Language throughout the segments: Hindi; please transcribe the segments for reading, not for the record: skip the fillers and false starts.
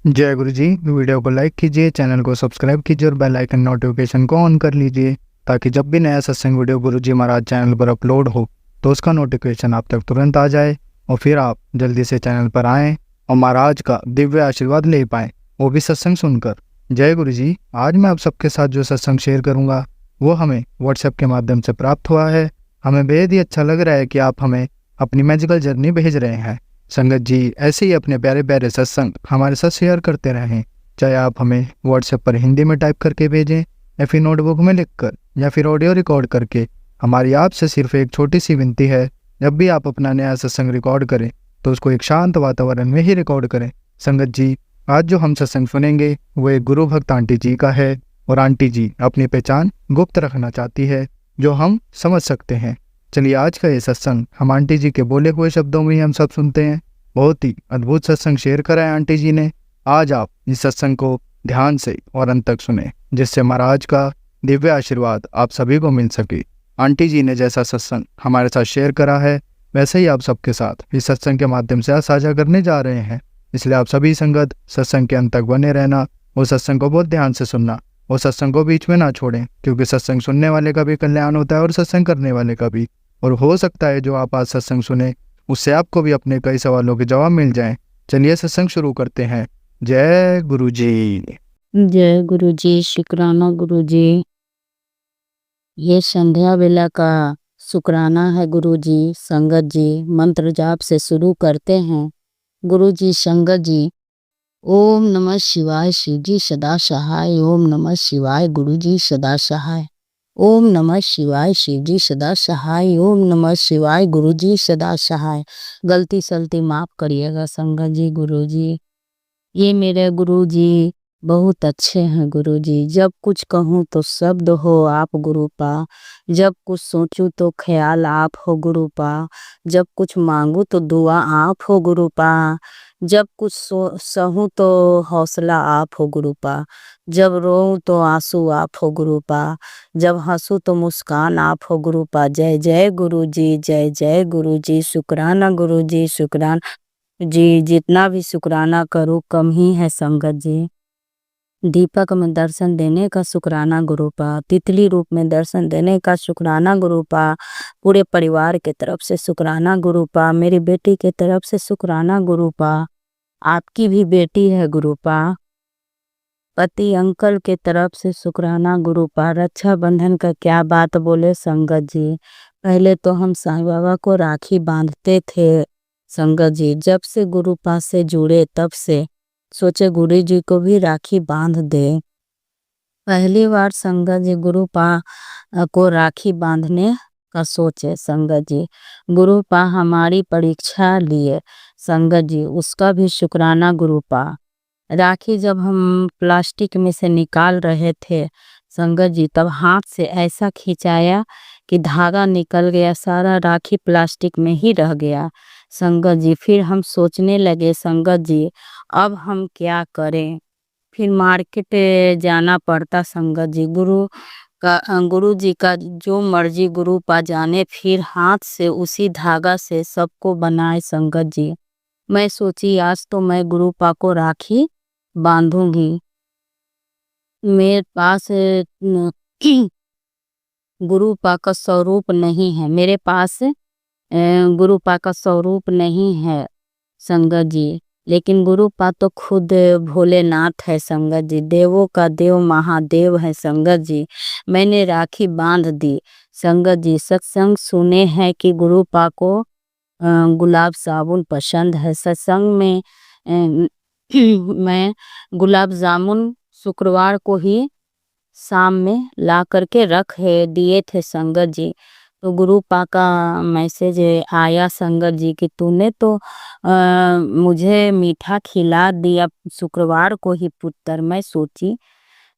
जय गुरु जी। वीडियो को लाइक कीजिए, चैनल को सब्सक्राइब कीजिए और बेल आइकन नोटिफिकेशन को ऑन कर लीजिए ताकि जब भी नया सत्संग वीडियो गुरु जी महाराज चैनल पर अपलोड हो तो उसका नोटिफिकेशन आप तक तुरंत आ जाए और फिर आप जल्दी से चैनल पर आएँ और महाराज का दिव्य आशीर्वाद ले पाएँ, वो भी सत्संग सुनकर। जय गुरु जी। आज मैं आप सबके साथ जो सत्संग शेयर करूँगा वो हमें व्हाट्सएप के माध्यम से प्राप्त हुआ है। हमें बेहद ही अच्छा लग रहा है कि आप हमें अपनी मैजिकल जर्नी भेज रहे हैं। संगत जी ऐसे ही अपने प्यारे प्यारे सत्संग हमारे साथ शेयर करते रहें, चाहे आप हमें व्हाट्सएप पर हिंदी में टाइप करके भेजें या फिर नोटबुक में लिखकर या फिर ऑडियो रिकॉर्ड करके। हमारी आपसे सिर्फ एक छोटी सी विनती है, जब भी आप अपना नया सत्संग रिकॉर्ड करें तो उसको एक शांत वातावरण में ही रिकॉर्ड करें। संगत जी आज जो हम सत्संग सुनेंगे वो एक गुरु भक्त आंटी जी का है और आंटी जी अपनी पहचान गुप्त रखना चाहती है, जो हम समझ सकते हैं। चलिए आज का ये सत्संग हम आंटी जी के बोले हुए शब्दों में ही हम सब सुनते हैं। बहुत ही अद्भुत सत्संग शेयर करा है आंटी जी ने। आज आप इस सत्संग को ध्यान से और अंत तक सुने, जिससे महाराज का दिव्य आशीर्वाद आप सभी को मिल सके। आंटी जी ने जैसा सत्संग हमारे साथ शेयर करा है वैसे ही आप सबके साथ इस सत्संग के माध्यम से आज साझा करने जा रहे हैं। इसलिए आप सभी संगत सत्संग के अंत तक बने रहना और सत्संग को बहुत ध्यान से सुनना और सत्संग को बीच में ना छोड़ें, क्योंकि सत्संग सुनने वाले का भी कल्याण होता है और सत्संग करने वाले का भी। और हो सकता है जो आप आज सत्संग सुने उससे आपको भी अपने कई सवालों के जवाब मिल जाएं। चलिए सत्संग शुरू करते हैं। जय गुरु जी। जय गुरु जी, शुक्राना गुरु जी। ये संध्या वेला का शुक्राना है गुरु जी। संगत जी मंत्र जाप से शुरू करते हैं। गुरु जी संगत जी, ओम नमः शिवाय शिव जी सदा सहाय। ओम नमः शिवाय गुरु जी सदा सहाय। ओम नमः शिवाय शिव जी सदा सहाय। ओम नमः शिवाय गुरु जी सदा सहाय। गलती सलती माफ करिएगा संगत जी। गुरु जी ये मेरे गुरु जी बहुत अच्छे हैं गुरु जी। जब कुछ कहूँ तो शब्द हो आप गुरु पा, जब कुछ सोचूं तो ख्याल आप हो गुरु पा, जब कुछ मांगू तो दुआ आप हो गुरु पा, जब कुछ सहूं तो हौसला आप हो गुरु पा, जब रोऊं तो आंसू आप हो गुरु पा, जब हंसूं तो मुस्कान आप हो गुरु पा। जय जय गुरु जी, जय जय गुरु जी। शुक्राना गुरु जी, शुक्राना जी। जितना भी शुक्राना करूँ कम ही है संगत जी। दीपक में दर्शन देने का शुक्राना गुरु पा, तितली रूप में दर्शन देने का शुक्राना गुरु पा, पूरे परिवार के तरफ से शुक्राना गुरु पा, मेरी बेटी के तरफ से शुक्राना गुरु पा, आपकी भी बेटी है गुरु पा, पति अंकल के तरफ से शुक्राना गुरु पा। रक्षा बंधन का क्या बात बोले संगत जी। पहले तो हम साईं बाबा को राखी बांधते थे संगत जी। जब से गुरु पास से जुड़े तब से सोचे गुरु जी को भी राखी बांध दे। पहली बार संगत जी गुरु पा को राखी बांधने का सोचे संगत जी। गुरु पा हमारी परीक्षा लिए संगत जी, उसका भी शुक्राना गुरु पा। राखी जब हम प्लास्टिक में से निकाल रहे थे संगत जी, तब हाथ से ऐसा खिंचाया कि धागा निकल गया, सारा राखी प्लास्टिक में ही रह गया संगत जी। फिर हम सोचने लगे संगत जी अब हम क्या करें। फिर मार्केट जाना पड़ता संगत जी। गुरु जी का जो मर्जी गुरु पा जाने। फिर हाथ से उसी धागा से सबको बनाए संगत जी। मैं सोची आज तो मैं गुरु पा को राखी बांधूंगी। मेरे पास गुरु पा का स्वरूप नहीं है, मेरे पास गुरु पा का स्वरूप नहीं है संगत जी। लेकिन गुरु पा तो खुद भोलेनाथ है संगत जी, देवों का देव महादेव है संगत जी। मैंने राखी बांध दी संगत जी। सत्संग सुने हैं कि गुरु पा को गुलाब साबुन पसंद है। सत्संग में मैं गुलाब जामुन शुक्रवार को ही शाम में ला करके रख दिए थे संगत जी। तो गुरु पा का मैसेज आया संगत जी कि तूने तो मुझे मीठा खिला दिया शुक्रवार को ही पुत्र। मैं सोची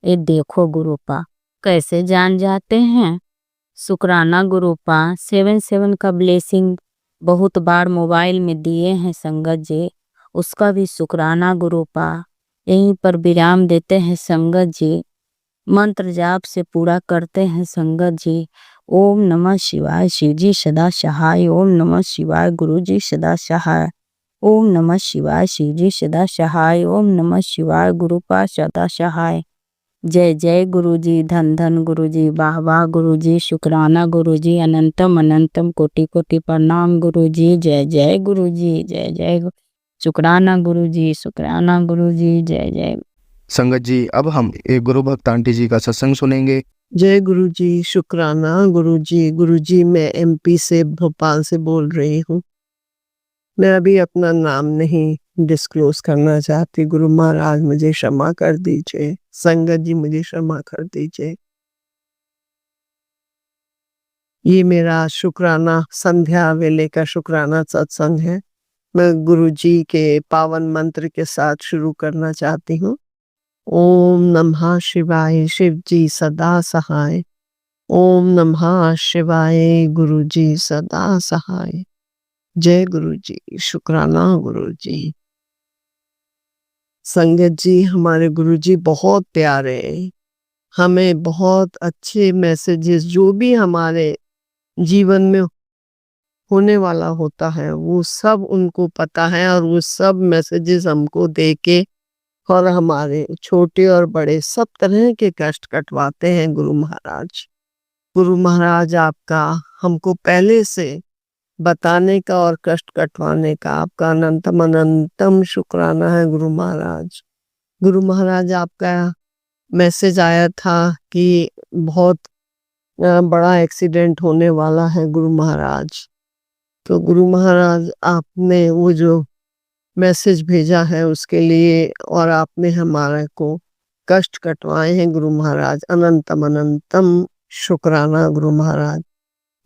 ये देखो गुरु पा कैसे जान जाते हैं। शुक्राना गुरु पा। 7/7 का ब्लेसिंग बहुत बार मोबाइल में दिए हैं संगत जी, उसका भी शुक्राना गुरु पा। यहीं पर विराम देते हैं संगत जी। मंत्र जाप से पूरा करते हैं संगत जी। ओम नमः शिवाय शिव जी सदा सहाय। ओम नमः शिवाय गुरु जी सदा सहाय। ओम नमः शिवाय। शिव जी सदा सहाय। ओम नमः शिवाय। गुरु पास सदा सहाय। जय जय गुरु जी। धन धन गुरु जी। वाह वाह गुरु जी। शुक्राना गुरु जी। अनंतम अनंतम कोटि कोटि प्रणाम गुरु जी। जय जय गुरु जी। जय जय शुक्राना गुरु जी। शुक्राना गुरु जी। जय जय। संगत जी, अब हम एक गुरु भक्त आंटी जी का सत्संग सुनेंगे। जय गुरु जी। शुक्राना गुरु जी। गुरु जी, मैं एमपी से, भोपाल से बोल रही हूँ। मैं अभी अपना नाम नहीं डिस्क्लोज करना चाहती। गुरु महाराज मुझे क्षमा कर दीजिए। संगत जी मुझे क्षमा कर दीजिए। ये मेरा शुक्राना संध्या वेले का शुक्राना सत्संग है। मैं गुरु जी के पावन मंत्र के साथ शुरू करना चाहती हूँ। ओम नमः शिवाय। शिव जी सदा सहाय। ओम नमः शिवाय। गुरु जी सदा सहाय। जय गुरु जी। शुक्राना गुरु जी। संगत जी, हमारे गुरु जी बहुत प्यारे हैं। हमें बहुत अच्छे मैसेजेस जो भी हमारे जीवन में होने वाला होता है वो सब उनको पता है, और वो सब मैसेजेस हमको दे के और हमारे छोटे और बड़े सब तरह के कष्ट कटवाते हैं गुरु महाराज। गुरु महाराज आपका हमको पहले से बताने का और कष्ट कटवाने का आपका अनंतम अनंतम शुक्राना है गुरु महाराज। गुरु महाराज, आपका मैसेज आया था कि बहुत बड़ा एक्सीडेंट होने वाला है गुरु महाराज। तो गुरु महाराज, आपने वो जो मैसेज भेजा है उसके लिए, और आपने हमारे को कष्ट कटवाए हैं गुरु महाराज, अनंतम अनंतम शुक्राना गुरु महाराज।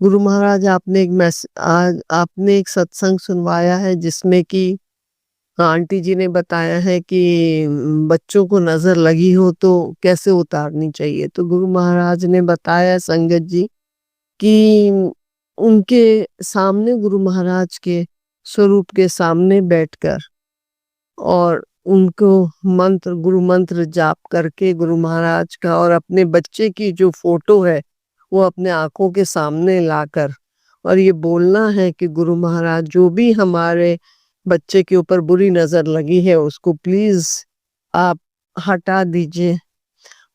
गुरु महाराज, आपने आज आपने एक सत्संग सुनवाया है जिसमें कि आंटी जी ने बताया है कि बच्चों को नजर लगी हो तो कैसे उतारनी चाहिए। तो गुरु महाराज ने बताया संगत जी कि उनके सामने, गुरु महाराज के स्वरूप के सामने बैठकर और उनको मंत्र, गुरु मंत्र जाप करके गुरु महाराज का, और अपने बच्चे की जो फोटो है वो अपने आंखों के सामने लाकर, और ये बोलना है कि गुरु महाराज, जो भी हमारे बच्चे के ऊपर बुरी नजर लगी है उसको प्लीज आप हटा दीजिए,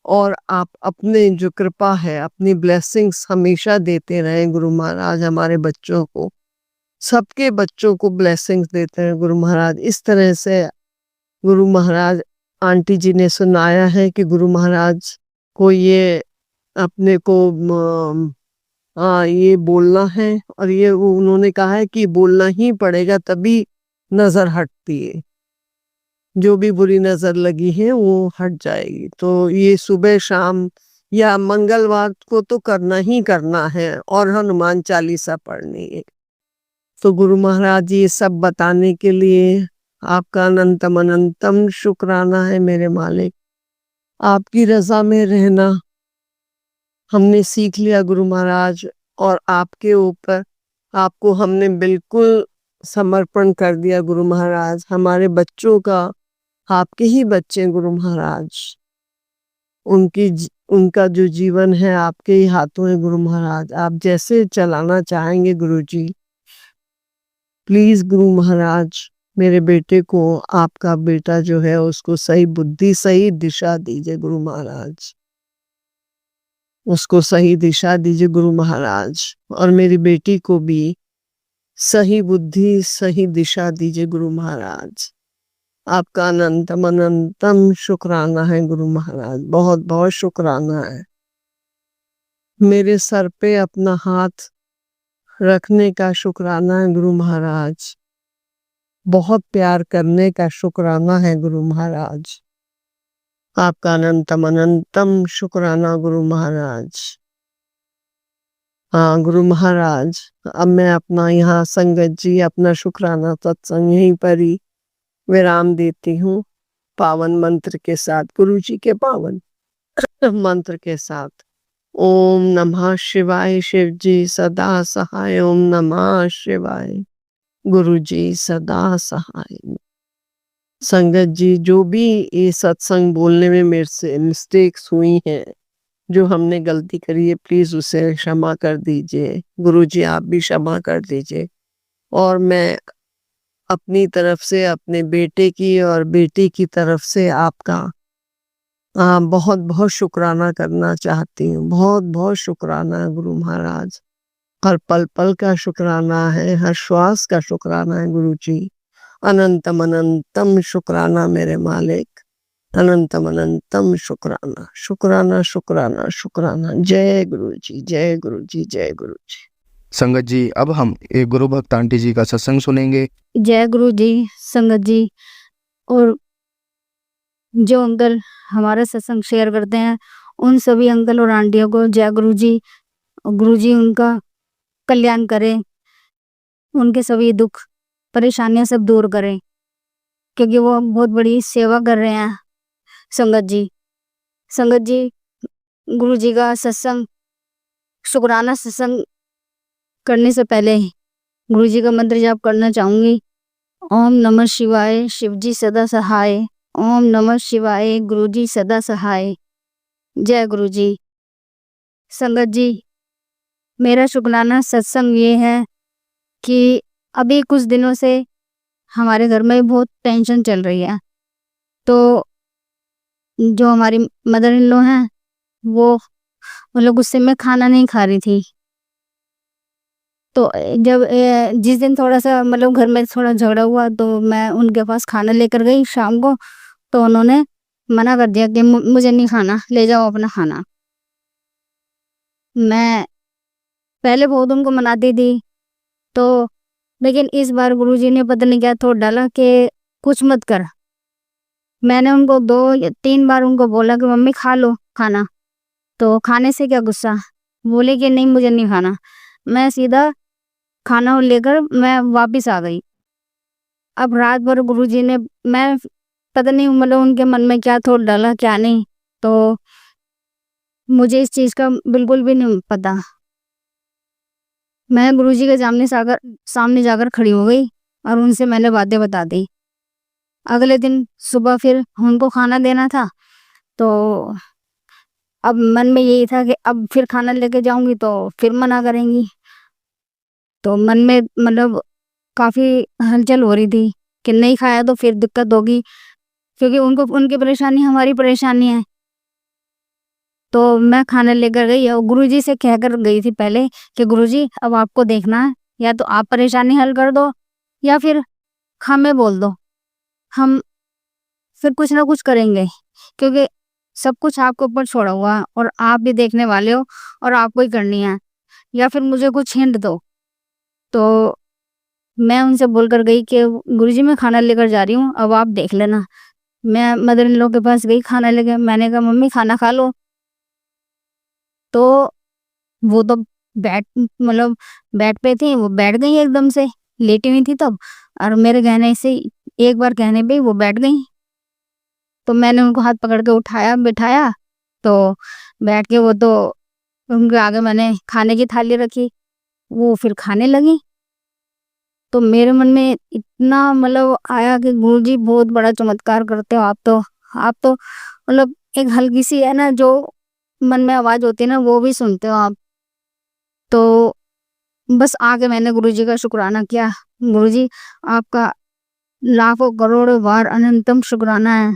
और आप अपने जो कृपा है, अपनी ब्लेसिंग्स हमेशा देते रहें गुरु महाराज हमारे बच्चों को, सबके बच्चों को ब्लेसिंग्स देते हैं गुरु महाराज। इस तरह से गुरु महाराज, आंटी जी ने सुनाया है कि गुरु महाराज को ये अपने को ये बोलना है, और ये उन्होंने कहा है कि बोलना ही पड़ेगा तभी नजर हटती है, जो भी बुरी नजर लगी है वो हट जाएगी। तो ये सुबह शाम या मंगलवार को तो करना ही करना है, और हनुमान चालीसा पढ़नी है। तो गुरु महाराज, ये सब बताने के लिए आपका अनंतम अनंतम शुक्राना है मेरे मालिक। आपकी रजा में रहना हमने सीख लिया गुरु महाराज, और आपके ऊपर, आपको हमने बिल्कुल समर्पण कर दिया गुरु महाराज। हमारे बच्चों का, आपके ही बच्चे गुरु महाराज, उनका जो जीवन है आपके ही हाथों है गुरु महाराज। आप जैसे चलाना चाहेंगे गुरु जी, प्लीज गुरु महाराज, मेरे बेटे को, आपका बेटा जो है उसको सही बुद्धि, सही दिशा दीजिए गुरु महाराज, उसको सही दिशा दीजिए गुरु महाराज, और मेरी बेटी को भी सही बुद्धि, सही दिशा दीजिए गुरु महाराज। आपका अनंतम अनंतम शुक्राना है गुरु महाराज, बहुत बहुत शुक्राना है। मेरे सर पे अपना हाथ रखने का शुक्राना है गुरु महाराज, बहुत प्यार करने का शुक्राना है गुरु महाराज। आपका अनंतम अनंतम शुक्राना गुरु महाराज। हाँ गुरु महाराज, अब मैं अपना यहाँ संगत जी अपना शुक्राना सत्संग यहीं पर ही विराम देती हूँ, पावन मंत्र के साथ, गुरु जी के पावन मंत्र के साथ। ओम नमः शिवाय। शिव जी सदा सहाय। ओम नमः शिवाय। गुरु जी सदा सहाय। संगत जी, जो भी ये सत्संग बोलने में मेरे से मिस्टेक्स हुई हैं, जो हमने गलती करी है, प्लीज उसे क्षमा कर दीजिए। गुरु जी आप भी क्षमा कर दीजिए। और मैं अपनी तरफ से अपने बेटे की और बेटी की तरफ से आपका बहुत बहुत शुक्राना करना चाहती हूँ। बहुत बहुत शुक्राना गुरु महाराज। हर पल पल का शुक्राना है, हर श्वास का शुक्राना है गुरु जी। अनंतम अनंतम शुक्राना मेरे मालिक, अनंतम अनंतम शुक्राना शुक्राना शुक्राना शुक्राना। जय गुरु जी, जय गुरु जी, जय गुरु जी। संगत जी, अब हम एक गुरु भक्त आंटी जी का सत्संग सुनेंगे। जय गुरु जी, संगत जी, और जो अंकल हमारा सत्संग शेयर करते हैं उन सभी अंकल और आंटियों को जय गुरु जी। गुरु जी उनका कल्याण करें, उनके सभी दुख परेशानियां सब दूर करें, क्योंकि वो बहुत बड़ी सेवा कर रहे हैं। संगत जी, संगत जी, गुरु जी का सत्संग, शुक्राना सत्संग करने से पहले गुरु जी का मंत्र जाप करना चाहूंगी। ओम नमः शिवाय, शिव जी सदा सहाय। ओम नमः शिवाय, गुरु जी सदा सहाय। जय गुरु जी। संगत जी, मेरा शुक्राना सत्संग ये है कि अभी कुछ दिनों से हमारे घर में बहुत टेंशन चल रही है। तो जो हमारी मदर इन लॉ हैं वो मतलब गुस्से में खाना नहीं खा रही थी। तो जब जिस दिन थोड़ा सा मतलब घर में थोड़ा झगड़ा हुआ तो मैं उनके पास खाना लेकर गई शाम को। तो उन्होंने मना कर दिया कि मुझे नहीं खाना, ले जाओ अपना खाना। मैं पहले बहुत उनको मनाती थी, तो लेकिन इस बार गुरुजी ने पता नहीं क्या थोड़ा डाला कि कुछ मत कर। मैंने उनको 2 या 3 बार उनको बोला कि मम्मी खा लो खाना, तो खाने से क्या गुस्सा, बोले कि नहीं मुझे नहीं खाना। मैं सीधा खाना लेकर मैं वापस आ गई। अब रात भर गुरुजी ने, मैं पता नहीं मतलब उनके मन में क्या थोड़ा डाला क्या नहीं, तो मुझे इस चीज़ का बिल्कुल भी नहीं पता। मैं गुरुजी के सामने जाकर खड़ी हो गई और उनसे मैंने बातें बता दी। अगले दिन सुबह फिर उनको खाना देना था, तो अब मन में यही था कि अब फिर खाना लेके जाऊंगी तो फिर मना करेंगी। तो मन में मतलब काफ़ी हलचल हो रही थी कि नहीं खाया तो फिर दिक्कत होगी, क्योंकि उनको उनकी परेशानी हमारी परेशानी है। तो मैं खाना लेकर गई और गुरुजी से कहकर गई थी पहले कि गुरुजी अब आपको देखना है, या तो आप परेशानी हल कर दो या फिर हमें बोल दो, हम फिर कुछ ना कुछ करेंगे, क्योंकि सब कुछ आपके ऊपर छोड़ा हुआ है और आप भी देखने वाले हो और आपको ही करनी है, या फिर मुझे कुछ हिंट दो। तो मैं उनसे बोलकर गई कि गुरुजी मैं खाना लेकर जा रही हूँ, अब आप देख लेना। मैं मदर इन लॉ के पास गई खाना लेके, मैंने कहा मम्मी खाना खा लो। तो वो तो बेड पे थी, वो बैठ गई एकदम से, लेटी हुई थी तब, और मेरे कहने से एक बार कहने पे वो बैठ गई। तो मैंने उनको हाथ पकड़ के उठाया बिठाया, तो बैठ के वो तो उनके आगे मैंने खाने की थाली रखी, वो फिर खाने लगी। तो मेरे मन में इतना मतलब आया कि गुरुजी बहुत बड़ा चमत्कार करते हो आप तो मतलब एक हल्की सी है ना जो मन में आवाज होती है ना, वो भी सुनते हो आप। तो बस आके मैंने गुरुजी का शुक्राना किया। गुरुजी आपका लाखों करोड़ों बार अनंतम शुक्राना है,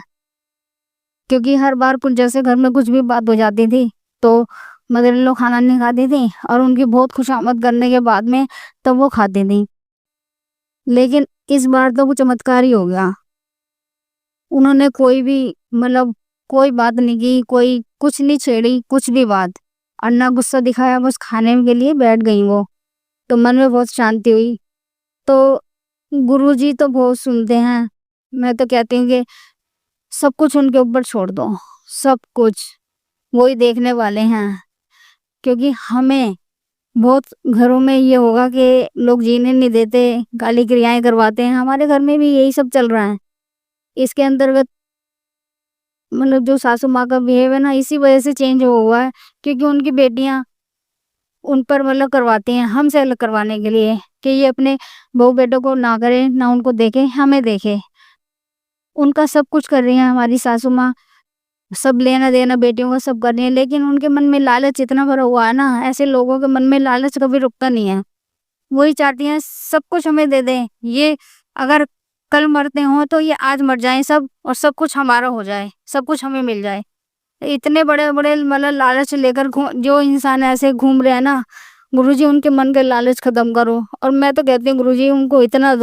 क्योंकि हर बार कुछ जैसे घर में कुछ भी बात हो जाती थी तो मदर इन लॉ खाना नहीं खाती थी, और उनकी बहुत खुशामद करने के बाद में तब वो खाती थी। लेकिन इस बार तो वो चमत्कार ही हो गया। उन्होंने कोई भी मतलब कोई बात नहीं की, कोई कुछ नहीं छेड़ी, कुछ भी बात, और ना गुस्सा दिखाया, बस खाने के लिए बैठ गई वो। तो मन में बहुत शांति हुई। तो गुरुजी तो बहुत सुनते हैं। मैं तो कहती हूँ कि सब कुछ उनके ऊपर छोड़ दो, सब कुछ वही देखने वाले हैं। क्योंकि हमें बहुत घरों में ये होगा कि लोग जीने नहीं देते, गाली क्रियाएं करवाते हैं, हमारे घर में भी यही सब चल रहा है। इसके अंतर्गत मतलब जो सासू माँ का बिहेव है ना, इसी वजह से चेंज हुआ है, क्योंकि उनकी बेटियां उन पर मतलब करवाती हैं हमसे अलग करवाने के लिए कि ये अपने बहू बेटों को ना करे, ना उनको देखे, हमें देखे। उनका सब कुछ कर रही है हमारी सासू माँ, सब लेना देना बेटियों का सब कर रही है, लेकिन उनके मन में लालच इतना भरा हुआ है ना, ऐसे लोगों के मन में लालच कभी रुकता नहीं है। वही चाहती हैं सब कुछ हमें दे दें, ये अगर कल मरते हो तो ये आज मर जाएं सब, और सब कुछ हमारा हो जाए, सब कुछ हमें मिल जाए। इतने बड़े बड़े मतलब लालच लेकर जो इंसान ऐसे घूम रहे हैं ना, गुरुजी उनके मन के लालच खत्म करो। और मैं तो कहती हूँ गुरुजी उनको इतना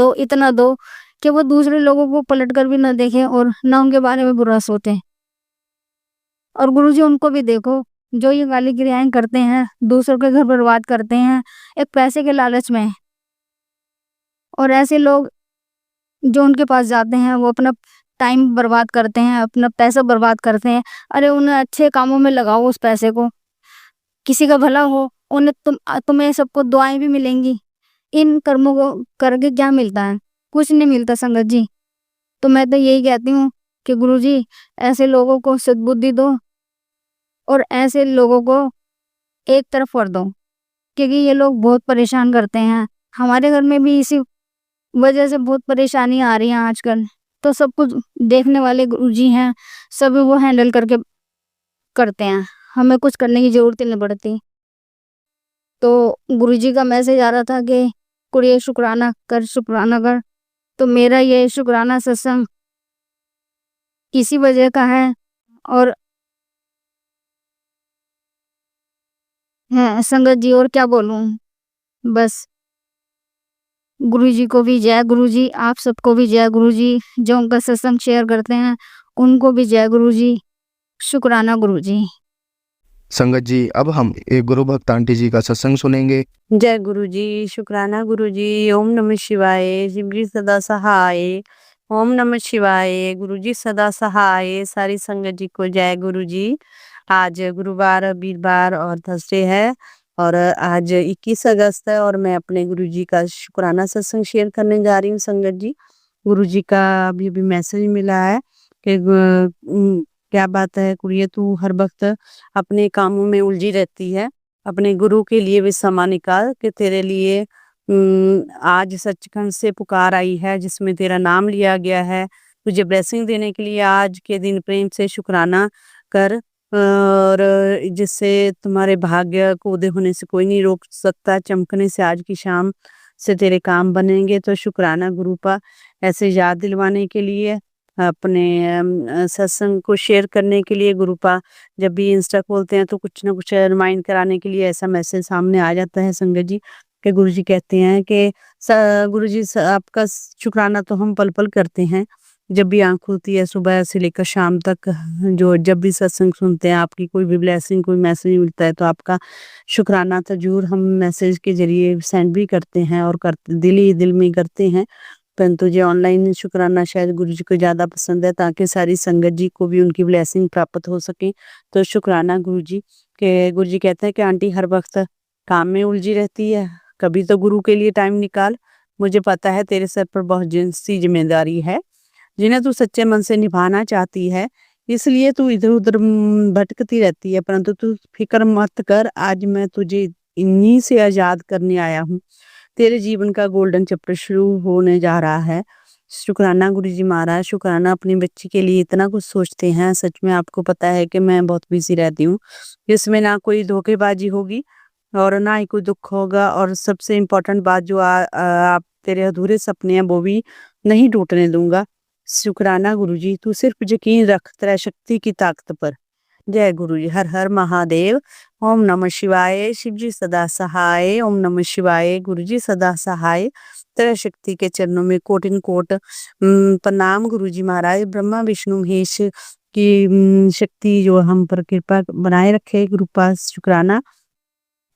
दो कि वो दूसरे लोगों को पलट कर भी ना देखें और ना उनके बारे में बुरा सोचें। और गुरुजी उनको भी देखो जो ये गाली क्रियाएं करते हैं, दूसरों के घर बर्बाद करते हैं एक पैसे के लालच में। और ऐसे लोग जो उनके पास जाते हैं वो अपना टाइम बर्बाद करते हैं, अपना पैसा बर्बाद करते हैं। अरे उन्हें अच्छे कामों में लगाओ उस पैसे को, किसी का भला हो, उन्हें तुम्हें सबको दुआएं भी मिलेंगी। इन कर्मों को करके क्या मिलता है? कुछ नहीं मिलता संगत जी। तो मैं तो यही कहती हूँ कि गुरुजी ऐसे लोगों को सद्बुद्धि दो और ऐसे लोगों को एक तरफ कर दो, क्योंकि ये लोग बहुत परेशान करते हैं। हमारे घर में भी इसी वजह से बहुत परेशानी आ रही है आजकल। तो सब कुछ देखने वाले गुरुजी हैं, सभी वो हैंडल करके करते हैं, हमें कुछ करने की जरूरत ही नहीं पड़ती। तो गुरुजी का मैसेज आ रहा था कि कुड़िए शुक्राना कर, शुक्राना कर। तो मेरा ये शुक्राना सत्संग इसी वजह का है। और संगत जी और क्या बोलूं, बस गुरुजी को भी जय गुरुजी, आप सबको भी जय गुरुजी, जो उनका सत्संग शेयर करते हैं उनको भी जय गुरुजी, शुक्राना गुरुजी। संगत जी अब हम एक गुरु भक्त आंटी जी का सत्संग सुनेंगे। जय गुरुजी, शुक्राना गुरुजी। ओम नमः शिवाय, शिवजी सदा सहाय। ओम नमः शिवाय, गुरुजी सदा सहाय। सारी संगत जी को जय गुरुजी। आज गुरुवार, वीरवार और थर्सडे है और आज 21 अगस्त है और मैं अपने गुरुजी का शुक्राना सत्संग शेयर करने जा रही हूँ संगत जी। गुरुजी का अभी भी मैसेज मिला है कि क्या बात है कुड़िए, तू हर वक्त अपने कामों में उलझी रहती है, अपने गुरु के लिए भी समय निकाल कि तेरे लिए आज सचखंड से पुकार आई है जिसमें तेरा नाम लिया गया है। तुझे ब्लेसिंग देने के लिए आज के दिन प्रेम से शुक्राना कर, और जिससे तुम्हारे भाग्य को उदय होने से कोई नहीं रोक सकता। चमकने से आज की शाम से तेरे काम बनेंगे। तो शुक्राना गुरु पा ऐसे याद दिलवाने के लिए, अपने सत्संग को शेयर करने के लिए। गुरुपा जब भी इंस्टा खोलते हैं तो कुछ ना कुछ रिमाइंड कराने के लिए ऐसा मैसेज सामने आ जाता है संगत जी कि गुरुजी कहते हैं कि गुरुजी आपका शुक्राना तो हम पल पल करते हैं। जब भी आंख खुलती है सुबह से लेकर शाम तक, जो जब भी सत्संग सुनते हैं, आपकी कोई भी ब्लेसिंग, कोई मैसेज मिलता है तो आपका शुक्राना तो जरूर हम मैसेज के जरिए सेंड भी करते हैं और दिल ही दिल में करते हैं। परंतु जो ऑनलाइन शुक्राना शायद गुरुजी को ज्यादा पसंद है ताकि सारी संगत जी को भी उनकी ब्लेसिंग प्राप्त हो सके। तो शुक्राना गुरुजी के गुरुजी कहते हैं कि आंटी हर वक्त काम में उलझी रहती है, कभी तो गुरु के लिए टाइम निकाल। मुझे पता है तेरे सर पर बहुत सी जिम्मेदारी है जिन्हें तू सच्चे मन से निभाना चाहती है, इसलिए तू इधर उधर भटकती रहती है। परंतु तू फिक्र मत कर, आज मैं तुझे इन्हीं से आजाद करने आया हूँ। तेरे जीवन का गोल्डन चैप्टर शुरू होने जा रहा है। शुक्राना गुरुजी महाराज, शुक्राना अपनी बच्ची के लिए इतना कुछ सोचते हैं। सच में आपको पता है कि मैं बहुत बिजी रहती हूँ, इसमें ना कोई धोखेबाजी होगी और ना ही कोई दुख होगा। और सबसे इम्पोर्टेंट बात जो आप तेरे अधूरे सपने हैं वो भी नहीं टूटने दूंगा। शुक्राना गुरुजी, तू सिर्फ यकीन रख तेरा शक्ति की ताकत पर। जय गुरुजी। हर हर महादेव। ओम नमः शिवाय, शिवजी सदा सहाय। ओम नमः शिवाय, गुरुजी सदा सहाय। तेरा शक्ति के चरणों में कोटिन कोट प्रणाम गुरुजी महाराज। ब्रह्मा विष्णु महेश की शक्ति जो हम पर कृपा बनाए रखे गुरुपा, शुक्राना।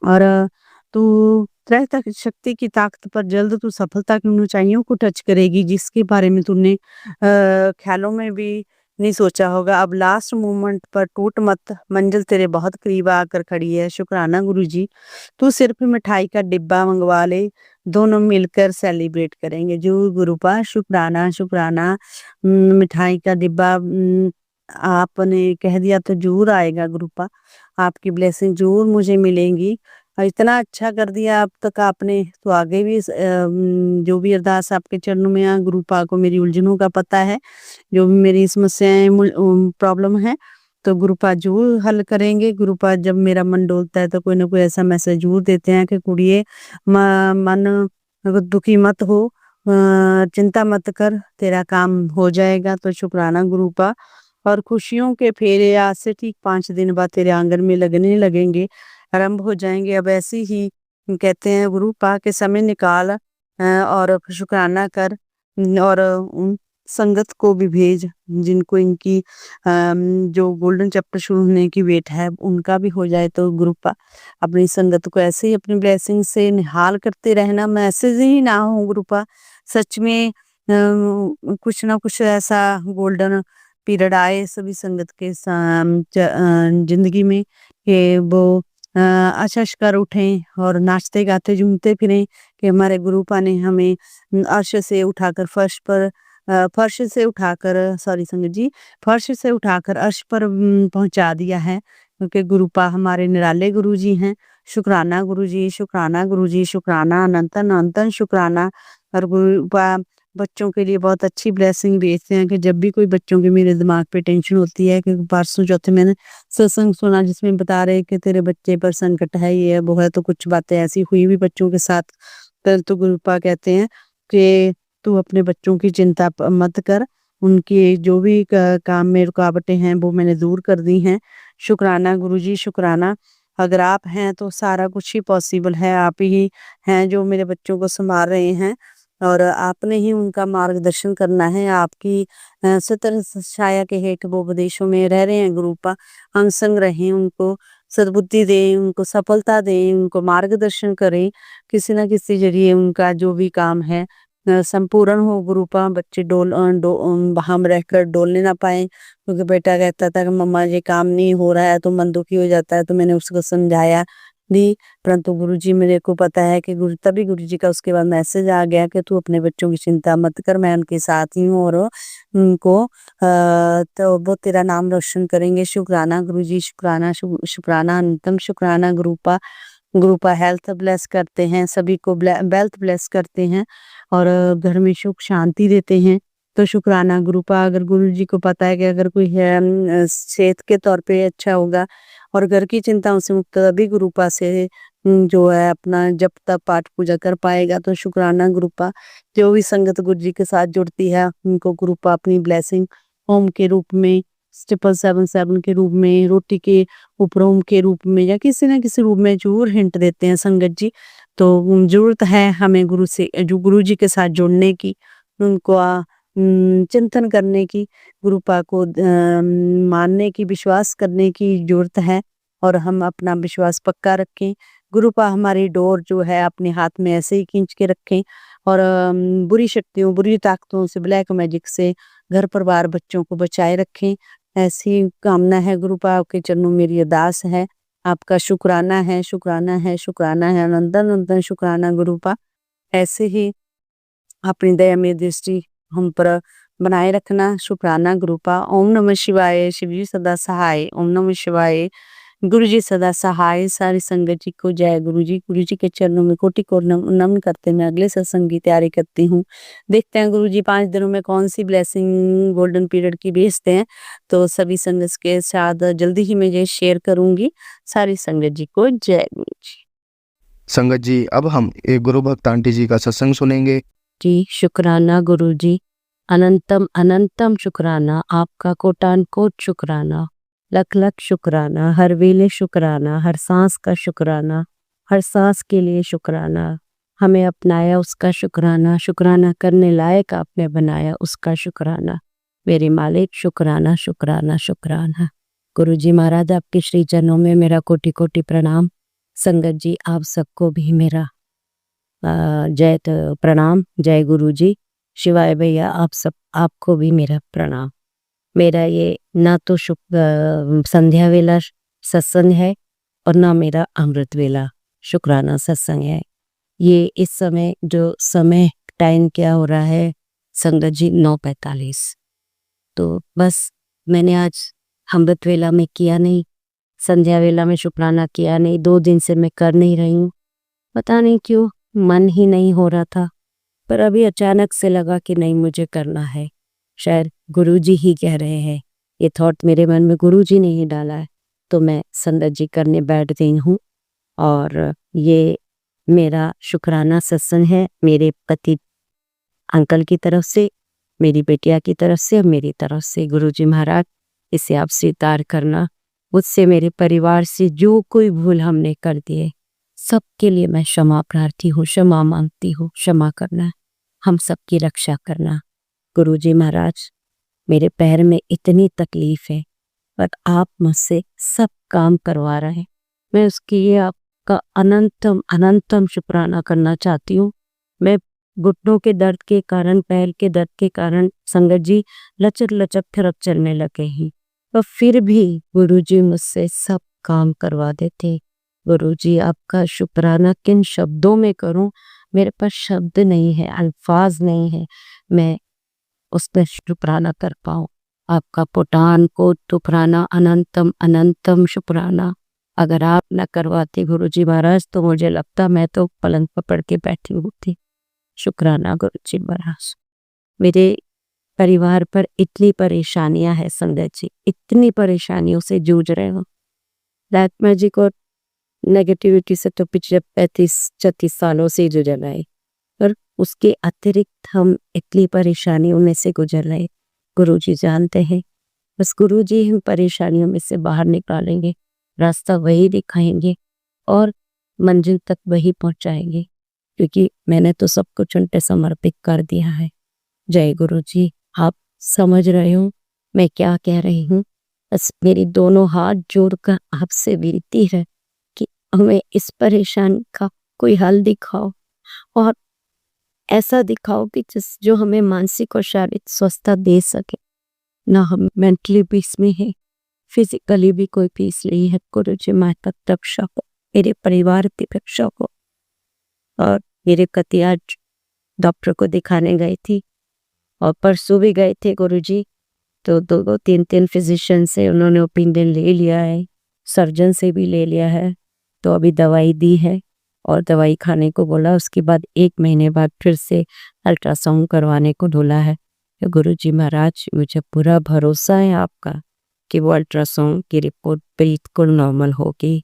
और तू त्रैता शक्ति की ताकत पर जल्द तू सफलता की ऊंचाइयों को टच करेगी, जिसके बारे में तूने ख्यालों में भी नहीं सोचा होगा। अब लास्ट मोमेंट पर टूट मत, मंजिल तेरे बहुत करीब आकर खड़ी है। शुक्राना गुरुजी, तू सिर्फ मिठाई का डिब्बा मंगवा ले, दोनों मिलकर सेलिब्रेट करेंगे। जो गुरुपा, शुक्राना शुक्राना। मिठाई का डिब्बा आपने कह दिया तो जरूर आएगा गुरुपा, आपकी ब्लेसिंग जरूर मुझे मिलेंगी। और इतना अच्छा कर दिया अब तक आपने, तो आगे भी जो भी अरदास आपके चरणों में है, गुरुपा को मेरी उलझनों का पता है, जो भी मेरी समस्याएं प्रॉब्लम है तो गुरुपा जरूर हल करेंगे। गुरुपा जब मेरा मन डोलता है तो कोई ना कोई ऐसा मैसेज जरूर देते हैं कि कुड़िए मन दुखी मत हो, चिंता मत कर, तेरा काम हो जाएगा। तो शुक्राना गुरुपा। और खुशियों के फेरे आज से ठीक 5 दिन बाद तेरे आंगन में लगने लगेंगे, आरंभ हो जाएंगे। अब ऐसी ही कहते हैं गुरुपा के समय निकाल और शुक्राना कर और उन संगत को भी भेज जिनको इनकी जो गोल्डन चैप्टर शुरू होने की वेट है उनका भी हो जाए। तो गुरुपा अपनी संगत को ऐसे ही अपनी ब्लेसिंग से निहाल करते रहना, मैसेज ही ना हो गुरुपा। सच में कुछ ना कुछ ऐसा गोल्डन पीरियड आए सभी संगत के जिंदगी में कि वो आशीष कर उठें और नाचते गाते झूमते फिरें कि हमारे गुरुपा ने हमें अर्श से उठाकर फर्श से उठाकर सॉरी संगत जी, फर्श से उठाकर अर्श पर पहुंचा दिया है, क्योंकि गुरुपा हमारे निराले गुरुजी हैं। शुक्राना गुरुजी, शुक्राना गुरुजी, शुक्राना अनंतन अनंतन शुक्राना। और गुरुपा बच्चों के लिए बहुत अच्छी ब्लेसिंग भेजते हैं कि जब भी कोई बच्चों के मेरे दिमाग पे टेंशन होती है कि परसों चौथे मैंने सत्संग सुना जिसमें बता रहे कि तेरे बच्चे पर संकट है, ये है वो है, तो कुछ बातें ऐसी हुई भी बच्चों के साथ। तो गुरुपा कहते हैं कि तू अपने बच्चों की चिंता मत कर, उनकी जो भी काम में रुकावटें हैं वो मैंने दूर कर दी हैं। शुक्राना गुरुजी, शुक्राना। अगर आप हैं तो सारा कुछ ही पॉसिबल है, आप ही हैं जो मेरे बच्चों को संभाल रहे हैं और आपने ही उनका मार्गदर्शन करना है। आपकी सतर छाया के हेठ वो विदेशों में रह रहे हैं गुरुपा, हम संग रहें, उनको सद्बुद्धि दें, उनको सफलता दें, उनको मार्गदर्शन करें, किसी ना किसी जरिए उनका जो भी काम है संपूर्ण हो गुरुपा। बच्चे हम रहकर डोलने ना पाए, क्योंकि बेटा कहता था कि मम्मा ये काम नहीं हो रहा है तो मन दुखी हो जाता है, तो मैंने उसको समझाया दी। परंतु गुरुजी मेरे को पता है कि तभी गुरुजी का उसके बाद मैसेज आ गया कि तू अपने बच्चों की चिंता मत कर, मैं उनके साथ ही हूँ और उनको तो वो तेरा नाम रोशन करेंगे। शुक्राना गुरुजी, शुक्राना शुक्राना अनंतम शुक्राना गुरुपा। गुरुपा हेल्थ ब्लेस करते हैं, सभी को वेल्थ ब्लेस करते हैं और घर में सुख शांति देते हैं। तो शुक्राना गुरुपा। अगर गुरुजी को पता है कि अगर कोई है सेहत के तौर पे अच्छा होगा और घर की चिंताओं से मुक्त तभी गुरुपा से जो है अपना जप तप पाठ पूजा कर पाएगा। तो शुक्राना गुरुपा। जो भी संगत गुरुजी के साथ जुड़ती है उनको गुरुपा अपनी ब्लेसिंग ओम के रूप में, 777 के रूप में, रोटी के ऊपर ओम के रूप में या किसी न किसी रूप में जरूर हिंट देते हैं संगत जी। तो जरूरत है हमें गुरु से जो गुरुजी के साथ जुड़ने की, उनको चिंतन करने की, गुरुपा को मानने की, विश्वास करने की जरूरत है और हम अपना विश्वास पक्का रखें। गुरुपा हमारी डोर जो है अपने हाथ में ऐसे ही खींच के रखें और बुरी शक्तियों, बुरी ताकतों से, ब्लैक मैजिक से घर परिवार बच्चों को बचाए रखें। ऐसी कामना है गुरुपा, आपके चरणों में मेरी अरदास है। आपका शुक्राना है, शुक्राना है, शुक्राना है, अनंतन अनंतन शुक्राना गुरुपा। ऐसे ही अपनी दया में दृष्टि हम पर बनाए रखना। शुक्राना गुरुपा। ओम नमः शिवाय। शिव जी सदा सहाय। ओम नमः शिवाय। गुरु जी सदा सहाय। सारी संगत जी को जय गुरु जी। गुरु जी के चरणों में कोटि कोटि नमन करते मैं अगले सत्संग की तैयारी करती हूँ। देखते हैं गुरु जी 5 दिनों में कौन सी ब्लेसिंग गोल्डन पीरियड की भेजते हैं, तो सभी संगत के साथ जल्दी ही मैं ये शेयर करूंगी। सारी संगत जी को जय गुरु जी। संगत जी, अब हम एक गुरु भक्त आंटी जी का सत्संग सुनेंगे। जी शुक्राना गुरु जी, अनंतम अनंतम शुक्राना, आपका कोटान कोट शुक्राना, लख लख शुक्राना, हर वेले शुक्राना, हर सांस का शुक्राना, हर सांस के लिए शुक्राना, हमें अपनाया उसका शुक्राना, शुक्राना करने लायक आपने बनाया उसका शुक्राना। मेरे मालिक शुक्राना शुक्राना शुक्राना। गुरु जी महाराज आपके श्री चरणों में मेरा कोटि कोटि प्रणाम। संगत जी आप सबको भी मेरा जय प्रणाम। जय गुरु जी। शिवाय भैया आप सब आपको भी मेरा प्रणाम। मेरा ये ना तो संध्या वेला सत्संग है और ना मेरा अमृत वेला शुक्राना सत्संग है। ये इस समय जो समय टाइम क्या हो रहा है संगत जी 9:45। तो बस मैंने आज अमृत वेला में किया नहीं, संध्या वेला में शुक्राना किया नहीं, 2 दिन से मैं कर नहीं रही हूँ। पता नहीं क्यों मन ही नहीं हो रहा था, पर अभी अचानक से लगा कि नहीं मुझे करना है। शायद गुरुजी ही कह रहे हैं, ये थॉट मेरे मन में गुरुजी ने ही डाला है, तो मैं संगत जी करने बैठ गई हूँ। और ये मेरा शुक्राना सत्संग है। मेरे पति अंकल की तरफ से, मेरी बेटिया की तरफ से और मेरी तरफ से गुरुजी महाराज इसे आप स्वीकार करना। मुझसे, मेरे परिवार से जो कोई भूल हमने कर दिए, सबके लिए मैं क्षमा प्रार्थी हूँ, क्षमा मांगती हूँ। क्षमा करना, हम सबकी रक्षा करना। गुरुजी महाराज, मेरे पैर में इतनी तकलीफ है, पर आप मुझसे सब काम करवा रहे हैं। मैं उसके लिए आपका अनंतम अनंतम शुक्राना करना चाहती हूँ। मैं घुटनों के दर्द के कारण, पैर के दर्द के कारण संगत जी लचक लचक थिरक चलने लगे हैं, पर फिर भी गुरुजी मुझसे सब काम करवा देते। गुरुजी, आपका शुक्राना किन शब्दों में करूं? मेरे पास शब्द नहीं है, अल्फाज नहीं है, मैं उस पर शुक्राना कर पाऊं। आपका पुटान को शुक्राना, अनंतम अनंतम शुक्राना। अगर आप न करवाते गुरुजी महाराज, तो मुझे लगता मैं तो पलंग पकड़ के बैठी होती। शुक्राना गुरुजी महाराज। मेरे परिवार पर इतनी परेशानियां हैं संगत जी, इतनी परेशानियों से जूझ रहे हो। ब्लैक मैजिक और नेगेटिविटी से तो पिछले 35-36 सालों से गुजर रहे, पर उसके अतिरिक्त हम इतनी परेशानियों में से गुजर रहे। गुरुजी जानते हैं, बस गुरुजी हम परेशानियों में से बाहर निकालेंगे, रास्ता वही दिखाएंगे और मंजिल तक वही पहुंचाएंगे, क्योंकि मैंने तो सब कुछ उन पे समर्पित कर दिया है। जय गुरुजी। आप समझ रहे हो मैं क्या कह रही हूँ? बस मेरी दोनों हाथ जोड़कर आपसे विनती है कि हमें इस परेशानी का कोई हल दिखाओ, और ऐसा दिखाओ कि जो हमें मानसिक और शारीरिक स्वस्थता दे सके। ना हम मेंटली पीस में है, फिजिकली भी कोई पीस नहीं है। गुरुजी माता रक्षा को, मेरे परिवार की रक्षा को। और मेरे पति आज डॉक्टर को दिखाने गई थी, और परसों भी गए थे गुरुजी, तो 2-3 फिजिशियन से उन्होंने ओपिनियन ले लिया है, सर्जन से भी ले लिया है, तो अभी दवाई दी है और दवाई खाने को बोला। उसके बाद 1 महीने बाद फिर से अल्ट्रासाउंड करवाने को बोला है। तो गुरुजी महाराज, मुझे पूरा भरोसा है आपका कि वो अल्ट्रासाउंड की रिपोर्ट बिल्कुल नॉर्मल होगी,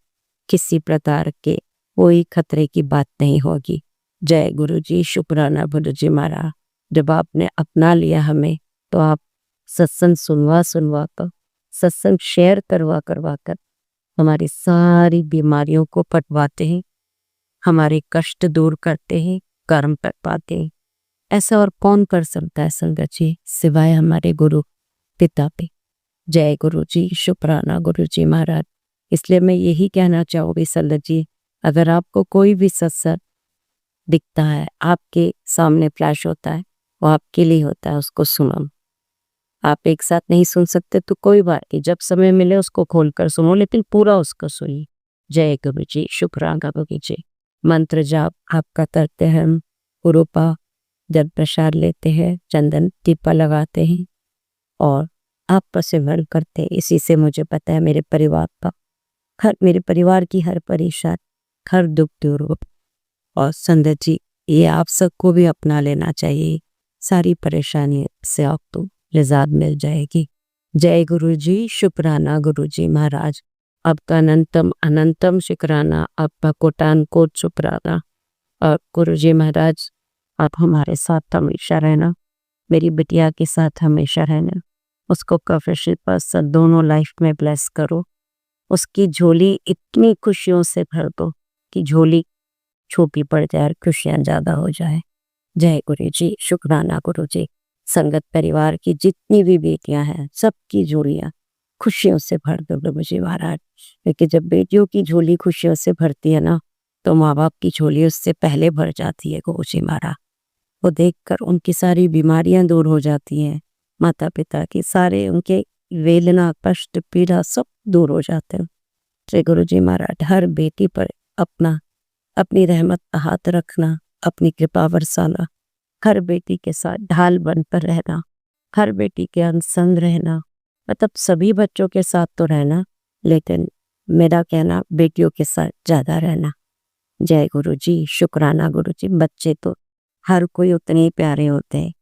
किसी प्रकार के कोई खतरे की बात नहीं होगी। जय गुरुजी। शुक्राना गुरुजी महाराज। जब आपने अपना लिया हमें, तो आप सत्संग सुनवा कर, सत्संग शेयर करवा कर हमारी सारी बीमारियों को पटवाते हैं, हमारे कष्ट दूर करते हैं, कर्म कर पाते हैं। ऐसा और कौन कर सकता है संगत जी, सिवाय हमारे गुरु पिता पे। जय गुरुजी। शुक्राना गुरुजी महाराज। इसलिए मैं यही कहना चाहूँगी संगत जी, अगर आपको कोई भी सत्संग दिखता है, आपके सामने फ्लैश होता है, वो आपके लिए होता है, उसको सुनो। आप एक साथ नहीं सुन सकते तो कोई बात नहीं, जब समय मिले उसको खोलकर सुनो, लेकिन पूरा उसको सुनिए। जय गुरुजी। शुक्राना गुरुजी। मंत्र जाप आपका करते हैं हम, गुरुपा जब प्रसाद लेते हैं, चंदन टीपा लगाते हैं और आपका सिमरन करते हैं। इसी से मुझे पता है मेरे परिवार की हर परेशानी, हर दुख दूर हो। और संगत जी, ये आप सबको भी अपना लेना चाहिए, सारी परेशानी से आपको निजात मिल जाएगी। जय गुरुजी। शुक्राना गुरुजी महाराज। आपका अनंतम अनंतम शुक्राना, आपका कोटान कोट शुक्राना। और गुरुजी महाराज, आप हमारे साथ हमेशा रहना, मेरी बिटिया के साथ हमेशा रहना, उसको प्रोफेशनल पर्सन दोनों लाइफ में ब्लेस करो। उसकी झोली इतनी खुशियों से भर दो कि झोली छोटी पड़ जाए और खुशियाँ ज़्यादा हो जाए। जय गुरुजी। शुक्राना गुरुजी। संगत परिवार की जितनी भी बेटियां हैं, सबकी झोलियाँ खुशियों से भर दो गुरुजी महाराज, क्योंकि जब बेटियों की झोली खुशियों से भरती है ना, तो माँ बाप की झोली उससे पहले भर जाती है गुरुजी महाराज। वो देखकर उनकी सारी बीमारियां दूर हो जाती हैं, माता पिता की सारे उनके वेदना, कष्ट, पीड़ा सब दूर हो जाते हैं। श्री गुरुजी महाराज, हर बेटी पर अपनी रहमत का हाथ रखना, अपनी कृपा बरसाना, हर बेटी के साथ ढाल बनकर रहना, हर बेटी के संग रहना, मतलब सभी बच्चों के साथ तो रहना, लेकिन मेरा कहना बेटियों के साथ ज़्यादा रहना। जय गुरुजी। शुक्राना गुरुजी। बच्चे तो हर कोई उतने ही प्यारे होते हैं,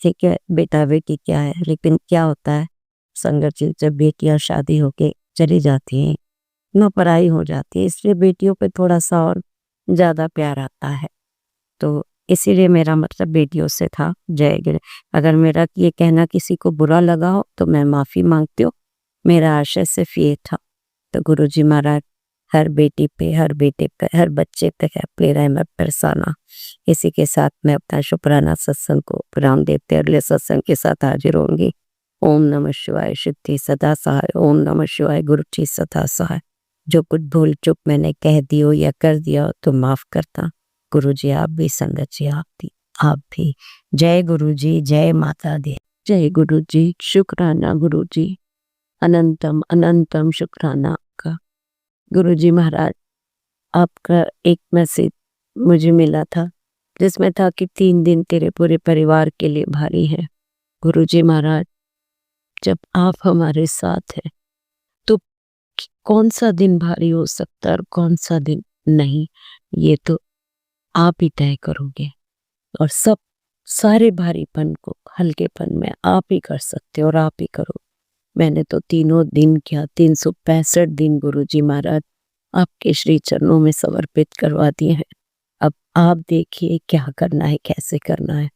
ठीक है, बेटा बेटी क्या है, लेकिन क्या होता है संगत जी, जब बेटियां शादी होके चली जाती हैं, न पढ़ाई हो जाती है, इसलिए बेटियों पे थोड़ा सा और ज़्यादा प्यार आता है। तो इसीलिए मेरा मतलब बेटियों से था। जय गुरु। अगर मेरा ये कहना किसी को बुरा लगा हो तो मैं माफ़ी मांगती हूँ। मेरा आशय सिर्फ ये था। तो गुरुजी महाराज हर बेटी पे, हर बेटे पे, हर बच्चे पे अपनी रहमत बरसाना। इसी के साथ मैं अपना शुक्राना सत्संग को विराम देते अगले सत्संग के साथ हाजिर होंगी। ओम नमः शिवाय। सिद्धि सदा सहाय। ओम नमः शिवाय। गुरु जी सदा सहाय। जो कुछ भूल चुक मैंने कह दी हो या कर दिया हो तो माफ करता। गुरु जी आप भी, संगत जी आप भी। जय गुरु जी, जय माता दी। जय गुरु जी। शुक्राना गुरु जी, अनंतम अनंतम शुक्राना आपका। गुरु जी महाराज आपका एक मैसेज मुझे मिला था जिसमें था कि 3 दिन तेरे पूरे परिवार के लिए भारी है। गुरु जी महाराज जब आप हमारे साथ हैं तो कौन सा दिन भारी हो सकता है और कौन सा दिन नहीं, ये तो आप ही तय करोगे। और सब सारे भारीपन को हल्केपन में आप ही कर सकते हो और आप ही करो। मैंने तो तीनों दिन क्या 365 दिन गुरु जी महाराज आपके श्री चरणों में समर्पित करवा दिए हैं। अब आप देखिए क्या करना है, कैसे करना है।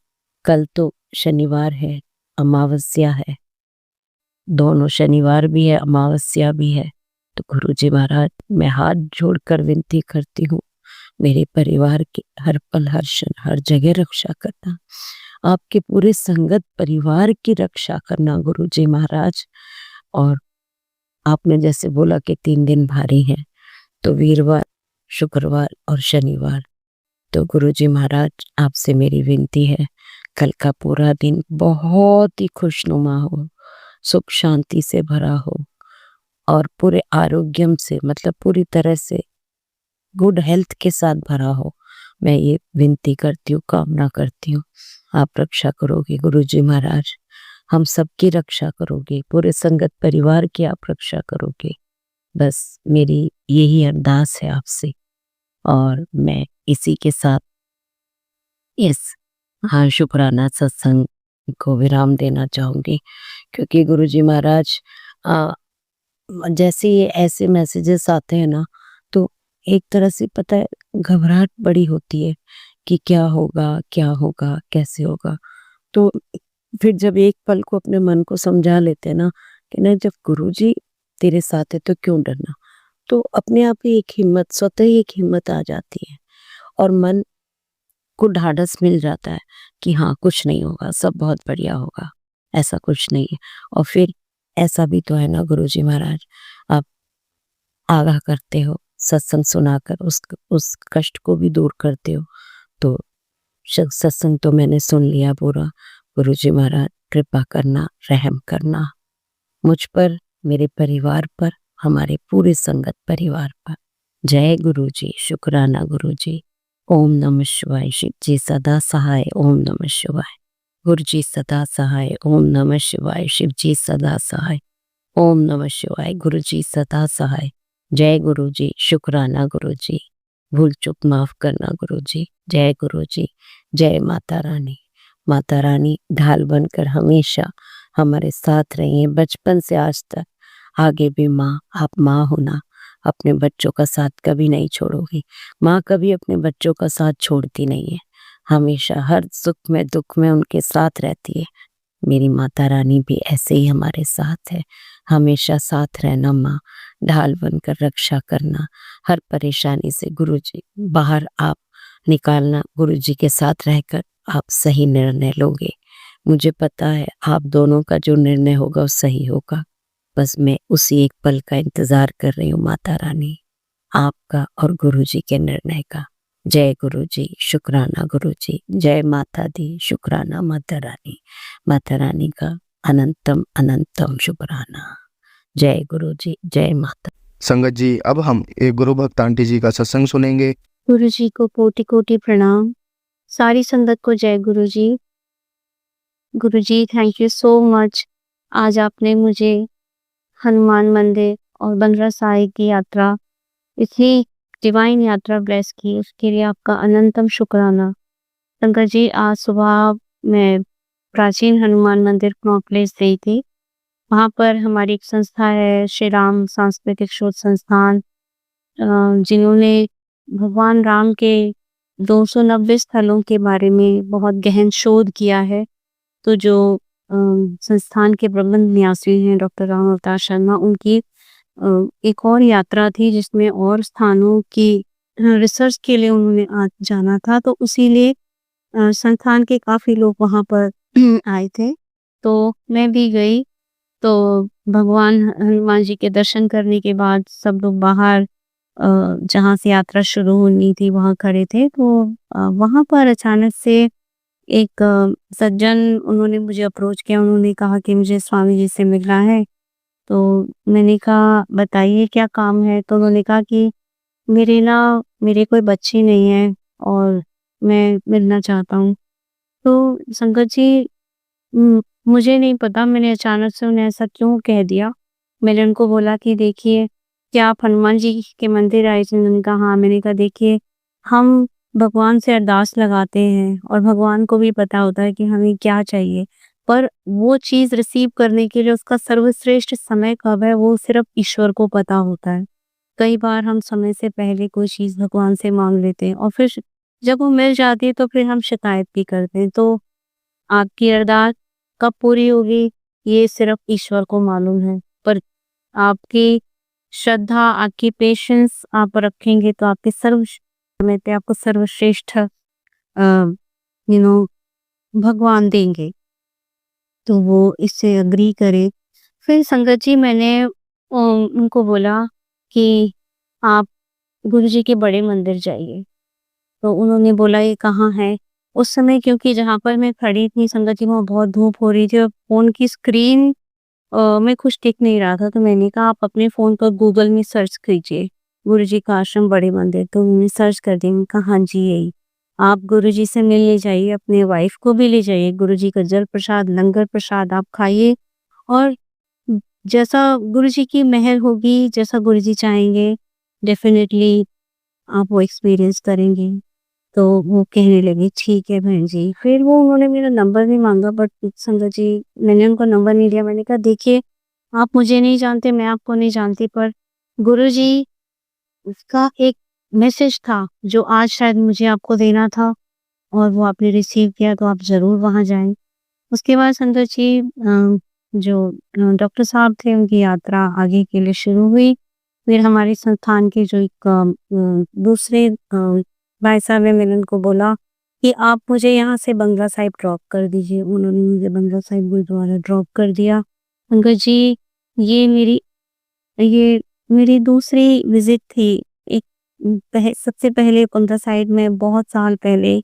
कल तो शनिवार है, अमावस्या है, दोनों शनिवार भी है, अमावस्या भी है। तो गुरु जी महाराज मैं हाथ जोड़कर विनती करती हूँ, मेरे परिवार की हर पल हर क्षण हर जगह रक्षा करना, आपके पूरे संगत परिवार की रक्षा करना गुरु जी महाराज। और आपने जैसे बोला कि 3 दिन भारी हैं, तो वीरवार, शुक्रवार और शनिवार, तो गुरु जी महाराज आपसे मेरी विनती है कल का पूरा दिन बहुत ही खुशनुमा हो, सुख शांति से भरा हो और पूरे आरोग्यम से, मतलब पूरी तरह से गुड हेल्थ के साथ भरा हो। मैं ये विनती करती हूँ, कामना करती हूँ। आप रक्षा करोगे गुरु जी महाराज, हम सबकी रक्षा करोगे, पूरे संगत परिवार की आप रक्षा करोगे। बस मेरी यही अरदास है आपसे। और मैं इसी के साथ इस शुक्राना सत्संग को विराम देना चाहूँगी, क्योंकि गुरु जी महाराज जैसे ये ऐसे मैसेजेस आते हैं ना, तो एक तरह से पता है घबराहट बड़ी होती है कि क्या होगा, कैसे होगा। तो फिर जब एक पल को अपने मन को समझा लेते हैं ना कि नहीं, जब गुरुजी तेरे साथ है तो क्यों डरना, तो अपने आप ही एक हिम्मत, स्वतः ही एक हिम्मत आ जाती है और मन को ढाढ़स मिल जाता है कि हाँ कुछ नहीं होगा, सब बहुत बढ़िया होगा, ऐसा कुछ नहीं है। और फिर ऐसा भी तो है ना गुरुजी महाराज, आप आगाह करते हो, सत्संग सुनाकर उस कष्ट को भी दूर करते हो। तो सत्संग तो मैंने सुन लिया पूरा। गुरुजी महाराज कृपा करना, रहम करना मुझ पर, मेरे परिवार पर, हमारे पूरे संगत परिवार पर। जय गुरुजी। शुक्राना गुरुजी। ओम नमः शिवाय। शिव जी सदा सहाय। ओम नमः शिवाय। गुरुजी सदा सहाय। ओम नमः शिवाय। शिव जी सदा सहाय। ओम नमः शिवाय। गुरुजी सदा सहाय। जय गुरुजी। शुक्राना गुरुजी। भूल चूक माफ करना गुरुजी। जय गुरुजी। जय माता रानी। माता रानी ढाल बनकर हमेशा हमारे साथ रही है, बचपन से आज तक। आगे भी माँ, आप माँ होना, अपने बच्चों का साथ कभी नहीं छोड़ोगी। माँ कभी अपने बच्चों का साथ छोड़ती नहीं है, हमेशा हर सुख में दुख में उनके साथ रहती है। मेरी माता रानी भी ऐसे ही हमारे साथ है, हमेशा साथ रहना माँ, ढाल बनकर रक्षा करना, हर परेशानी से गुरुजी बाहर आप निकालना। गुरुजी के साथ रहकर आप सही निर्णय लोगे। मुझे पता है आप दोनों का जो निर्णय होगा वो सही होगा। बस मैं उसी एक पल का इंतजार कर रही हूँ माता रानी, आपका और गुरुजी के निर्णय का। जय गुरुजी। शुक्राना गुरुजी। जय माता दी। शुक्राना माता रानी। माता रानी का अनंतम अनंतम शुक्राना। जय गुरुजी। जय माता। संगत जी अब हम एक गुरु भक्त आंटी जी का सत्संग सुनेंगे। गुरु जी को कोटि कोटि प्रणाम। सारी संगत को जय गुरु जी। गुरु जी थैंक यू सो मच। आज आपने मुझे हनुमान मंदिर और बंदरा साहिब की यात्रा, इतनी डिवाइन यात्रा ब्लेस की, उसके लिए आपका अनंतम शुक्राना। संगत जी आज सुबह मैं प्राचीन हनुमान मंदिर कॉम्प्लेक्स गई थी। वहाँ पर हमारी एक संस्था है, श्री राम सांस्कृतिक शोध संस्थान, जिन्होंने भगवान राम के 290 स्थलों के बारे में बहुत गहन शोध किया है। तो जो संस्थान के प्रबंध न्यासी हैं डॉक्टर राम अवतार शर्मा, उनकी एक और यात्रा थी जिसमें और स्थानों की रिसर्च के लिए उन्होंने जाना था, तो उसीलिए संस्थान के काफ़ी लोग वहाँ पर आए थे, तो मैं भी गई। तो भगवान हनुमान जी के दर्शन करने के बाद सब लोग बाहर जहाँ से यात्रा शुरू होनी थी वहाँ खड़े थे, तो वहाँ पर अचानक से एक सज्जन, उन्होंने मुझे अप्रोच किया। उन्होंने कहा कि मुझे स्वामी जी से मिलना है। तो मैंने कहा बताइए क्या काम है? तो उन्होंने कहा कि मेरे कोई बच्चे नहीं है और मैं मिलना चाहता हूँ। तो संगत जी, मुझे नहीं पता मैंने अचानक से उन्हें ऐसा क्यों कह दिया। मैंने उनको बोला कि देखिए, क्या आप हनुमान जी के मंदिर आए थे? उन्होंने कहा हाँ। मैंने कहा देखिए, हम भगवान से अरदास लगाते हैं और भगवान को भी पता होता है कि हमें क्या चाहिए, पर वो चीज़ रिसीव करने के लिए उसका सर्वश्रेष्ठ समय कब है, वो सिर्फ ईश्वर को पता होता है। कई बार हम समय से पहले कोई चीज़ भगवान से माँग लेते हैं और फिर जब वो मिल जाती है तो फिर हम शिकायत भी करते हैं। तो आपकी अरदास कब पूरी होगी, ये सिर्फ ईश्वर को मालूम है। पर आपकी श्रद्धा, आपकी पेशेंस आप रखेंगे तो आपके समय पे आपको सर्वश्रेष्ठ भगवान देंगे। तो वो इससे एग्री करे। फिर संगत जी, मैंने उनको बोला कि आप गुरुजी के बड़े मंदिर जाइए। तो उन्होंने बोला ये कहाँ है? उस समय क्योंकि जहाँ पर मैं खड़ी थी संगत जी, वहाँ बहुत धूप हो रही थी और फ़ोन की स्क्रीन में कुछ दिख नहीं रहा था। तो मैंने कहा आप अपने फ़ोन पर गूगल में सर्च कीजिए, गुरुजी का आश्रम बड़े मंदिर। तो उन्होंने सर्च कर दिया। मैंने कहा हाँ जी, यही। आप गुरुजी से मिलने जाइए, अपने वाइफ को भी ले जाइए। गुरुजी का जल प्रसाद, लंगर प्रसाद आप खाइए और जैसा गुरुजी की मेहर होगी, जैसा गुरुजी चाहेंगे, डेफ़िनेटली आप वो एक्सपीरियंस करेंगे। तो वो कहने लगे ठीक है बहन जी। फिर वो उन्होंने मेरा नंबर भी माँगा, बट संगत जी, मैंने उनको नंबर नहीं दिया। मैंने कहा देखिए, आप मुझे नहीं जानते, मैं आपको नहीं जानती, पर गुरुजी का एक मैसेज था जो आज शायद मुझे आपको देना था और वो आपने रिसीव किया, तो आप ज़रूर वहाँ जाएँ। उसके बाद संगत जी, जो डॉक्टर साहब थे, उनकी यात्रा आगे के लिए शुरू हुई। फिर हमारे संस्थान के जो एक दूसरे भाई साहब हैं, मैंने उनको बोला कि आप मुझे यहाँ से बंगला साहिब ड्रॉप कर दीजिए। उन्होंने मुझे बंगला साहिब गुरुद्वारा ड्रॉप कर दिया। संगत जी, ये मेरी ये मेरी दूसरी विज़िट थी। एक सबसे पहले बंगला साहिब में बहुत साल पहले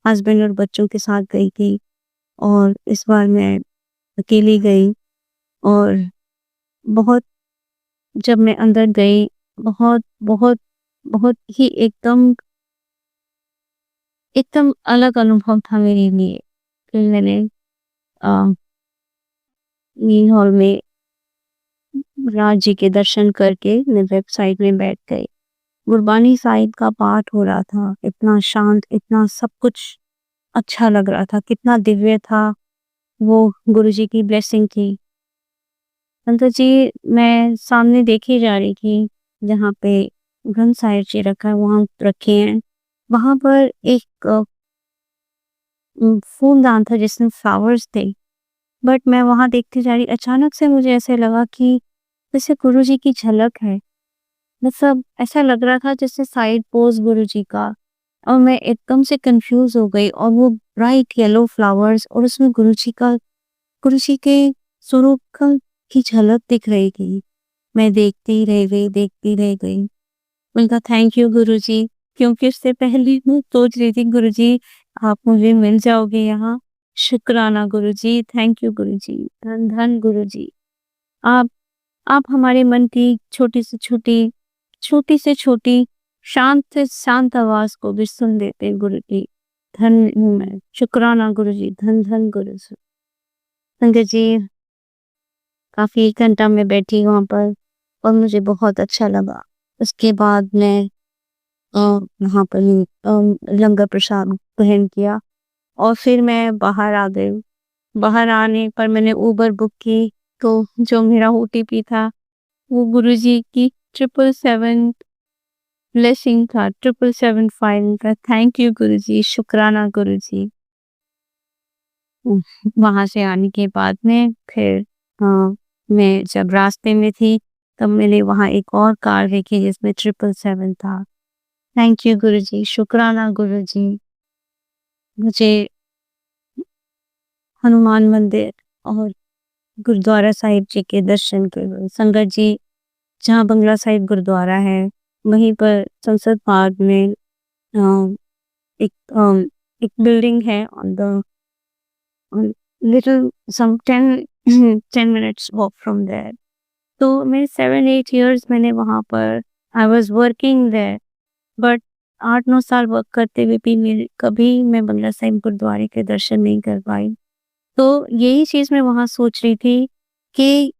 हस्बैंड और बच्चों के साथ गई थी और इस बार मैं अकेली गई और बहुत जब मैं अंदर गई, बहुत, बहुत, बहुत ही एकदम एकदम अलग अनुभव था मेरे लिए। फिर मैंने अ, मेन हॉल में राज जी के दर्शन करके मैं वेबसाइट में बैठ गई। गुरबानी साहिब का पाठ हो रहा था, इतना शांत, इतना सब कुछ अच्छा लग रहा था, कितना दिव्य था, वो गुरुजी की ब्लेसिंग थी। संत जी, मैं सामने देखी जा रही थी, जहाँ पे ग्रंथ साहिब जी रखा है, वहाँ रखे हैं। वहाँ पर एक फूलदान था जिसमें फ्लावर्स थे, बट मैं वहाँ देखती जा रही, अचानक से मुझे ऐसे लगा कि जैसे गुरुजी की झलक है। मतलब ऐसा लग रहा था जैसे साइड पोज गुरुजी का, और मैं एकदम से कंफ्यूज हो गई। और वो ब्राइट येलो फ्लावर्स और उसमें गुरुजी के स्वरूप की झलक दिख रही थी। मैं देखती रह गई। मैंने कहा थैंक यू गुरुजी, क्योंकि उससे पहले मैं सोच रही थी गुरुजी आप मुझे मिल जाओगे यहाँ। शुक्राना गुरुजी, थैंक यू गुरुजी, धन धन गुरुजी। आप आप हमारे मन की छोटी से छोटी, शांत से शांत आवाज को भी सुन लेते हैं गुरुजी। धन हूँ मैं, शुक्राना गुरुजी, धन धन गुरुजी। संगत जी, काफी 1 घंटा मैं बैठी वहाँ पर और मुझे बहुत अच्छा लगा। उसके बाद मैं वहाँ पर लंगर प्रसाद ग्रहण किया और फिर मैं बाहर आ गई। बाहर आने पर मैंने उबर बुक की, तो जो मेरा ओटीपी था वो गुरुजी की 777 ब्लेसिंग था 777 फाइल का। थैंक यू गुरुजी, शुक्राना गुरुजी। वहाँ से आने के बाद में फिर मैं जब रास्ते में थी तब मैंने वहाँ एक और कार देखी जिसमें 777 था। थैंक यू गुरुजी, शुक्राना गुरुजी। मुझे हनुमान मंदिर और गुरुद्वारा साहिब जी के दर्शन करवाए। संगत जी, जहाँ बंगला साहिब गुरुद्वारा है वहीं पर संसद पार्क में एक एक बिल्डिंग है on the little some 10 minutes walk from there. तो मेरे 7-8 इयर्स मैंने वहाँ पर I was working there, but 8-9 साल वर्क करते हुए भी मेरे कभी मैं बंगला साहिब गुरुद्वारे के दर्शन नहीं कर पाई। तो यही चीज़ मैं वहाँ सोच रही थी कि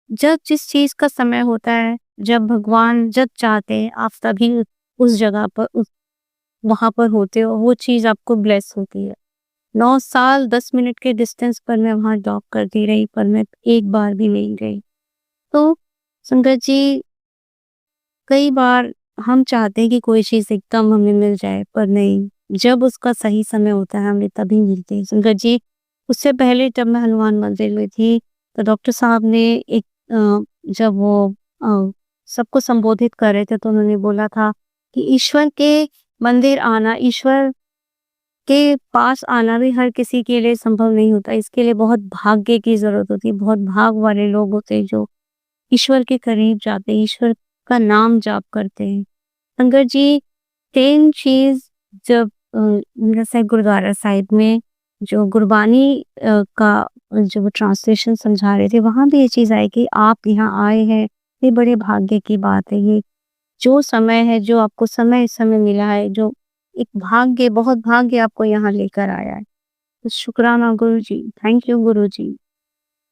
जब जिस चीज़ का समय होता है, जब भगवान जब चाहते हैं आप तभी उस जगह पर वहाँ पर होते हो, वो चीज़ आपको ब्लेस होती है। 9 साल 10 मिनट के डिस्टेंस पर मैं वहाँ जॉब करती रही, पर मैं एक बार भी नहीं गई। तो संगत जी, कई बार हम चाहते हैं कि कोई चीज़ एकदम हमें मिल जाए, पर नहीं, जब उसका सही समय होता है हमें तभी मिलती है। संगत जी, उससे पहले जब मैं हनुमान मंदिर में थी तो डॉक्टर साहब ने एक जब वो सबको संबोधित कर रहे थे तो उन्होंने बोला था कि ईश्वर के मंदिर आना, ईश्वर के पास आना भी हर किसी के लिए संभव नहीं होता। इसके लिए बहुत भाग्य की ज़रूरत होती है, बहुत भाग वाले लोग होते हैं जो ईश्वर के करीब जाते हैं, ईश्वर का नाम जाप करते हैं। संगत जी, 10 चीज़ जब बंगला साहिब गुरुद्वारा साहिब में जो गुरबानी का जो वो ट्रांसलेशन समझा रहे थे, वहाँ भी ये चीज़ आई कि आप यहाँ आए हैं, ये बड़े भाग्य की बात है। ये जो समय है, जो आपको समय इस समय मिला है, जो एक भाग्य, बहुत भाग्य आपको यहाँ लेकर आया है। तो शुक्राना गुरुजी, थैंक यू गुरुजी।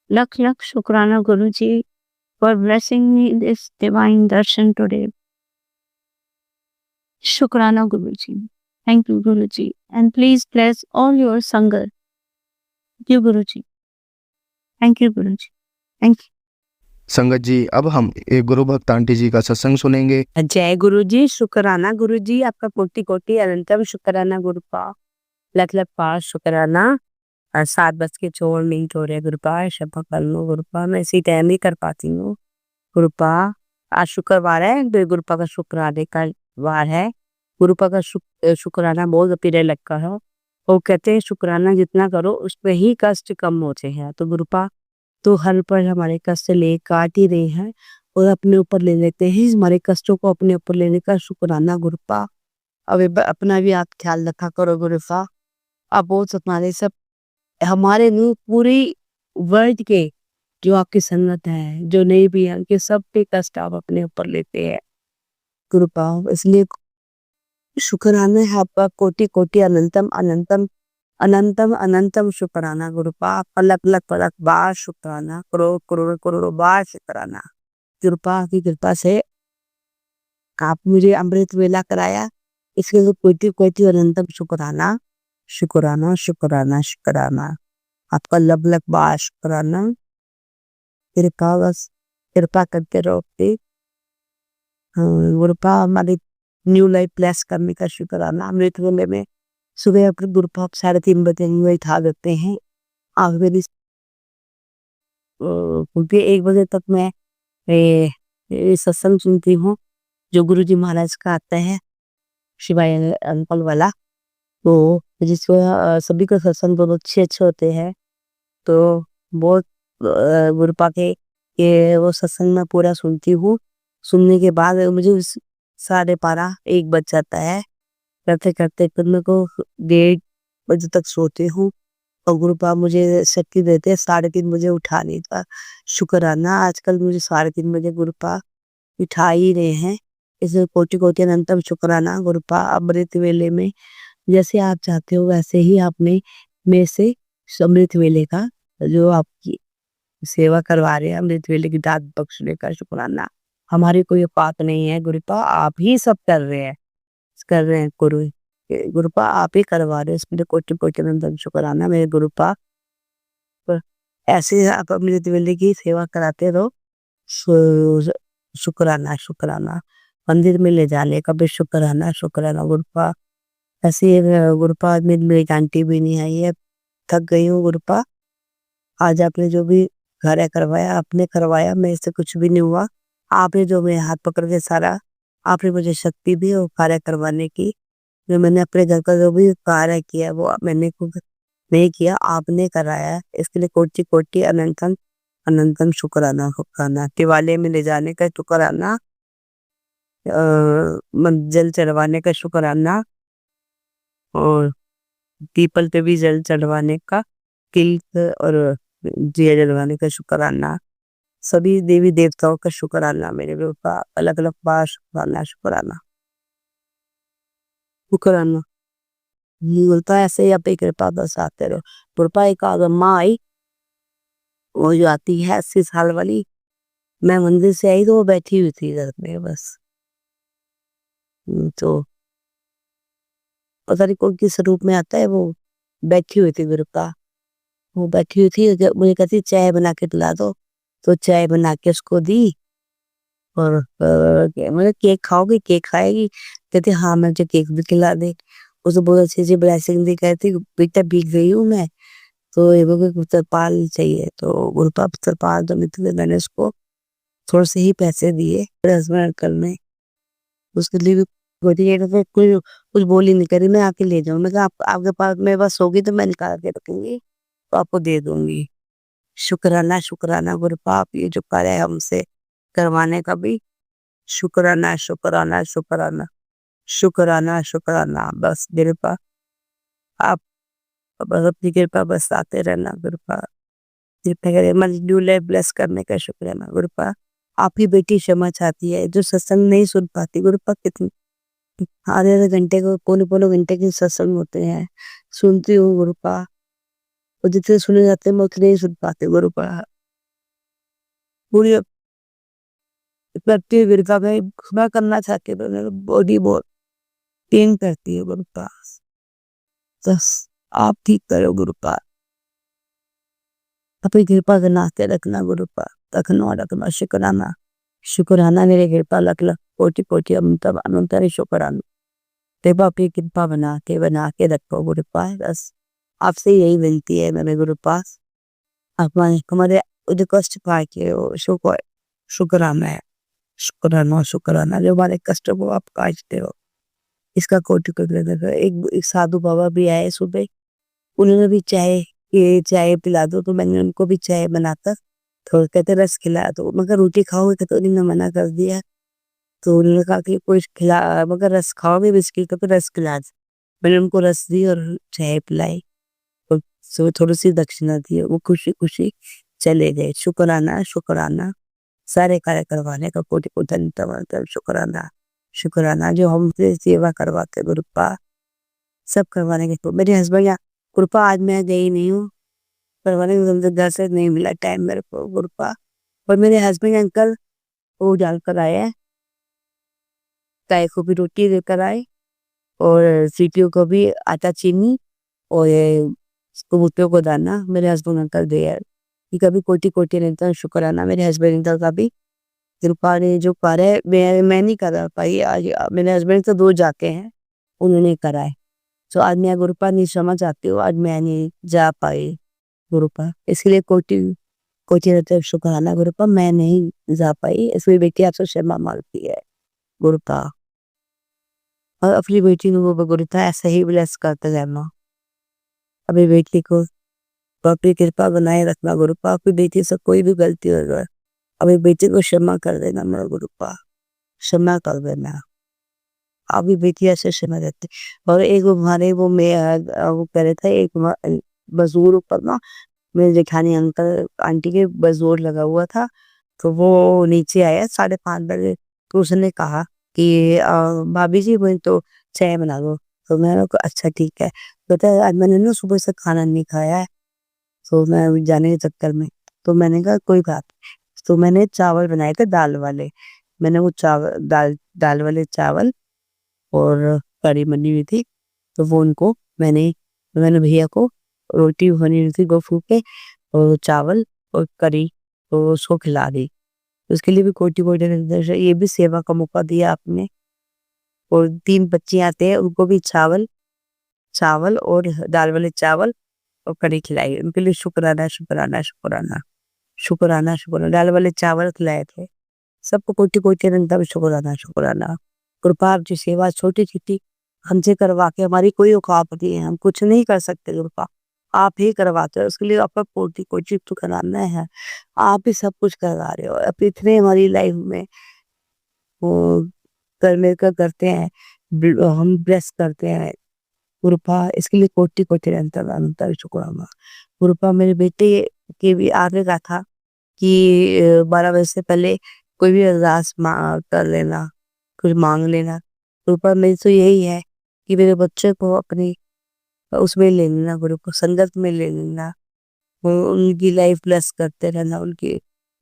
लख-लख शुक्राना गुरुजी for blessing me this divine darshan today. Shukrana Guruji. Thank you Guruji. And please bless all your Sangat. Thank you Guruji. Thank you Guruji. Thank you. संगत जी, अब हम एक गुरु भक्त आंटी जी का सत्संग सुनेंगे। जय गुरुजी, शुक्राना गुरुजी, आपका कोटि कोटि अनंतम शुक्राना गुरुपा। लख लख पार शुक्राना। और 7:04 हो रहे गुरुपा, शपथ कर लो गुरुपा, मैं इसी टाइम ही कर पाती हूँ गुरुपा। आज शुक्रवार है, तो गुरुपा का शुक्राने का वार है। गुरुपा का शुक्राना बहुत पीरे लगता है। वो कहते हैं शुक्राना जितना करो उस पे ही कष्ट कम होते हैं। तो गुरुपा तो हर पर हमारे कष्ट ले काट ही रहे हैं और अपने ऊपर ले लेते हैं। हमारे कष्टों को अपने ऊपर लेने का शुक्राना गुरुपा। अब अपना भी आप ख्याल रखा करो गुरुपा। अब बहुत हमारे सब हमारे पूरी वर्ल्ड के जो आपकी संगत है, जो नहीं भी है, उनके सब पे कष्ट आप अपने ऊपर लेते हैं गुरुपा। इसलिए शुक्राना है आपका कोटि कोटि अनंतम अनंतम अनंतम अनंतम शुक्राना गुरुपा। अलग अलग पलक बार शुक्राना, करोड़ करोड़ करोड़ों बार शुक्राना। गुरुपा की कृपा से आप मुझे अमृत वेला कराया, इसके लिए कोटि कोटि अनंतम शुक्राना शुक्राना शुक्राना शुक्राना। आपका लब लग बार शुक्राना। कृपा बस कृपा करके रहो प्लीज। गुरुपा हमारी न्यू लाइफ ब्लेस करने का शुक्राना। अमृत वेले में सुबह अपने गुरुपा 3:30 बजे हुए उठा देते हैं। आप मेरी क्योंकि 1 बजे तक मैं सत्संग सुनती हूँ जो गुरुजी महाराज का आता है शिवाय अंकल वाला। तो जिसको सभी का सत्संग बहुत अच्छे होते हैं। तो बहुत गुरुपा के ये वो सत्संग में पूरा सुनती हूँ। सुनने के बाद मुझे 12:30-1 बज जाता है। करते करते फिर मेरे को 1:30 बजे तक सोती हूँ और गुरुपा मुझे शक्ति देते हैं 3:30 बजे उठाने का। शुक्राना आजकल मुझे 3:30 बजे गुरुपा उठा ही रहे हैं। इसे कोटि कोटि अनंतम शुक्राना गुरुपा। अमृत वेले में जैसे आप चाहते हो वैसे ही आपने मेरे से अमृत वेले का जो आपकी सेवा करवा रहे हैं, अमृत वेले की दात बख्शने का शुक्राना। हमारी कोई औकात नहीं है गुरुपा, आप ही सब कर रहे हैं गुरुपा आप ही करवा रहे हैं। इसमें कोटि कोटि अनंतम शुक्राना मेरे गुरुपा। ऐसे आप अमृत वेले की सेवा कराते रहो। शुक्राना शुक्राना। मंदिर में ले जाने का भी शुक्राना गुरुपा। ऐसे गुरुपा मेरी आंटी भी नहीं आई है, थक गई हूँ गुरुपा। आज आपने जो भी कार्य करवाया आपने करवाया, मेरे से कुछ भी नहीं हुआ। आपने जो मेरे हाथ पकड़ के सारा, आपने मुझे शक्ति दी और कार्य करवाने की। जो मैंने अपने घर का जो भी कार्य किया वो मैंने खुद नहीं किया, आपने कराया है। इसके लिए कोटि कोटि अनंतम अनंतम शुक्राना। दिवाले में ले जाने का शुक्राना, जल चढ़वाने का शुक्राना और पीपल पे भी जल चढ़वाने का, तिल और दिया जलवाने का शुक्राना। सभी देवी देवताओं का शुक्राना मेरे ऊपर, अलग अलग बार शुक्राना। नहीं बोलता ऐसे ही आप ही कृपा बस आते रहो। कृपा एक माँ आई, वो जो आती है 80 साल वाली, मैं मंदिर से आई तो वो बैठी हुई थी घर में बस। तो पता नहीं कौन किस रूप में आता है, वो बैठी हुई थी कृपा। वो बैठी हुई थी, मुझे कहती चाय बना के पिला दो, तो चाय बना के उसको दी। और मैंने केक खाओगी, केक खाएगी? कहती हाँ मैं मुझे केक भी खिला दे। उसे बहुत अच्छी अच्छी ब्लेसिंग दी, कहती बेटा भीग गई हूँ मैं, तो ये वो तरपाल चाहिए, तो गुरुपा तरपाल तो नहीं, मैंने उसको थोड़े से ही पैसे दिए मेरे हस्बैंड अंकल ने। उसके लिए भी कुछ कुछ बोल ही नहीं करी, मैं आके ले जाऊँ। मैं कहा आपके पास मेरे पास होगी तो मैं निकाल के रखूंगी, तो आपको दे दूंगी। शुक्राना गुरुपा, आप ये जो कार्य है हमसे करवाने का भी शुक्राना। बस कृपा, आप बस अपनी कृपा बस आते रहना गुरुपा। कृपा करे मन न्यू लाइफ ब्लेस करने का शुक्राना गुरुपा। आप ही बेटी क्षमा चाहती है जो सत्संग नहीं सुन पाती गुरुपा। कितनी आधे आधे घंटे को पौने पौने घंटे के सत्संग होते हैं, सुनती हूँ गुरुपा, और जितने सुने जाते हैं मैं उतने ही सुन पाती हूँ गुरुपा। पूरी करती है गुरुपा, मैं क्षमा करना चाहती हूँ, मेरी बॉडी बहुत पेन करती है गुरुपा, बस आप ठीक करो गुरुपा। अपनी कृपा के नाते रखना गुरुपा, रखना शुक्राना मेरे कृपा लख लख कोटि कोटि अनंतम अनंतरी शुक्राना। कृपा अपनी कृपा बना के रखो गुरुपा, बस आपसे यही विनती है मेरे गुरुपा। आप हमारे जो कष्ट पाए के हो शुक्राना है, शुक्राना जो हमारे कष्ट को आप काटते हो, इसका कोटि कोटि एक साधु बाबा भी आए सुबह, उन्होंने भी चाय पिला दो, तो मैंने उनको भी चाय बनाकर थोड़ा कहते रस खिला दो, मगर रोटी खाओगे तो उन्होंने मना कर दिया। तो उन्होंने कहा कि कुछ खिला, मगर रस खाओगे बिस्किट का तो रस खिला दो। मैंने उनको रस दी और चाय पिलाई और सो थोड़ी सी दक्षिणा दी, वो खुशी खुशी चले गए। शुक्राना सारे कार्य करवाने का कोटि कोटि अनंतम शुक्राना जो हमसे सेवा करवाते गुरुपा, सब करवाने के। मेरे हस्बैंड यहाँ गुरुपा आज मैं गई नहीं हूँ करवाने, घर से नहीं मिला टाइम मेरे को गुरुपा। और मेरे हस्बैंड अंकल वो डालकर आए हैं, गाय को भी रोटी देकर आए और सीटियों को भी आटा चीनी और ये कबूतरों को दाना मेरे हस्बैंड अंकल दे यार। ये कभी कोटि कोटि नहीं शुक्राना मेरे हस्बैंड अंकल का भी। कृपा ने जो कार्य है मैं नहीं कर पाई आज, मेरे हस्बैंड तो 2 जाके हैं, उन्होंने कराए। तो आज मैं गुरुपा नहीं क्षमा चाहती हूँ, आज मैं नहीं जा पाई गुरुपा, इसलिए कोटि कोटि रहते शुक्राना गुरुपा, मैं नहीं जा पाई, इसलिए बेटी आपसे क्षमा मांगती है गुरुपा। और अपनी बेटी को वो गुरुपा ऐसे ही ब्लेस करते रहना, अपनी बेटी को अपनी कृपा बनाए रखना गुरुपा। अपनी बेटी से कोई भी गलती हो जाए अपनी बेटी को क्षमा कर देना मेरा गुरुपा, क्षमा कर देना। अभी बेटी ऐसे क्षमा देते। और एक हमारे वो वो कह रहे थे एक मजदूर ऊपर ना, मेरे जेठानी अंकल आंटी के बजोर लगा हुआ था, तो वो नीचे आया 5:30 बजे, तो उसने कहा कि भाभी जी मुझे तो चाय बना दो। तो मैंने कहा अच्छा ठीक है, कहता है आज मैंने ना सुबह से खाना नहीं खाया है, तो मैं जाने के चक्कर में, तो मैंने कहा कोई बात नहीं। तो मैंने चावल बनाए थे दाल वाले, मैंने वो दाल वाले चावल और कड़ी बनी हुई थी, तो वो उनको मैंने भैया को रोटी बनी हुई थी 2 फूके और चावल और करी तो उसको खिला दी। तो उसके लिए भी कोटि-कोटि नमस्कार। ये भी सेवा का मौका दिया आपने। और 3 बच्चे आते हैं, उनको भी चावल चावल और दाल वाले चावल और कढ़ी खिलाई। उनके लिए शुक्राना, शुक्राना, शुक्राना, शुक्राना, शुक्राना। दाल वाले चावल खिलाए थे। सबको कोटि-कोटि अनंत शुक्राना, शुक्राना। कृपा आपकी सेवा छोटी-छोटी हमसे करवा के, हमारी कोई औकात नहीं है, हम कुछ नहीं कर सकते कृपा, आप ही करवाते हो, उसके लिए आपका कोटि-कोटि शुक्राना है। आप ही सब कुछ करवा रहे हो। अब इतने हमारी लाइफ में वो कर मिलकर करते हैं, हम ब्लेस करते हैं। कृपा इसके लिए कोटि-कोटि अनंत शुक्राना। कृपा मेरे बेटे के भी आगे का था कि 12 बजे से पहले कोई भी अरदास कर लेना, कुछ मांग लेना। कृपा मेरी तो यही है कि मेरे बच्चे को अपनी उसमें ले लेना, गुरु को संगत में ले लेना, उनकी लाइफ ब्लेस करते रहना, उनकी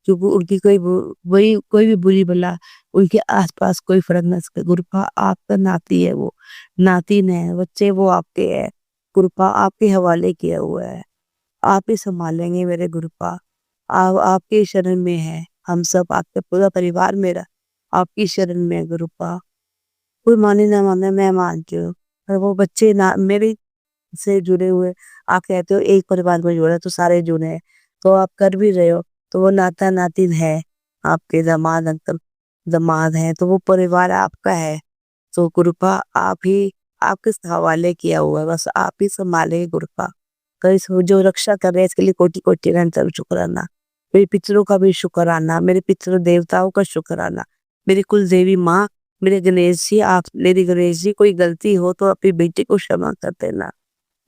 क्योंकि उनकी कोई भी बुरी बला उनके आसपास कोई फर्क न सके। गुरुपा आपका नाती है, वो नातिन है, बच्चे वो आपके है। गुरुपा आपके हवाले किया हुआ है, आप ही संभालेंगे मेरे गुरुपा। आप आपके शरण में है, हम सब आपका पूरा परिवार मेरा आपकी शरण में है गुरुपा। कोई माने ना माने, मैं मानती हूँ, और वो बच्चे ना मेरे से जुड़े हुए, आप कहते हो एक परिवार में जुड़ा तो सारे जुड़े हैं, तो आप कर भी रहे हो, तो वो नाता नातिन है, आपके दामाद अंकल दामाद हैं, तो वो परिवार आपका है। तो कृपा आप ही आपके हवाले किया हुआ है, बस आप ही संभाले कृपा। तो इस जो रक्षा कर रहे हैं इसके लिए कोटि-कोटि अनंत शुक्राना। मेरे पितरों का भी शुक्राना, मेरे पितरों देवताओं का शुक्राना, मेरी कुल देवी माँ, मेरे गणेश जी, आप मेरी गणेश जी कोई गलती हो तो अपनी बेटी को क्षमा कर देना।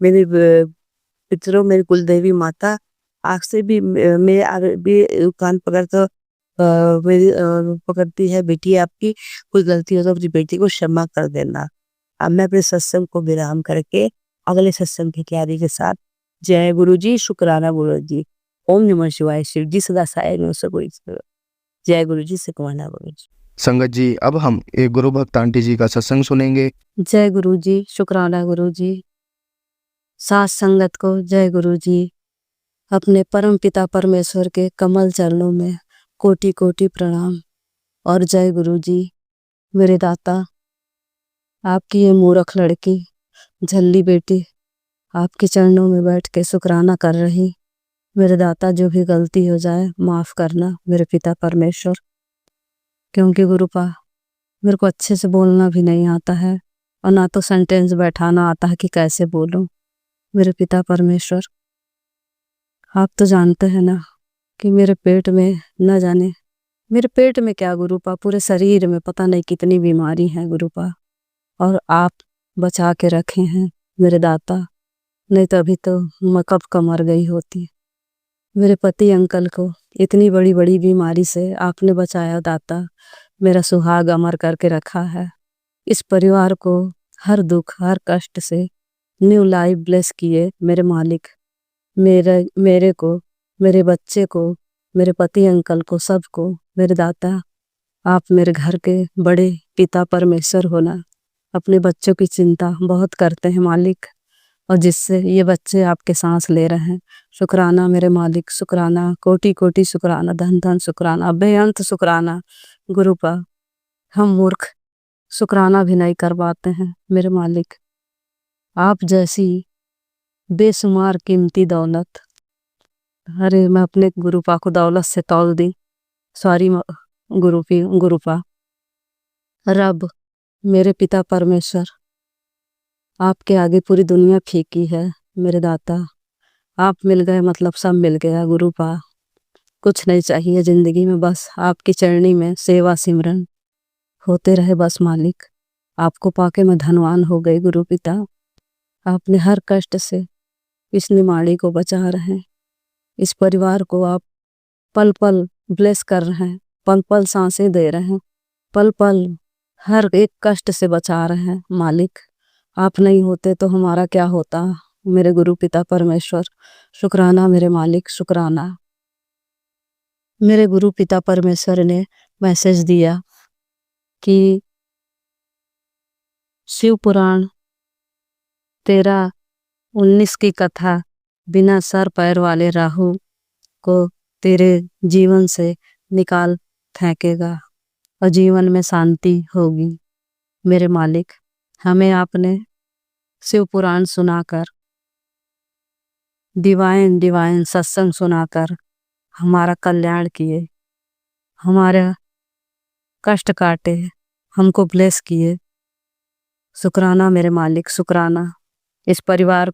मेरे पितरों, मेरी कुलदेवी माता, आपसे भी मेरे आगे भी कान पकड़ कर मेरी पकड़ती है, बेटी आपकी कोई गलती हो तो अपनी बेटी को क्षमा कर देना। अब मैं अपने सत्संग को विराम करके अगले सत्संग की तैयारी के साथ, जय गुरु जी, शुक्राना गुरु जी, ओम नमः शिवाय, शिव जी सदा सहाय हो सको। जय गुरु जी, शुक्राना गुरु जी। संगत जी, अब हम एक गुरु भक्त आंटी जी का सत्संग सुनेंगे। जय गुरु जी, शुक्राना गुरु जी। साथ संगत को जय गुरु जी। अपने परम पिता परमेश्वर के कमल चरणों में कोटि कोटि प्रणाम और जय गुरु जी। मेरे दाता, आपकी ये मूर्ख लड़की झल्ली बेटी आपके चरणों में बैठ के शुक्राना कर रही। मेरे दाता, जो भी गलती हो जाए माफ करना मेरे पिता परमेश्वर, क्योंकि गुरुपा मेरे को अच्छे से बोलना भी नहीं आता है और ना तो सेंटेंस बैठाना आता है कि कैसे बोलूं। मेरे पिता परमेश्वर, आप तो जानते हैं ना कि मेरे पेट में न जाने, मेरे पेट में क्या गुरुपा, पूरे शरीर में पता नहीं कितनी बीमारी है गुरुपा, और आप बचा के रखे हैं मेरे दाता, नहीं तो अभी तो मैं कब का मर गई होती। मेरे पति अंकल को इतनी बड़ी बड़ी बीमारी से आपने बचाया दाता, मेरा सुहाग अमर करके रखा है। इस परिवार को हर दुख हर कष्ट से न्यू लाइफ ब्लेस किए मेरे मालिक। मेरे को, मेरे बच्चे को, मेरे पति अंकल को, सबको मेरे दाता, आप मेरे घर के बड़े पिता परमेश्वर हो ना। अपने बच्चों की चिंता बहुत करते हैं मालिक, और जिससे ये बच्चे आपके सांस ले रहे हैं। शुक्राना मेरे मालिक, शुक्राना, कोटि कोटि शुक्राना, धन धन शुक्राना, बेअंत शुक्राना गुरुपा। हम मूर्ख शुक्राना भी नहीं कर पाते हैं मेरे मालिक। आप जैसी बेशुमार कीमती दौलत, अरे मैं अपने गुरुपा को दौलत से तौल दी, सॉरी गुरुपा। रब, मेरे पिता परमेश्वर, आपके आगे पूरी दुनिया फीकी है मेरे दाता। आप मिल गए मतलब सब मिल गया गुरुपा। कुछ नहीं चाहिए जिंदगी में, बस आपकी चरणी में सेवा सिमरन होते रहे बस मालिक। आपको पाके मैं धनवान हो गई गुरु पिता। आपने हर कष्ट से इस निमाड़ी को बचा रहे हैं, इस परिवार को आप पल पल ब्लेस कर रहे हैं, पल पल सांसें दे रहे हैं, पल पल हर एक कष्ट से बचा रहे हैं मालिक। आप नहीं होते तो हमारा क्या होता मेरे गुरु पिता परमेश्वर। शुक्राना मेरे मालिक, शुक्राना। मेरे गुरु पिता परमेश्वर ने मैसेज दिया कि शिव पुराण 13:19 की कथा, बिना सर पैर वाले राहु को तेरे जीवन से निकाल फेंकेगा और जीवन में शांति होगी। मेरे मालिक, हमें आपने शिव पुराण सुनाकर, डिवाइन डिवाइन सत्संग सुनाकर हमारा कल्याण किए, हमारा कष्ट काटे, हमको ब्लेस किए। शुक्राना मेरे मालिक, शुक्राना। इस परिवार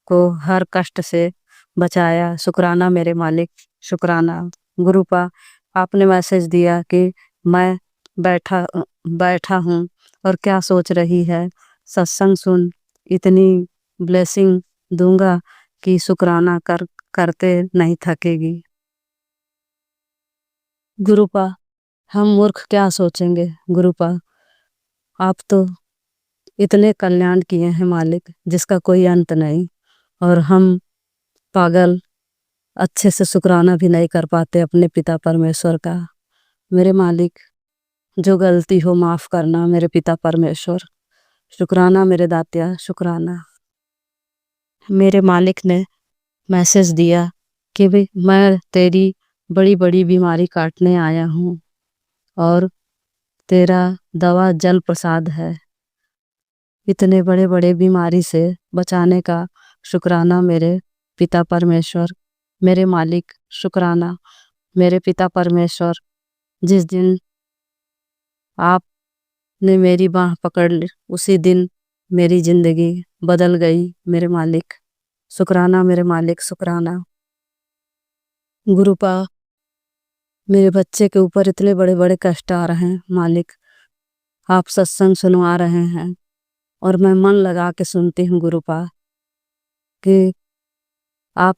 को हर कष्ट से बचाया, शुक्राना मेरे मालिक, शुक्राना। गुरुपा, आपने मैसेज दिया कि मैं बैठा हूँ और क्या सोच रही है, सत्संग सुन, इतनी ब्लेसिंग दूंगा कि शुक्राना करते नहीं थकेगी। गुरुपा, हम मूर्ख क्या सोचेंगे। गुरुपा, आप तो इतने कल्याण किए हैं मालिक, जिसका कोई अंत नहीं, और हम पागल अच्छे से शुक्राना भी नहीं कर पाते अपने पिता परमेश्वर का। मेरे मालिक, जो गलती हो माफ करना मेरे पिता परमेश्वर। शुक्राना मेरे दातिया, शुक्राना। मेरे मालिक ने मैसेज दिया कि भी मैं तेरी बड़ी बड़ी बीमारी काटने आया हूँ और तेरा दवा जल प्रसाद है। इतने बड़े बड़े बीमारी से बचाने का शुक्राना मेरे पिता परमेश्वर। मेरे मालिक, शुक्राना मेरे पिता परमेश्वर। जिस दिन आपने मेरी बाह पकड़ ली, उसी दिन मेरी जिंदगी बदल गई। मेरे मालिक, शुक्राना मेरे मालिक, शुक्राना। गुरुपा, मेरे बच्चे के ऊपर इतने बड़े बड़े कष्ट आ रहे हैं मालिक, आप सत्संग सुनवा रहे हैं और मैं मन लगा के सुनती हूँ गुरुपा कि आप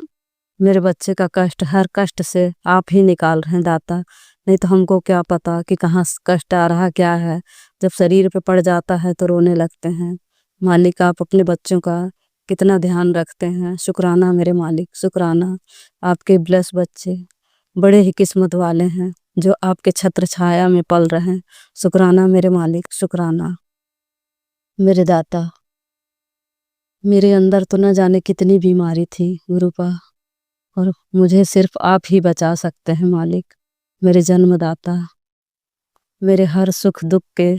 मेरे बच्चे का कष्ट, हर कष्ट से आप ही निकाल रहे हैं दाता। नहीं तो हमको क्या पता कि कहाँ कष्ट आ रहा क्या है। जब शरीर पे पड़ जाता है तो रोने लगते हैं। मालिक, आप अपने बच्चों का कितना ध्यान रखते हैं। शुक्राना मेरे मालिक, शुक्राना। आपके ब्लेस बच्चे बड़े ही किस्मत वाले हैं जो आपके छत्र छाया में पल रहे हैं। शुक्राना मेरे मालिक, शुक्राना। मेरे दाता, मेरे अंदर तो न जाने कितनी बीमारी थी गुरुपा, और मुझे सिर्फ आप ही बचा सकते हैं मालिक। मेरे जन्मदाता, मेरे हर सुख दुख के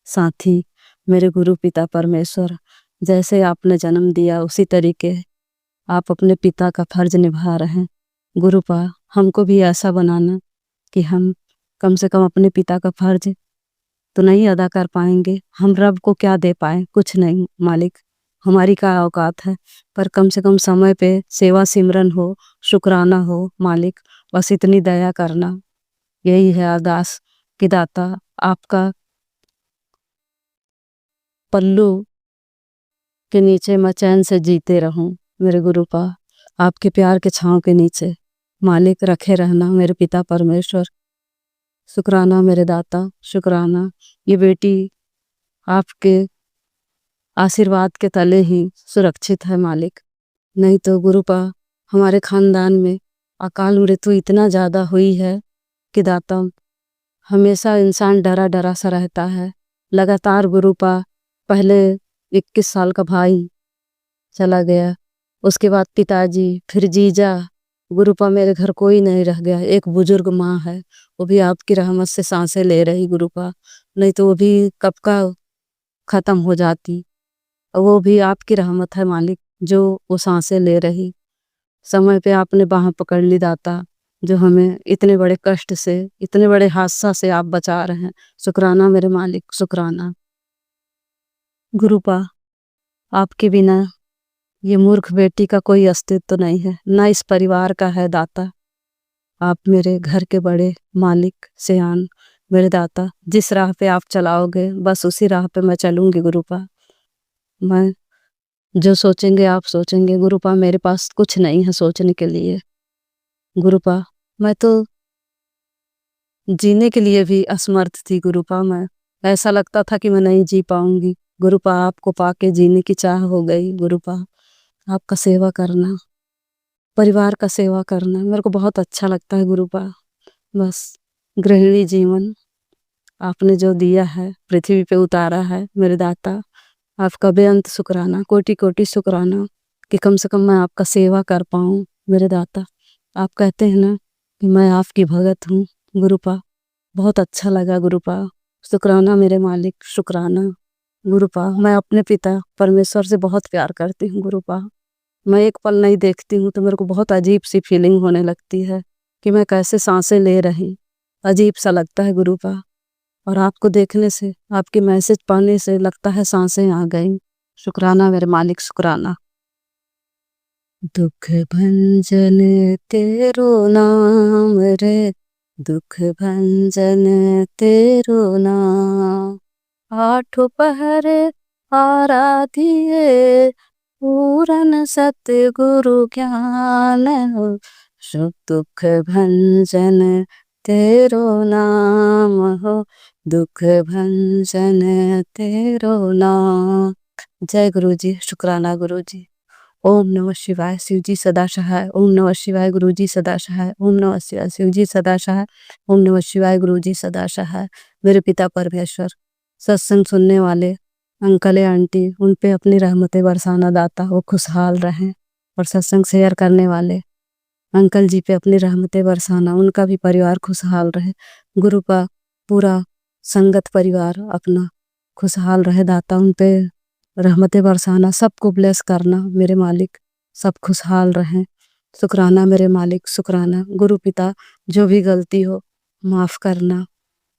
साथी, मेरे गुरु पिता परमेश्वर। जैसे आपने जन्म दिया उसी तरीके आप अपने पिता का फर्ज निभा रहे हैं। गुरुपा, हमको भी ऐसा बनाना कि हम कम से कम अपने पिता का फर्ज तो नहीं अदा कर पाएंगे। हम रब को क्या दे पाए, कुछ नहीं मालिक, हमारी क्या औकात है, पर कम से कम समय पे सेवा सिमरन हो, शुक्राना हो मालिक। बस इतनी दया करना, यही है अरदास कि दाता आपका पल्लू के नीचे मैं चैन से जीते रहूं। मेरे गुरुपा, आपके प्यार के छांव के नीचे मालिक रखे रहना मेरे पिता परमेश्वर। शुक्राना मेरे दाता, शुक्राना। ये बेटी आपके आशीर्वाद के तले ही सुरक्षित है मालिक। नहीं तो गुरुपा, हमारे खानदान में अकाल मृत्यु इतना ज़्यादा हुई है कि दाता हमेशा इंसान डरा डरा सा रहता है। लगातार गुरुपा, पहले 21 साल का भाई चला गया, उसके बाद पिताजी, फिर जीजा। गुरुपा, मेरे घर कोई नहीं रह गया। एक बुजुर्ग माँ है, वो भी आपकी रहमत से सांसें ले रही गुरुपा, नहीं तो वो भी कब का खत्म हो जाती। वो भी आपकी रहमत है मालिक, जो वो सांसें ले रही। समय पे आपने बाह पकड़ ली दाता, जो हमें इतने बड़े कष्ट से, इतने बड़े हादसा से आप बचा रहे हैं। शुक्राना मेरे मालिक, शुक्राना। गुरुपा, आपके बिना ये मूर्ख बेटी का कोई अस्तित्व नहीं है, ना इस परिवार का है दाता। आप मेरे घर के बड़े मालिक सियान, मेरे दाता। जिस राह पे आप चलाओगे बस उसी राह पे मैं चलूंगी गुरुपा। मैं जो सोचेंगे आप सोचेंगे गुरुपा, मेरे पास कुछ नहीं है सोचने के लिए गुरुपा। मैं तो जीने के लिए भी असमर्थ थी गुरुपा। मैं ऐसा लगता था कि मैं नहीं जी पाऊंगी गुरुपा। आपको पाके जीने की चाह हो गई गुरुपा। आपका सेवा करना, परिवार का सेवा करना मेरे को बहुत अच्छा लगता है गुरुपा। बस गृहिणी जीवन आपने जो दिया है, पृथ्वी पे उतारा है मेरे दाता, आपका बेअंत शुक्राना, कोटि कोटि शुक्राना कि कम से कम मैं आपका सेवा कर पाऊँ मेरे दाता। आप कहते हैं ना कि मैं आपकी भगत हूँ गुरुपा, बहुत अच्छा लगा गुरुपा। शुक्राना मेरे मालिक, शुक्राना गुरुपा। मैं अपने पिता परमेश्वर से बहुत प्यार करती हूँ गुरुपा। मैं एक पल नहीं देखती हूँ तो मेरे को बहुत अजीब सी फीलिंग होने लगती है कि मैं कैसे सांसें ले रही, अजीब सा लगता है गुरुपा। और आपको देखने से, आपके मैसेज पाने से लगता है सांसें आ गई। शुक्राना मेरे मालिक, शुक्राना। दुख भंजन तेरो नाम रे, दुख भंजन तेरो नाम, आठों पहर आराधिए, पूरन सतगुरु ज्ञान हो, सुख दुख भंजन तेरो नाम हो, दुख भंजन तेरो नाम। जय गुरु जी, शुक्राना गुरु जी। ओम नमः शिवाय, शिव जी सदा सहाय। ओम नमः शिवाय, गुरु जी सदा सहाय। ओम नमः शिवाय, शिव जी सदा सहाय। ओम नमः शिवाय, गुरु जी सदा सहाय। मेरे पिता परमेश्वर, सत्संग सुनने वाले अंकल या आंटी, उन पे अपनी रहमतें बरसाना दाता, वो खुशहाल रहें। और सत्संग शेयर करने वाले अंकल जी पे अपनी रहमतें बरसाना, उनका भी परिवार खुशहाल रहे। गुरु का पूरा संगत परिवार अपना खुशहाल रहे दाता, उन पे रहमतें बरसाना, सबको ब्लेस करना मेरे मालिक, सब खुशहाल रहें। शुक्राना मेरे मालिक, शुक्राना। गुरु पिता, जो भी गलती हो माफ़ करना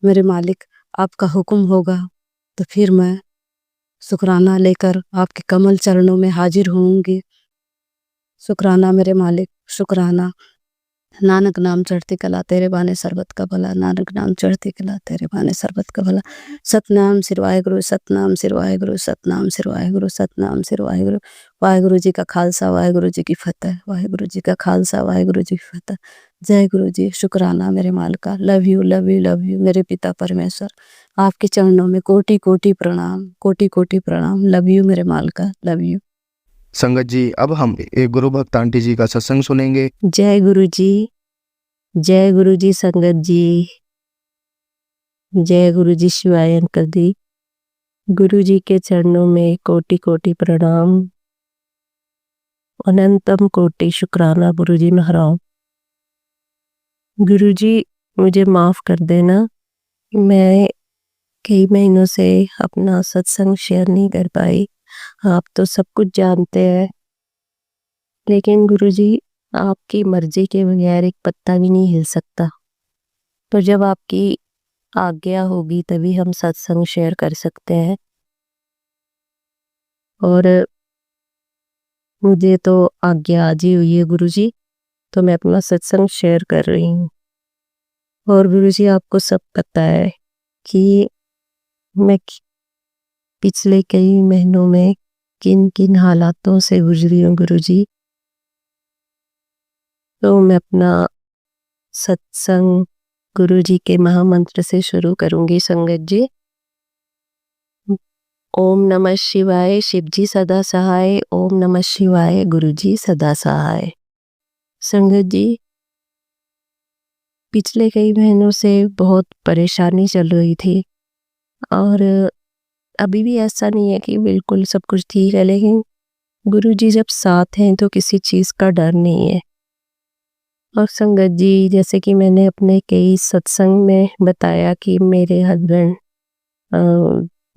मेरे मालिक। आपका हुक्म होगा तो फिर मैं शुक्राना लेकर आपके कमल चरणों में हाजिर होऊंगी। शुक्राना मेरे मालिक, शुक्राना। नानक नाम चढ़ती कला तेरे बाने सरबत का भला, नानक नाम चढ़ती कला तेरे बाने सरबत का भला। सतनाम सिर वाहेगुरु, सतनाम सिर वाहेगुरु, सतनाम सिर वाहेगुरु, सतनाम सिर वाहेगुरु। वाहेगुरु जी का खालसा, वाहेगुरु जी की फतेह, वाहेगुरु जी का खालसा, वाहेगुरु जी की फतेह। जय गुरु जी, शुक्राना मेरे मालिका। Love you love you love you मेरे पिता परमेश्वर। आपके चरणों में कोटि कोटि प्रणाम, कोटि कोटि प्रणाम। लव यू मेरे मालिका, लव यू। संगत जी, अब हम एक गुरु भक्त आंटी जी का सत्संग सुनेंगे। जय गुरु जी, जय गुरु जी संगत जी, जय गुरु जी शिवाय अंकल जी। गुरु जी के चरणों में कोटि कोटि प्रणाम, अनंतम कोटि शुक्राना गुरु जी महाराज। गुरु जी मुझे माफ़ कर देना, मैं कई महीनों से अपना सत्संग शेयर नहीं कर पाई। आप तो सब कुछ जानते हैं, लेकिन गुरु जी आपकी मर्जी के बगैर एक पत्ता भी नहीं हिल सकता। तो जब आपकी आज्ञा होगी तभी हम सत्संग शेयर कर सकते हैं। और मुझे तो आज्ञा आज ही हुई है गुरु जी, तो मैं अपना सत्संग शेयर कर रही हूँ। और गुरु जी आपको सब पता है कि मैं पिछले कई महीनों में किन किन हालातों से गुजरी हूँ गुरु जी। तो मैं अपना सत्संग गुरु जी के महामंत्र से शुरू करूंगी संगत जी। ओम नमः शिवाय, शिव जी सदा सहाय। ओम नमः शिवाय, गुरु जी सदा सहाय। संगत जी, पिछले कई महीनों से बहुत परेशानी चल रही थी और अभी भी ऐसा नहीं है कि बिल्कुल सब कुछ ठीक है, लेकिन गुरु जी जब साथ हैं तो किसी चीज़ का डर नहीं है। और संगत जी, जैसे कि मैंने अपने कई सत्संग में बताया कि मेरे हस्बैंड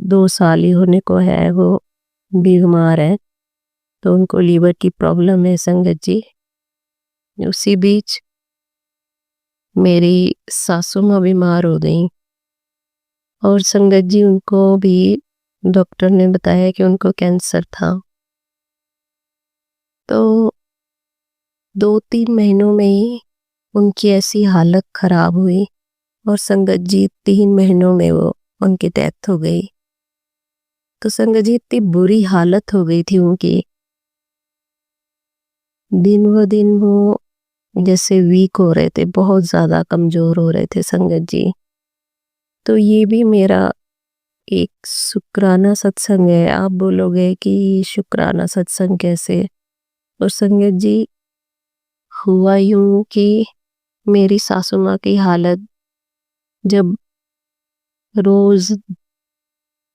2 साल ही होने को है, वो बीमार है, तो उनको लीवर की प्रॉब्लम है संगत जी। उसी बीच मेरी सासू माँ बीमार हो गई और संगत जी उनको भी डॉक्टर ने बताया कि उनको कैंसर था। तो 2-3 महीनों में ही उनकी ऐसी हालत खराब हुई और संगत जी 3 महीनों में वो उनकी डेथ हो गई। तो संगत जी इतनी बुरी हालत हो गई थी उनकी, दिन व दिन वो जैसे वीक हो रहे थे, बहुत ज़्यादा कमज़ोर हो रहे थे संगत जी। तो ये भी मेरा एक शुक्राना सत्संग है। आप बोलोगे कि शुक्राना सत्संग कैसे? और संगत जी, हुआ यूं कि मेरी सासू माँ की हालत जब रोज़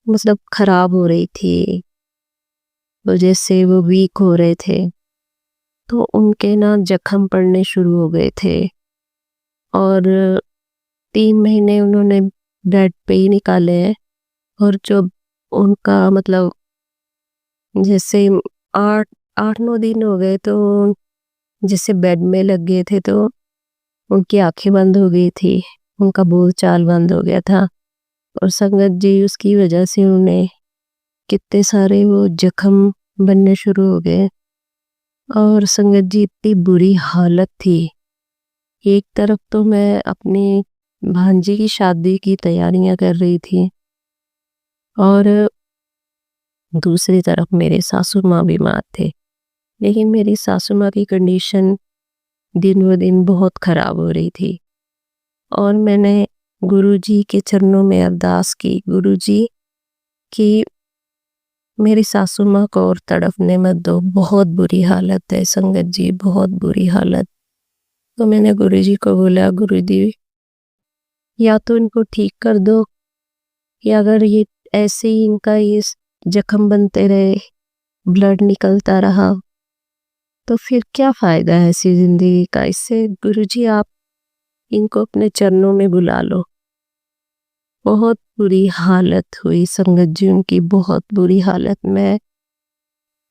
मतलब खराब हो रही थी, तो जैसे वो वीक हो रहे थे, तो उनके ना जख्म पड़ने शुरू हो गए थे और 3 महीने उन्होंने बेड पे ही निकाले हैं। और जब उनका मतलब जैसे 8-9 दिन हो गए तो जैसे बेड में लग गए थे तो उनकी आंखें बंद हो गई थी, उनका बोलचाल बंद हो गया था। और संगत जी उसकी वजह से उन्हें कितने सारे वो जख्म बनने शुरू हो गए। और संगत जी इतनी बुरी हालत थी। एक तरफ तो मैं अपनी भांजी की शादी की तैयारियां कर रही थी और दूसरी तरफ मेरे सासू माँ बीमार थे। लेकिन मेरी सासू माँ की कंडीशन दिन ब दिन बहुत ख़राब हो रही थी और मैंने गुरुजी के चरणों में अरदास की, गुरुजी कि मेरी सासू माँ को और तड़पने मत दो, बहुत बुरी हालत है संगत जी, बहुत बुरी हालत। तो मैंने गुरुजी को बोला, गुरुजी या तो इनको ठीक कर दो या अगर ये ऐसे ही इनका ये जख्म बनते रहे, ब्लड निकलता रहा तो फिर क्या फ़ायदा है ऐसी ज़िंदगी का। इससे गुरुजी आप इनको अपने चरणों में बुला लो। बहुत बुरी हालत हुई संगत जी उनकी, बहुत बुरी हालत। मैं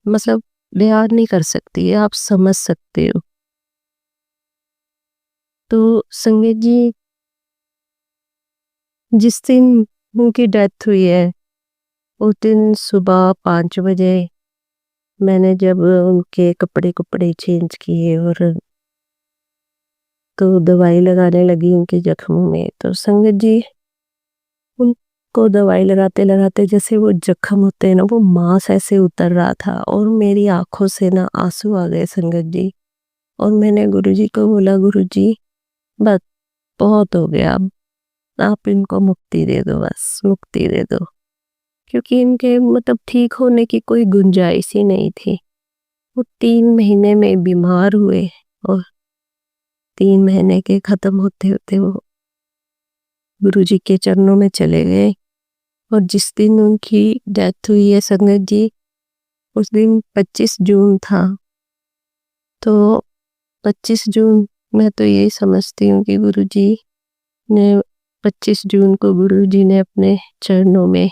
मतलब बयान नहीं कर सकती, आप समझ सकते हो। तो संगत जी जिस दिन उनकी डेथ हुई है उस दिन सुबह 5 बजे मैंने जब उनके कपड़े चेंज किए और तो दवाई लगाने लगी उनके जख्मों में, तो संगत जी उनको दवाई लगाते लगाते जैसे वो जख्म होते हैं ना, वो मांस ऐसे उतर रहा था और मेरी आंखों से ना आंसू आ गए संगत जी। और मैंने गुरुजी को बोला, गुरुजी बस बहुत हो गया, अब आप इनको मुक्ति दे दो, बस मुक्ति दे दो। क्योंकि इनके मतलब ठीक होने की कोई गुंजाइश ही नहीं थी। वो 3 महीने में बीमार हुए और 3 महीने के ख़त्म होते होते वो गुरुजी के चरणों में चले गए। और जिस दिन उनकी डेथ हुई है संगत जी, उस दिन 25 जून था। तो 25 जून मैं तो यही समझती हूँ कि गुरुजी ने 25 जून को गुरुजी ने अपने चरणों में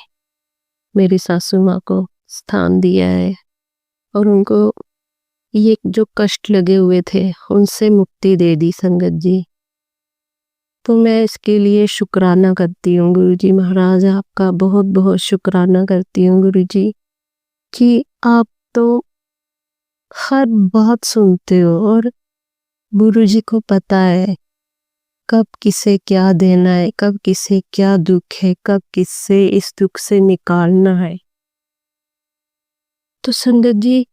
मेरी सासू माँ को स्थान दिया है और उनको ये जो कष्ट लगे हुए थे उनसे मुक्ति दे दी संगत जी। तो मैं इसके लिए शुक्राना करती हूँ गुरुजी महाराज, आपका बहुत बहुत शुक्राना करती हूँ गुरुजी कि आप तो हर बात सुनते हो और गुरुजी को पता है कब किसे क्या देना है, कब किसे क्या दुख है, कब किसे इस दुख से निकालना है। तो संगत जी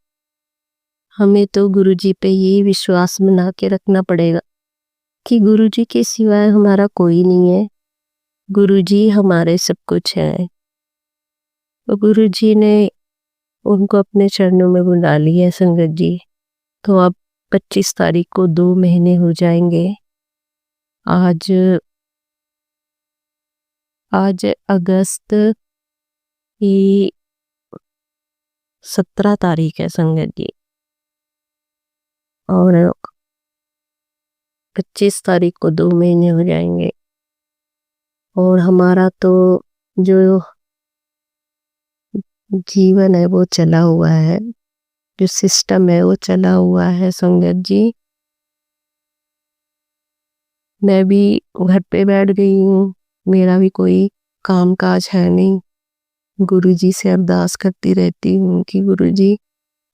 हमें तो गुरुजी पे यही विश्वास बना के रखना पड़ेगा कि गुरुजी के सिवाय हमारा कोई नहीं है, गुरुजी हमारे सब कुछ है। तो गुरुजी ने उनको अपने चरणों में बुला लिया है संगत जी। तो अब 25 तारीख को 2 महीने हो जाएंगे। आज अगस्त की 17 तारीख है संगत जी और 25 तारीख को 2 महीने हो जाएंगे। और हमारा तो जो जीवन है वो चला हुआ है, जो सिस्टम है वो चला हुआ है संगत जी। मैं भी घर पे बैठ गई हूँ, मेरा भी कोई काम काज है नहीं। गुरुजी से अरदास करती रहती हूँ कि गुरुजी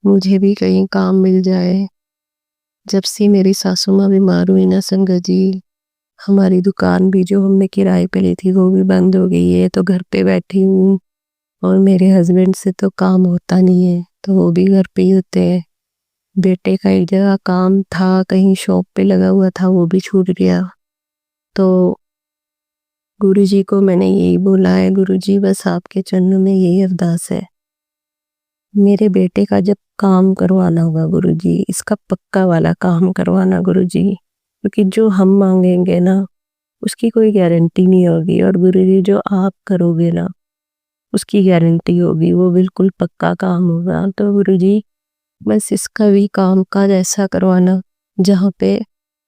मुझे भी कहीं काम मिल जाए। जब से मेरी सासू माँ बीमार हुई ना संगत जी, हमारी दुकान भी जो हमने किराए पे ली थी वो भी बंद हो गई है। तो घर पे बैठी हूँ और मेरे हस्बैंड से तो काम होता नहीं है, तो वो भी घर पे ही होते हैं। बेटे का एक जगह काम था, कहीं शॉप पे लगा हुआ था, वो भी छूट गया। तो गुरुजी को मैंने यही बोला है, गुरुजी बस आपके चरणों में यही अरदास है, मेरे बेटे का जब काम करवाना होगा गुरुजी, इसका पक्का वाला काम करवाना गुरुजी, क्योंकि जो हम मांगेंगे ना उसकी कोई गारंटी नहीं होगी और गुरुजी जो आप करोगे ना उसकी गारंटी होगी, वो बिल्कुल पक्का काम होगा। तो गुरुजी बस इसका भी काम काज ऐसा करवाना जहाँ पे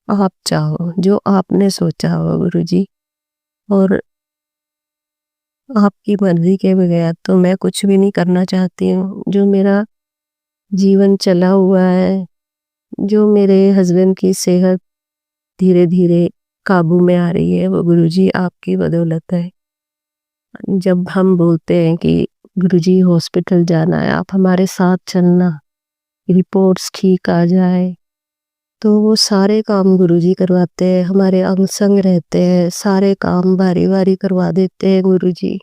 आप चाहो, जो आपने सोचा हो गुरुजी। और आपकी मर्जी के बगैर तो मैं कुछ भी नहीं करना चाहती हूँ। जो मेरा जीवन चला हुआ है, जो मेरे हस्बैंड की सेहत धीरे धीरे काबू में आ रही है, वो गुरुजी आपकी बदौलत है। जब हम बोलते हैं कि गुरुजी हॉस्पिटल जाना है, आप हमारे साथ चलना, रिपोर्ट्स ठीक आ जाए, तो वो सारे काम गुरुजी करवाते हैं, हमारे अंग संग रहते हैं, सारे काम बारी बारी करवा देते हैं गुरुजी।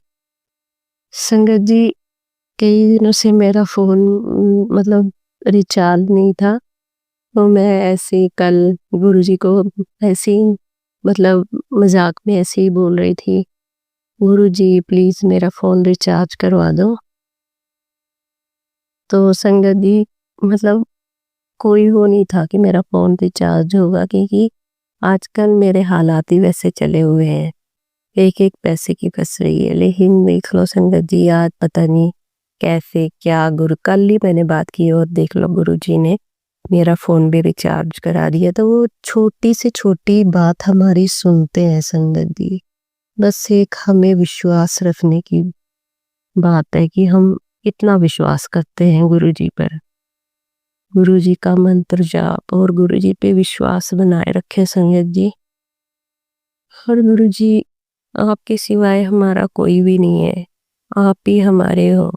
संगत जी, कई दिनों से मेरा फ़ोन मतलब रिचार्ज नहीं था, तो मैं ऐसे ही कल गुरुजी को ऐसे ही मतलब मज़ाक में ऐसे ही बोल रही थी, गुरुजी प्लीज़ मेरा फ़ोन रिचार्ज करवा दो। तो संगत जी, मतलब कोई वो नहीं था कि मेरा फ़ोन रिचार्ज होगा, क्योंकि आजकल मेरे हालात ही वैसे चले हुए हैं, एक-एक पैसे की फँस रही है। लेकिन देख लो संगत जी, आज पता नहीं कैसे क्या कल ही मैंने बात की और देख लो गुरुजी ने मेरा फ़ोन भी रिचार्ज करा दिया। तो वो छोटी से छोटी बात हमारी सुनते हैं संगत जी। बस एक हमें विश्वास रखने की बात है कि हम कितना विश्वास करते हैं गुरुजी पर। गुरुजी का मंत्र जाप और गुरुजी पे विश्वास बनाए रखें संगत जी। और गुरुजी, आपके सिवाय हमारा कोई भी नहीं है, आप ही हमारे हो,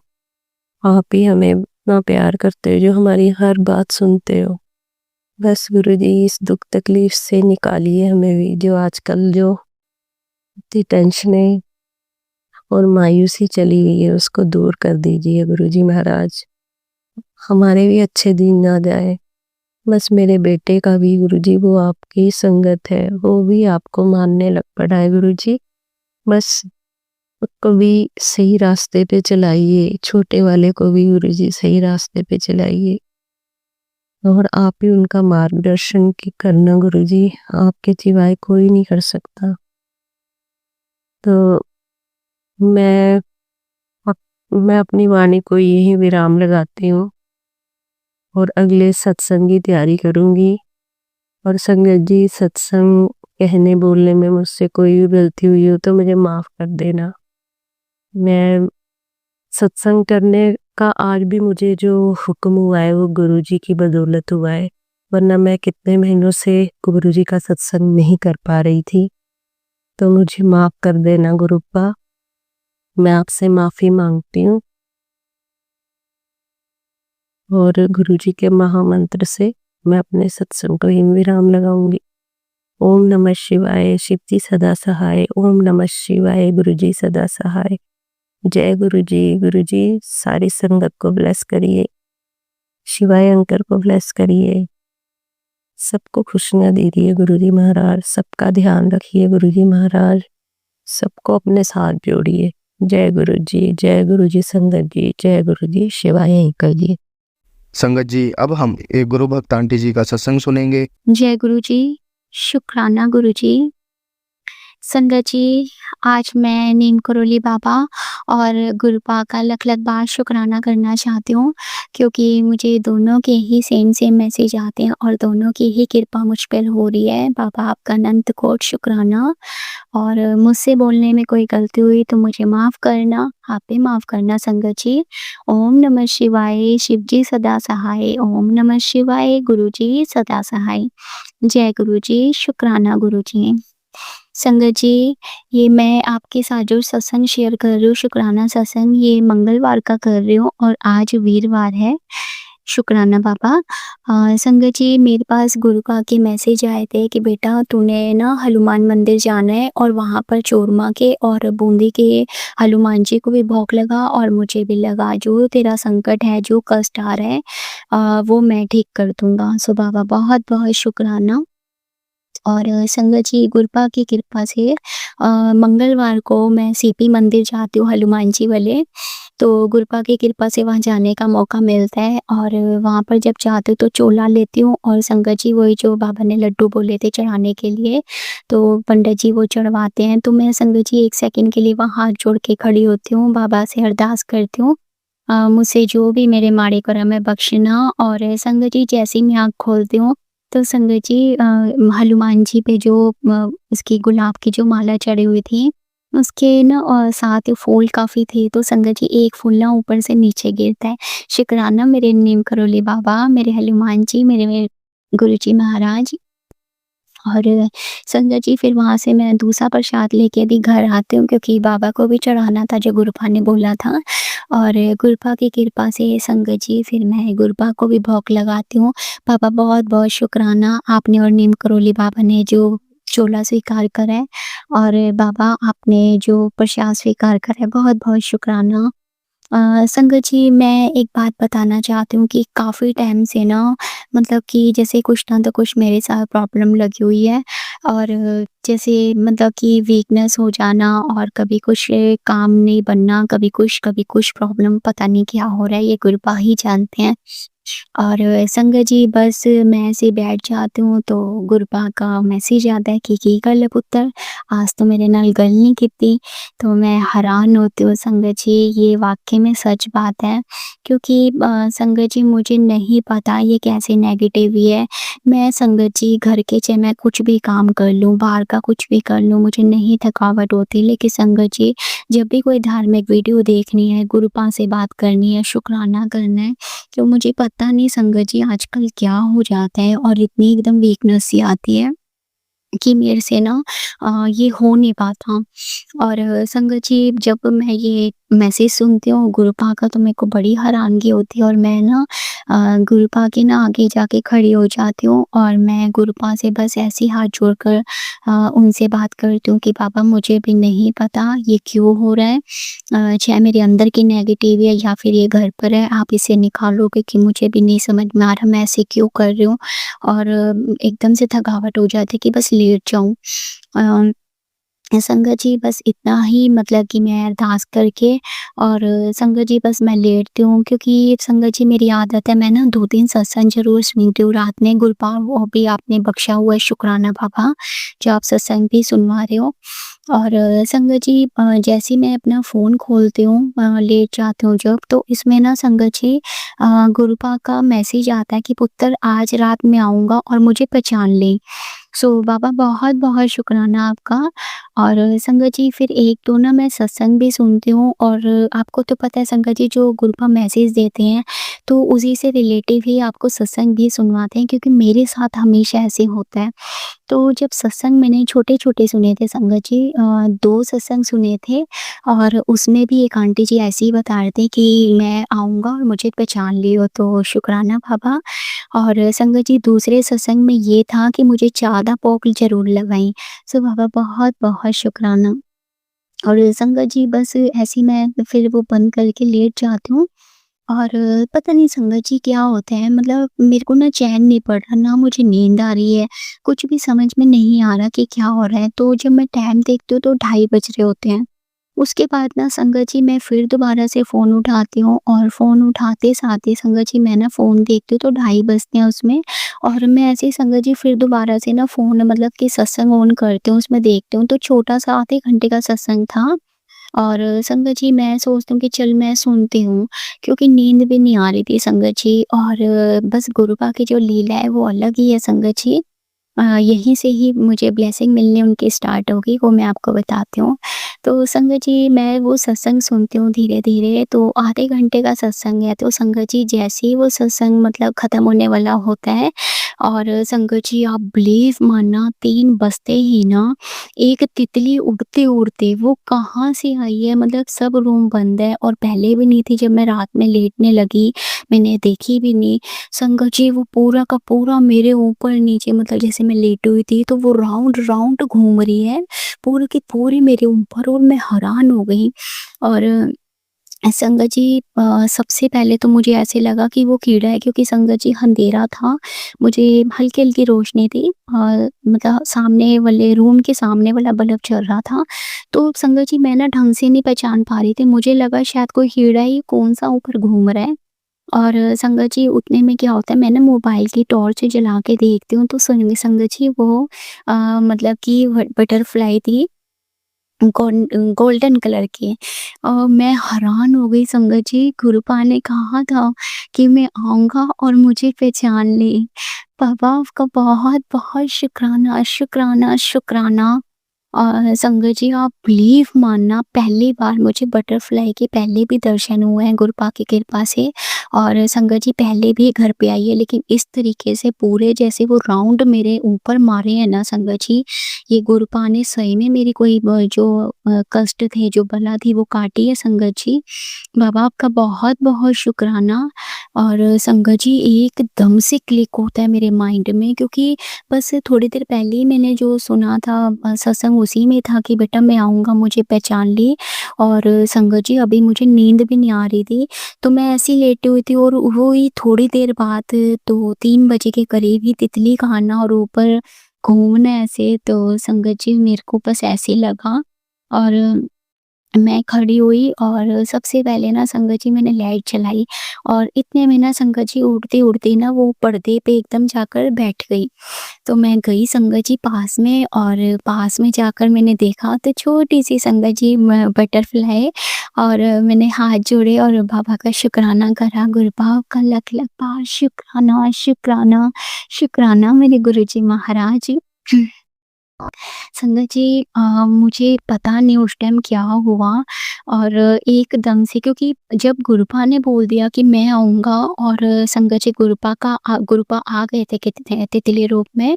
आप ही हमें इतना प्यार करते हो, जो हमारी हर बात सुनते हो। बस गुरुजी इस दुख तकलीफ से निकालिए हमें भी, जो आजकल जो इतनी टेंशनें और मायूसी चली गई है, उसको दूर कर दीजिए गुरुजी महाराज। हमारे भी अच्छे दिन आ जाए। बस मेरे बेटे का भी गुरुजी, वो आपकी संगत है, वो भी आपको मानने लग पड़ा है गुरुजी। बस उसको भी सही रास्ते पे चलाइए, छोटे वाले को भी गुरुजी सही रास्ते पे चलाइए और आप ही उनका मार्गदर्शन करना गुरुजी, आपके सिवाय कोई नहीं कर सकता। तो मैं मैं अपनी वाणी को यही विराम लगाती हूँ और अगले सत्संग की तैयारी करूँगी। और संगत जी, सत्संग कहने बोलने में मुझसे कोई भी गलती हुई हो तो मुझे माफ़ कर देना। मैं सत्संग करने का आज भी मुझे जो हुक्म हुआ है, वो गुरुजी की बदौलत हुआ है, वरना मैं कितने महीनों से गुरुजी का सत्संग नहीं कर पा रही थी। तो मुझे माफ़ कर देना गुरुप्पा, मैं आपसे माफ़ी मांगती हूँ। और गुरुजी के महामंत्र से मैं अपने सत्संग को ही विराम लगाऊंगी। ओम नमः शिवाय, शिव जी सदा सहाय। ओम नमः शिवाय, गुरुजी सदा सहाय। जय गुरुजी। गुरुजी सारी संगत को ब्लेस करिए, शिवाय अंकर को ब्लेस करिए, सबको खुशियाँ दीजिए गुरुजी महाराज, सबका ध्यान रखिए गुरुजी महाराज, सबको अपने साथ जोड़िए। जय गुरुजी, जय गुरुजी संगत जी, जय गुरुजी, शिवाय अंकर जी। संगत जी, अब हम एक गुरु भक्त आंटी जी का सत्संग सुनेंगे। जय गुरुजी, शुक्राना गुरुजी। संगत जी, आज मैं नीम करोली बाबा और गुरुपा का लख लख बार शुक्राना करना चाहती हूँ, क्योंकि मुझे दोनों के ही सेम मैसेज आते हैं और दोनों की ही कृपा मुझ पर हो रही है। बाबा आपका अनंत कोटि शुक्राना। और मुझसे बोलने में कोई गलती हुई तो मुझे माफ़ करना, आप भी माफ़ करना संगत जी। ओम नमः शिवाय, शिव जी सदा सहाय। ओम नमः शिवाय, गुरु जी सदा सहाय। जय गुरुजी, शुक्राना गुरुजी। संगत जी, ये मैं आपके साथ जो सत्संग शेयर कर रही हूँ, शुक्राना सत्संग, ये मंगलवार का कर रही हूँ और आज वीरवार है। शुक्राना बाबा। संगत जी, मेरे पास गुरु का के मैसेज आए थे कि बेटा तूने ना हनुमान मंदिर जाना है और वहाँ पर चूरमा के और बूंदी के हनुमान जी को भी भोग लगा और मुझे भी लगा। जो तेरा संकट है, जो कष्ट आ रहा है, वो मैं ठीक कर दूँगा। सो बाबा बहुत बहुत शुक्राना। और संगत जी, गुरुपा की कृपा से मंगलवार को मैं सीपी मंदिर जाती हूँ हनुमान जी वाले, तो गुरुपा की कृपा से वहाँ जाने का मौका मिलता है और वहाँ पर जब जाती हूँ तो चोला लेती हूँ और संगत जी वही जो बाबा ने लड्डू बोले थे चढ़ाने के लिए, तो पंडित जी वो चढ़वाते हैं। तो मैं संगत जी 1 सेकंड के लिए वहाँ हाथ जोड़ के खड़ी होती हूँ, बाबा से अरदास करती हूँ, मुझसे जो भी मेरे माड़े करम है बख्शना। और संगत जी, जैसे ही मैं आँख खोलती हूँ तो संगत जी हनुमान जी पे जो उसकी गुलाब की जो माला चढ़ी हुई थी, उसके ना साथ फूल काफ़ी थे, तो संगत जी एक फूल ना ऊपर से नीचे गिरता है। शुकराना मेरे नीम करोली बाबा, मेरे हनुमान जी, मेरे गुरुजी महाराज। और संगत जी फिर वहाँ से मैं दूसरा प्रसाद लेके भी घर आती हूँ, क्योंकि बाबा को भी चढ़ाना था जो गुरुपा ने बोला था। और गुरुपा की कृपा से संगत जी फिर मैं गुरुपा को भी भोग लगाती हूँ। बाबा बहुत-बहुत शुकराना, आपने और नीम करोली बाबा ने जो चोला स्वीकार करा है, और बाबा आपने जो प्रसाद स्वीकार करा है, बहुत-बहुत शुकराना। संगत जी मैं एक बात बताना चाहती हूँ कि काफ़ी टाइम से ना, मतलब कि जैसे कुछ ना तो कुछ मेरे साथ प्रॉब्लम लगी हुई है। और जैसे मतलब कि वीकनेस हो जाना, और कभी कुछ काम नहीं बनना, कभी कुछ प्रॉब्लम, पता नहीं क्या हो रहा है, ये गुरुपा ही जानते हैं। और संगत जी बस मैं ऐसे बैठ जाती हूँ तो गुरुपा का मैसेज आता है कि की गल पुत्तर, आज तो मेरे नाल गल नहीं कीती। तो मैं हैरान होती हूँ संगत जी, ये वाक़ई में सच बात है, क्योंकि संगत जी मुझे नहीं पता ये कैसे नेगेटिव ही है। मैं संगत जी घर के चाहे मैं कुछ भी काम कर लूँ, बाहर का कुछ भी कर लूँ, मुझे नहीं थकावट होती, लेकिन संगत जी जब भी कोई धार्मिक वीडियो देखनी है, गुरुपा से बात करनी है, शुकराना करना है, तो मुझे पता नहीं संगत जी आजकल क्या हो जाता है, और इतनी एकदम वीकनेस सी आती है कि मेरे से ना ये हो नहीं पाता। और संगत जी जब मैं ये मैसेज सुनती हूँ गुरुपा का, तो मेरे को बड़ी हैरानगी होती है, और मैं ना गुरुपा के ना आगे जाके खड़ी हो जाती हूँ, और मैं गुरुपा से बस ऐसे ही हाथ जोड़कर उनसे बात करती हूँ कि बाबा मुझे भी नहीं पता ये क्यों हो रहा है। चाहे मेरे अंदर की नेगेटिव है या फिर ये घर पर है, आप इसे निकालोगे कि मुझे भी नहीं समझ में आ रहा मैं ऐसे क्यों कर रही हूँ। और एकदम से थकावट हो जाती है कि बस लेट जाऊँ। अ, संगत जी बस इतना ही, मतलब कि मैं अरदास करके, और संगत जी बस मैं लेटती हूँ, क्योंकि संगत जी मेरी आदत है, मैं ना 2-3 सत्संग ज़रूर सुनती हूँ रात में। गुरुपा वो भी आपने बख्शा हुआ है, शुकराना बाबा, जो आप सत्संग भी सुनवा रहे हो। और संगत जी जैसे ही मैं अपना फ़ोन खोलती हूँ, लेट जाती हूँ जब, तो इसमें ना संगत जी गुरुपा का मैसेज आता है कि पुत्र आज रात में आऊँगा और मुझे पहचान लें। सो बाबा बहुत-बहुत शुकराना आपका। और संगत जी फिर 1-2 ना मैं सत्संग भी सुनती हूँ, और आपको तो पता है संगत जी जो गुरुपा मैसेज देते हैं, तो उसी से रिलेटिव ही आपको सत्संग भी सुनवाते हैं, क्योंकि मेरे साथ हमेशा ऐसे होता है। तो जब सत्संग मैंने छोटे-छोटे सुने थे संगत जी, 2 सत्संग सुने थे, और उसमें भी एक आंटी जी ऐसे ही बता रहे थे कि मैं आऊँगा और मुझे पहचान लियो, तो शुकराना बाबा। और संगत जी दूसरे सत्संग में ये था कि मुझे 14 पॉक ज़रूर लगवाई। सो बाबा बहुत-बहुत शुकराना। और संगत जी बस ऐसे ही मैं फिर वो बंद करके लेट जाती हूँ, और पता नहीं संगत जी क्या होता है, मतलब मेरे को ना चैन नहीं पड़ रहा, ना मुझे नींद आ रही है, कुछ भी समझ में नहीं आ रहा कि क्या हो रहा है। तो जब मैं टाइम देखती हूँ तो 2:30 बज रहे होते हैं। उसके बाद ना संगत जी मैं फिर दोबारा से फ़ोन उठाती हूँ, और फ़ोन उठाते साथ ही संगत जी मैं ना फ़ोन देखती हूँ तो 2:30 बजते हैं उसमें। और मैं ऐसे ही संगत जी फिर दोबारा से ना फ़ोन, मतलब कि सत्संग ऑन करती हूँ, उसमें देखती हूँ, तो छोटा-सा आधे घंटे का सत्संग था। और संगत जी मैं सोचती हूँ कि चल मैं सुनती हूँ, क्योंकि नींद भी नहीं आ रही थी संगत जी। और बस गुरुपा की जो लीला है वो अलग ही है संगत जी। यहीं से ही मुझे ब्लेसिंग मिलनी उनकी स्टार्ट होगी, वो मैं आपको बताती हूँ। तो संगत जी मैं वो सत्संग सुनती हूँ धीरे-धीरे, तो आधे घंटे का सत्संग है, तो संगत जी जैसे ही वो सत्संग मतलब ख़त्म होने वाला होता है, और संगत जी आप बिलीव मानना 3 बजते ही ना एक तितली उड़ते-उड़ते वो कहाँ से आई है, मतलब सब रूम बंद है, और पहले भी नहीं थी, जब मैं रात में लेटने लगी, मैंने देखी भी नहीं। संगत जी वो पूरा का पूरा मेरे ऊपर नीचे, मतलब जैसे मैं लेटी हुई थी तो वो राउंड राउंड घूम रही है, पूरी की पूरी मेरे ऊपर, और मैं हैरान हो गई। और संगत जी सबसे पहले तो मुझे ऐसे लगा कि वो कीड़ा है, क्योंकि संगत जी अंधेरा था, मुझे हल्की-हल्की रोशनी थी, मतलब सामने वाले रूम के सामने वाला बल्ब चल रहा था। तो संगत जी मैं ना ढंग से नहीं पहचान पा रही थी, मुझे लगा शायद कोई कीड़ा ही कौन-सा ऊपर घूम रहा है। और संगत जी उतने में क्या होता है, मैं ना मोबाइल की टॉर्च जला के देखती हूँ, तो संगत जी वो मतलब कि बटरफ्लाई थी, गोल्डन कलर की। मैं हैरान हो गई संगत जी, गुरुपा ने कहा था कि मैं आऊँगा और मुझे पहचान ले। बाबा आपका बहुत-बहुत शुक्राना, शुक्राना, शुक्राना। संगत जी आप बिलीव मानना, पहली बार मुझे बटरफ्लाई के पहले भी दर्शन हुए हैं गुरुपा की कृपा से, और संगत जी पहले भी घर पे आई है, लेकिन इस तरीके से पूरे जैसे वो राउंड मेरे ऊपर मारे हैं ना संगत जी, ये गुरुपा ने सही में मेरी कोई जो कष्ट थे, जो बला थी वो काटी है संगत जी। बाबा आपका बहुत-बहुत शुक्राना। और संगत जी एकदम से क्लिक होता है मेरे माइंड में, क्योंकि बस थोड़ी देर पहले ही मैंने जो सुना था सत्संग उसी में था कि बेटा मैं आऊँगा मुझे पहचान ली। और संगत जी अभी मुझे नींद भी नहीं आ रही थी, तो मैं ऐसे ही लेटी हुई थी, और वो ही थोड़ी देर बाद तो 3 बजे के करीब ही तितली का आना और ऊपर घूमना ऐसे, तो संगत जी मेरे को बस ऐसे ही लगा। और मैं खड़ी हुई और सबसे पहले ना संगत जी मैंने लाइट चलाई, और इतने में ना संगत जी उड़ते-उड़ते ना वो पर्दे पे एकदम जाकर बैठ गई। तो मैं गई संगत जी पास में, और पास में जाकर मैंने देखा तो छोटी-सी संगत जी बटरफ्लाई, और मैंने हाथ जोड़े और बाबा का शुक्राना करा। गुरुबाब का लख-लख बार शुक्राना, शुक्राना, शुक्राना मेरे गुरुजी महाराज। संगत जी मुझे पता नहीं उस टाइम क्या हुआ, और एकदम से, क्योंकि जब गुरुपा ने बोल दिया कि मैं आऊँगा, और संगत जी गुरुपा आ गए थे तितली रूप में,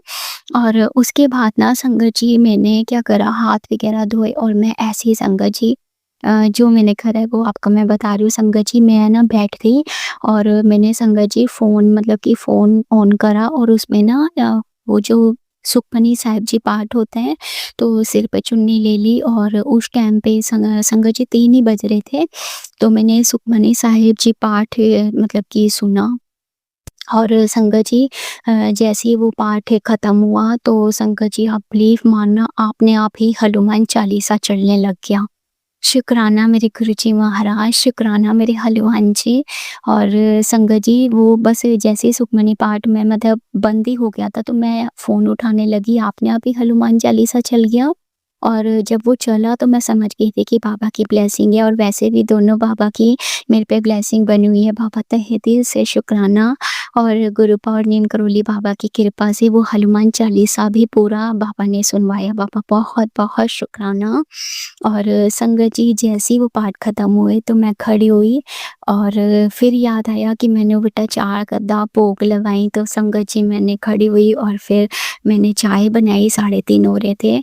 और उसके बाद ना संगत जी मैंने क्या करा, हाथ वगैरह धोए, और मैं ऐसे ही संगत जी जो मैंने करा है वो आपको मैं बता रही हूँ संगत जी। मैं ना बैठ गई, और मैंने संगत जी फ़ोन मतलब कि फ़ोन ऑन करा, और उसमें ना वो जो सुखमनी साहिब जी पाठ होते हैं, तो सिर पे चुन्नी ले ली, और उस टाइम पे संगत जी 3 ही बज रहे थे, तो मैंने सुखमनी साहिब जी पाठ मतलब कि सुना। और संगत जी जैसे ही वो पाठ ख़त्म हुआ, तो संगत जी आप बिलीव मानना, अपने आप ही हनुमान चालीसा चलने लग गया। शुक्राना मेरे गुरुजी महाराज, शुक्राना मेरे हनुमान जी। और संगत जी वो बस जैसे ही सुखमनी पाठ में मतलब बंद ही हो गया था, तो मैं फ़ोन उठाने लगी, आपने आप ही हनुमान चालीसा चल गया। और जब वो चला तो मैं समझ गई थी कि बाबा की ब्लेसिंग है, और वैसे भी दोनों बाबा की मेरे पे ब्लेसिंग बनी हुई है। बाबा तहे दिल से शुक्राना। और गुरुपा और नीम करोली बाबा की कृपा से वो हनुमान चालीसा भी पूरा बाबा ने सुनवाया। बाबा बहुत-बहुत शुक्राना। और संगत जी जैसे ही वो पाठ ख़त्म हुए तो मैं खड़ी हुई, और फिर याद आया कि मैंने बेटा 4 गद्दा भोग लगाई, तो संगत जी मैंने खड़ी हुई और फिर मैंने चाय बनाई, 3:30 हो रहे थे,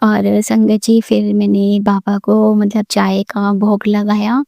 और संगत जी फिर मैंने बाबा को मतलब चाय का भोग लगाया,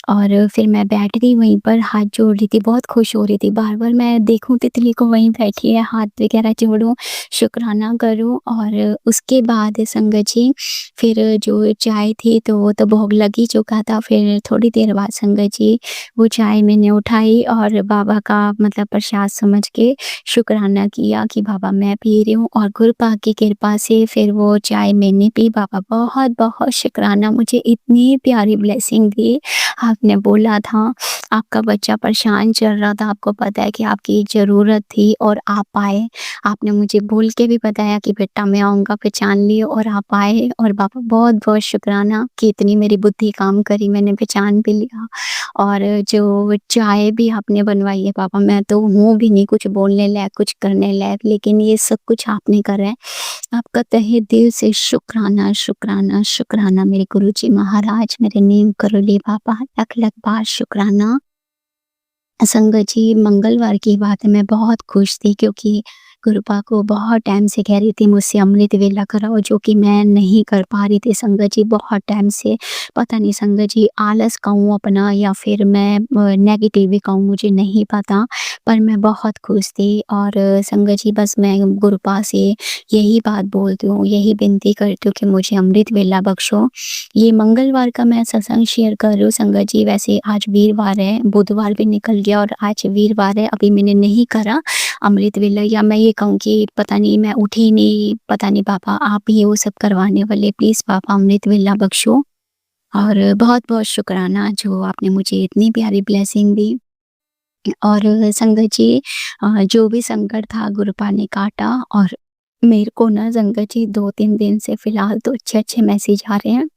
और फिर मैं बैठ गई वहीं पर, हाथ जोड़ रही थी, बहुत खुश हो रही थी, बार-बार मैं देखूँ तितली को वहीं बैठी है, हाथ वगैरह जोड़ूँ, शुक्राना करूँ। और उसके बाद संगत जी फिर जो चाय थी तो वो तो भोग लग ही चुका था, फिर थोड़ी देर बाद संगत जी वो चाय मैंने उठाई और बाबा का मतलब प्रसाद समझ के शुक्राना किया कि बाबा मैं पी रही हूँ, और गुरुपा की कृपा से फिर वो चाय मैंने पी। बाबा बहुत-बहुत शुक्राना, मुझे इतनी प्यारी ब्लेसिंग दी। आपने बोला था आपका बच्चा परेशान चल रहा था, आपको पता है कि आपकी ज़रूरत थी और आप आए। आपने मुझे बोल के भी बताया कि बेटा मैं आऊँगा, पहचान लियो, और आप आए। और बाबा बहुत-बहुत शुक्राना कि इतनी मेरी बुद्धि काम करी, मैंने पहचान भी लिया। और जो चाय भी आपने बनवाई है बाबा, मैं तो हूँ भी नहीं कुछ बोलने लायक, कुछ करने लायक, लेकिन ये सब कुछ आपने करा है। आपका तहे दिल से शुक्राना, शुक्राना, शुक्राना मेरे गुरुजी महाराज, मेरे नीम करोली बाबा, लख-लख बार शुक्राना। संगत जी मंगलवार की बात है, मैं बहुत खुश थी क्योंकि गुरुपा को बहुत टाइम से कह रही थी मुझसे अमृत वेला कराओ, जो कि मैं नहीं कर पा रही थी संगत जी बहुत टाइम से। पता नहीं संगत जी आलस कहूँ अपना या फिर मैं नेगेटिव भी कहूँ, मुझे नहीं पता, पर मैं बहुत खुश थी। और संगत जी बस मैं गुरुपा से यही बात बोलती हूँ, यही विनती करती हूँ कि मुझे अमृत वेला बख्शो। ये मंगलवार का मैं सत्संग शेयर कर रही हूँ संगत जी, वैसे आज वीरवार है, बुधवार भी निकल गया और आज वीरवार है, अभी मैंने नहीं करा अमृत वेला, या मैं ये कहूँ कि पता नहीं मैं उठी नहीं, पता नहीं बाबा आप ही वो सब करवाने वाले, प्लीज़ बाबा अमृत वेला बख्शो। और बहुत-बहुत शुक्राना जो आपने मुझे इतनी प्यारी ब्लेसिंग दी। और संगत जी जो भी संकट था गुरुपा ने काटा, और मेरे को ना संगत जी 2-3 दिन से फ़िलहाल तो अच्छे-अच्छे मैसेज आ रहे हैं।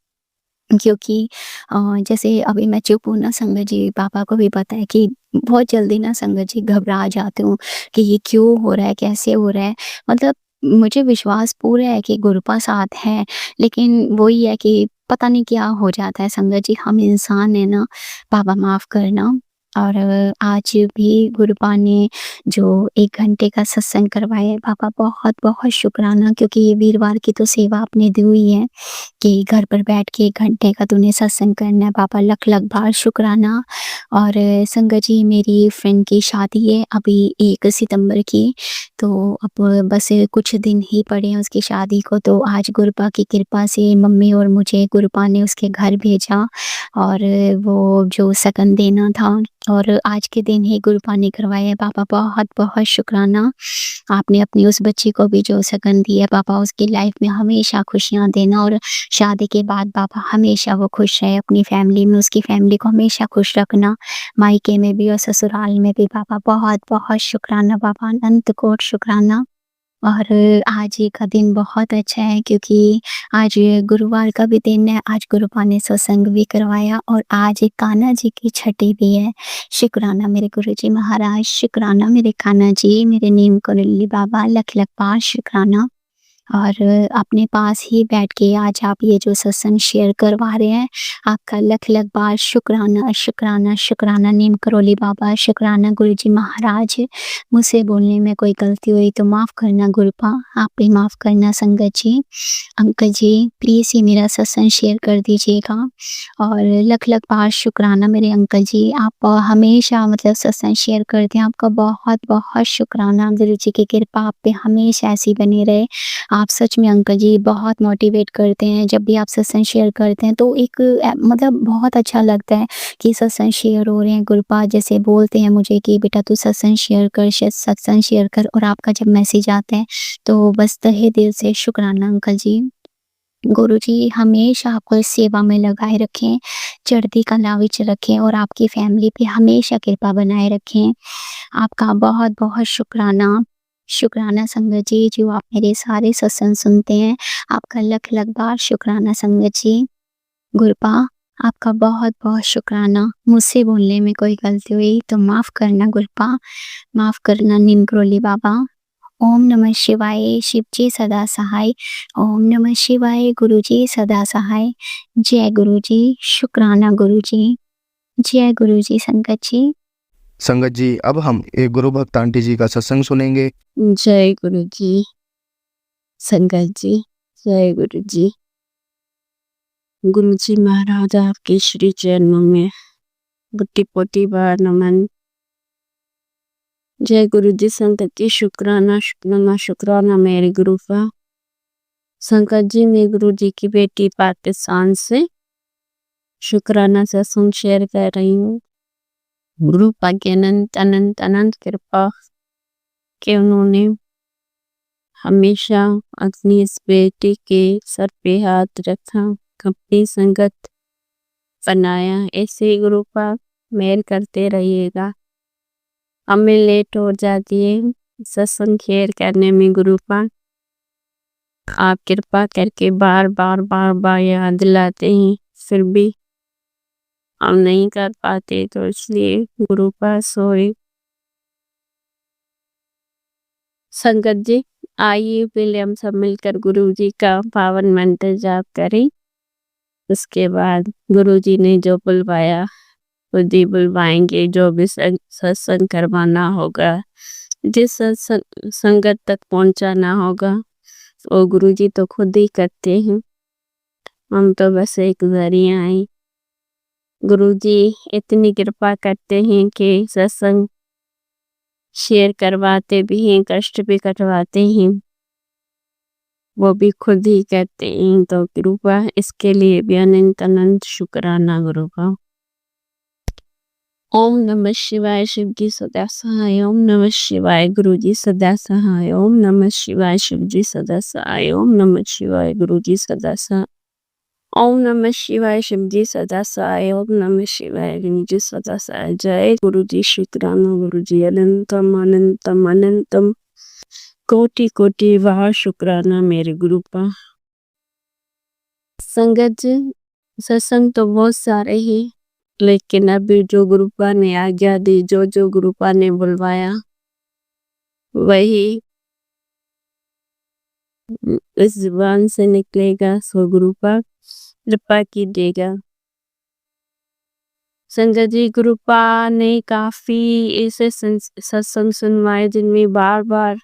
क्योंकि जैसे अभी मैं चुप हूँ ना संगत जी, पापा को भी पता है कि बहुत जल्दी ना संगत जी घबरा जाती हूँ कि ये क्यों हो रहा है, कैसे हो रहा है? मतलब मुझे विश्वास पूरा है कि गुरुपा साथ है, लेकिन वही है कि पता नहीं क्या हो जाता है संगत जी, हम इंसान हैं ना, पापा माफ़ करना। और आज भी गुरुपा ने जो 1 घंटे का सत्संग करवाया है, पापा बहुत-बहुत शुकराना, क्योंकि ये वीरवार की तो सेवा आपने दी हुई है कि घर पर बैठ के 1 घंटे का तूने सत्संग करना है। पापा लख-लख बार शुकराना। और संगत जी मेरी फ्रेंड की शादी है अभी 1 सितंबर की, तो अब बस कुछ दिन ही पड़े हैं उसकी शादी को, तो आज गुरुपा की कृपा से मम्मी और मुझे गुरुपा ने उसके घर भेजा और वो जो शगन देना था और आज के दिन ही गुरुपा ने करवाया है। पापा बहुत-बहुत शुकराना। आपने अपनी उस बच्ची को भी जो शगन दिया पापा, उसकी लाइफ में हमेशा खुशियाँ देना और शादी के बाद पापा हमेशा वो खुश रहे, अपनी फैमिली में उसकी फैमिली को हमेशा खुश रखना, मायके में भी और ससुराल में भी। पापा बहुत-बहुत शुकराना पापा, अनंत कोटि शुकराना। और आज का दिन बहुत अच्छा है क्योंकि आज गुरुवार का भी दिन है, आज गुरुपा ने सत्संग भी करवाया और आज कान्हा जी की छठी भी है। शुकराना मेरे गुरुजी महाराज, शुकराना मेरे कान्हा जी, मेरे नीम करोली बाबा, लख-लख बार शुकराना। और अपने पास ही बैठ के आज आप ये जो सत्संग शेयर करवा रहे हैं, आपका लख-लख बार शुकराना, शुकराना, शुकराना नीम करोली बाबा, शुकराना गुरुजी महाराज। मुझसे बोलने में कोई गलती हुई तो माफ़ करना गुरुपा, आप भी माफ़ करना संगत जी। अंकल जी प्लीज़ ही मेरा सत्संग शेयर कर दीजिएगा और लख-लख बार शुकराना मेरे अंकल जी, आप हमेशा मतलब सत्संग शेयर करते हैं, आपका बहुत-बहुत शुकराना। गुरुजी की कृपा आप पे हमेशा ऐसी बनी रहे। आप सच में अंकल जी बहुत मोटिवेट करते हैं, जब भी आप सत्संग शेयर करते हैं तो एक मतलब बहुत अच्छा लगता है कि सत्संग शेयर हो रहे हैं। गुरुपा जैसे बोलते हैं मुझे कि बेटा तू सत्संग शेयर कर, सत्संग शेयर कर, और आपका जब मैसेज आता है तो बस तहे दिल से शुकराना अंकल जी। गुरुजी हमेशा आपको इस सेवा में लगाए रखें, चढ़ती कला विच रखें और आपकी फैमिली पे हमेशा कृपा बनाए रखें। आपका बहुत-बहुत शुकराना। शुकराना संगत जी, जो आप मेरे सारे सत्संग सुनते हैं, आपका लख-लख बार शुकराना संगत जी। गुरुपा आपका बहुत-बहुत शुकराना। मुझसे बोलने में कोई गलती हुई तो माफ़ करना गुरुपा, माफ़ करना नीम करोली बाबा। ओम नमः शिवाय, शिव जी सदा सहाय। ओम नमः शिवाय, गुरुजी सदा सहाय। जय गुरुजी, शुकराना गुरुजी। जय गुरुजी संगत जी। संगत जी अब हम एक गुरु भक्त आंटी जी का सत्संग सुनेंगे। जय गुरुजी। संगत जी, जय गुरुजी। गुरुजी महाराज आपके श्री चरणों में कोटि-कोटि बार नमन। जय गुरुजी। संगत जी शुकराना, शुकराना, शुकराना मेरे गुरुपा। संगत जी मैं गुरुजी की बेटी पाकिस्तान से शुकराना सत्संग शेयर कर रही हूँ। गुरुपा की अनंत अनंत अनंत कृपा कि उन्होंने हमेशा अपनी इस बेटी के सर पे हाथ रखा, अपनी संगत बनाया। ऐसे ही गुरुपा मेहर करते रहिएगा। हमें लेट हो जाती है सत्संग शेयर करने में गुरुपा, आप कृपा करके बार बार बार बार याद दिलाते हैं, फिर भी हम नहीं कर पाते, तो इसलिए गुरुपा सॉरी। संगत जी आइए पहले हम सब मिलकर गुरु जी का पावन मंत्र जाप करें। उसके बाद गुरु जी ने जो बुलवाया खुद ही बुलवाएंगे। जो भी सत्संग करवाना होगा, जिस संगत तक पहुंचाना होगा, वो गुरु जी तो खुद ही करते हैं, हम तो बस एक जरिया हैं। गुरु जी इतनी कृपा करते हैं कि सत्संग शेयर करवाते भी हैं, कष्ट भी कटवाते हैं, वो भी खुद ही करते हैं। तो गुरुपा इसके लिए भी अनंत अनंत शुक्राना गुरुपा। ओम नमः शिवाय, शिव जी सदा सहाय। ओम नमः शिवाय, गुरु जी सदा सहाय। ओम नमः शिवाय, शिव जी सदा सहाय। ओम नमः शिवाय, गुरु जी सदा सहाय। ओम नमः शिवाय, शिव जी सदा सहाय। ओम नमः शिवाय, गुरु जी सदा सहाय। जय गुरु जी, शुक्राना गुरु जी, अनंतम अनंतम अनंतम कोटि कोटि बार शुक्राना मेरे गुरुपा। संगत जी सत्संग तो बहुत सारे ही, लेकिन अभी जो गुरुपा ने आज्ञा दी, जो गुरुपा ने बुलवाया, वही इस जुबान से निकलेगा, सो गुरुपा कृपा कीजिएगा। संगत जी, गुरुपा ने काफी ऐसे सत्संग सुनवाए जिनमें बार बार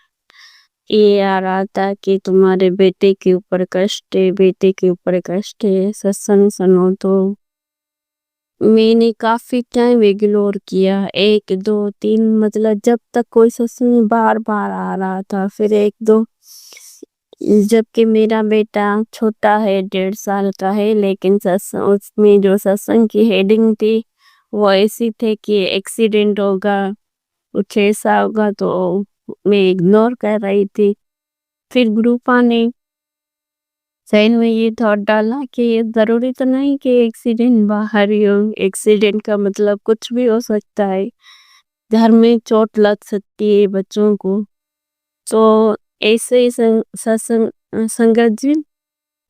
ये आ रहा था कि तुम्हारे बेटे के ऊपर कष्ट है, बेटे के ऊपर कष्ट है, सत्संग सुनो। तो मैंने काफी टाइम इग्नोर किया, 1 2 3, मतलब जब तक कोई सत्संग बार बार आ रहा था। फिर 1 2, जबकि मेरा बेटा छोटा है, 1.5 साल का है, लेकिन सत्संग उसमें जो सत्संग की हेडिंग थी वो ऐसी थी कि एक्सीडेंट होगा, कुछ ऐसा होगा, तो मैं इग्नोर कर रही थी। फिर गुरुपा ने सैन में ये थॉट डाला कि ये जरूरी तो नहीं कि एक्सीडेंट बाहर ही हो, एक्सीडेंट का मतलब कुछ भी हो सकता है, घर में चोट लग सकती है बच्चों को। तो ऐसे ही संगत जी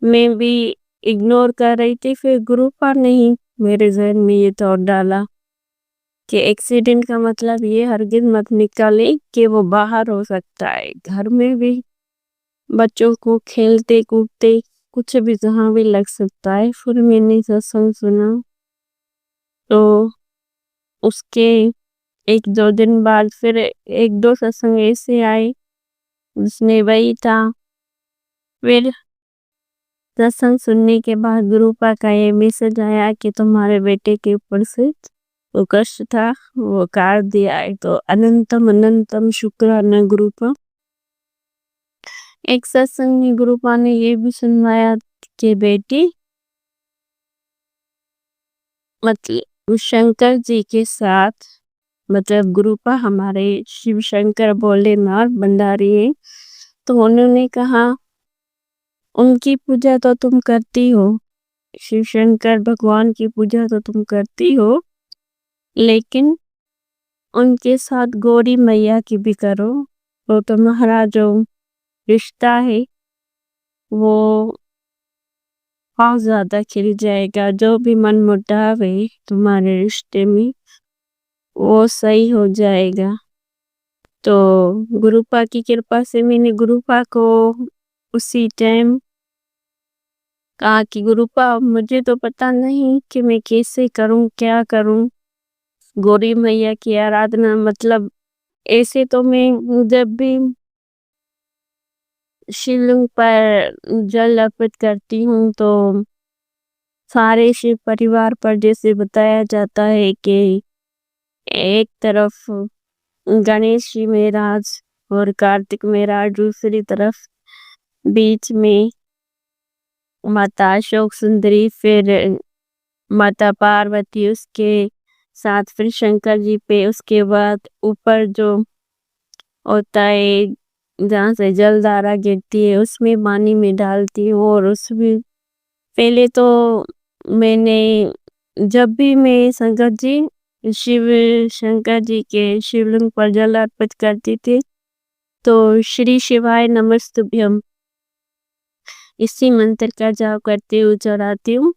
मैं भी इग्नोर कर रही थी। फिर गुरुपा ने ही मेरे जहन में ये थॉट डाला कि एक्सीडेंट का मतलब ये हरगिज मत निकाले कि वो बाहर हो सकता है, घर में भी बच्चों को खेलते कूदते कुछ भी जहाँ भी लग सकता है। फिर मैंने सत्संग सुना, तो उसके 1 2 दिन बाद फिर 1 2 सत्संग ऐसे आए जिसमें वही था। फिर सत्संग सुनने के बाद गुरुपा का ये मैसेज आया कि तुम्हारे बेटे के ऊपर से वो कष्ट था, वो काट दिया है। तो अनंतम अनंतम शुक्राना गुरुपा। एक सत्संग में गुरुपा ने ये भी सुनवाया कि बेटी, मतलब शंकर जी के साथ, मतलब गुरुपा हमारे शिव शंकर भोलेनाथ भंडारी है, तो उन्होंने कहा उनकी पूजा तो तुम करती हो, शिव शंकर भगवान की पूजा तो तुम करती हो, लेकिन उनके साथ गौरी मैया की भी करो, तो तुम्हारा जो रिश्ता है वो बहुत ज्यादा खिल जाएगा। जो भी मन मुटाव है तुम्हारे रिश्ते में वो सही हो जाएगा। तो गुरुपा की कृपा से मैंने गुरुपा को उसी टाइम कहा कि गुरुपा मुझे तो पता नहीं कि मैं कैसे करूं, क्या करूं गौरी मैया की आराधना। मतलब ऐसे तो मैं जब भी शिवलिंग पर जल अर्पित करती हूँ तो सारे शिव परिवार पर जैसे बताया जाता है कि एक तरफ गणेश जी महाराज और कार्तिक महाराज, दूसरी तरफ बीच में माता अशोक सुंदरी, फिर माता पार्वती उसके साथ, फिर शंकर जी पे, उसके बाद ऊपर जो होता है जहाँ से जलधारा गिरती है उसमें पानी में डालती हूँ। और उसमें पहले तो मैंने जब भी मैं संगत जी शिव शंकर जी के शिवलिंग पर जल अर्पित करती थी तो श्री शिवाय नमस्तुभ्यम इसी मंत्र का जाप करती हूँ, चढ़ाती हूँ।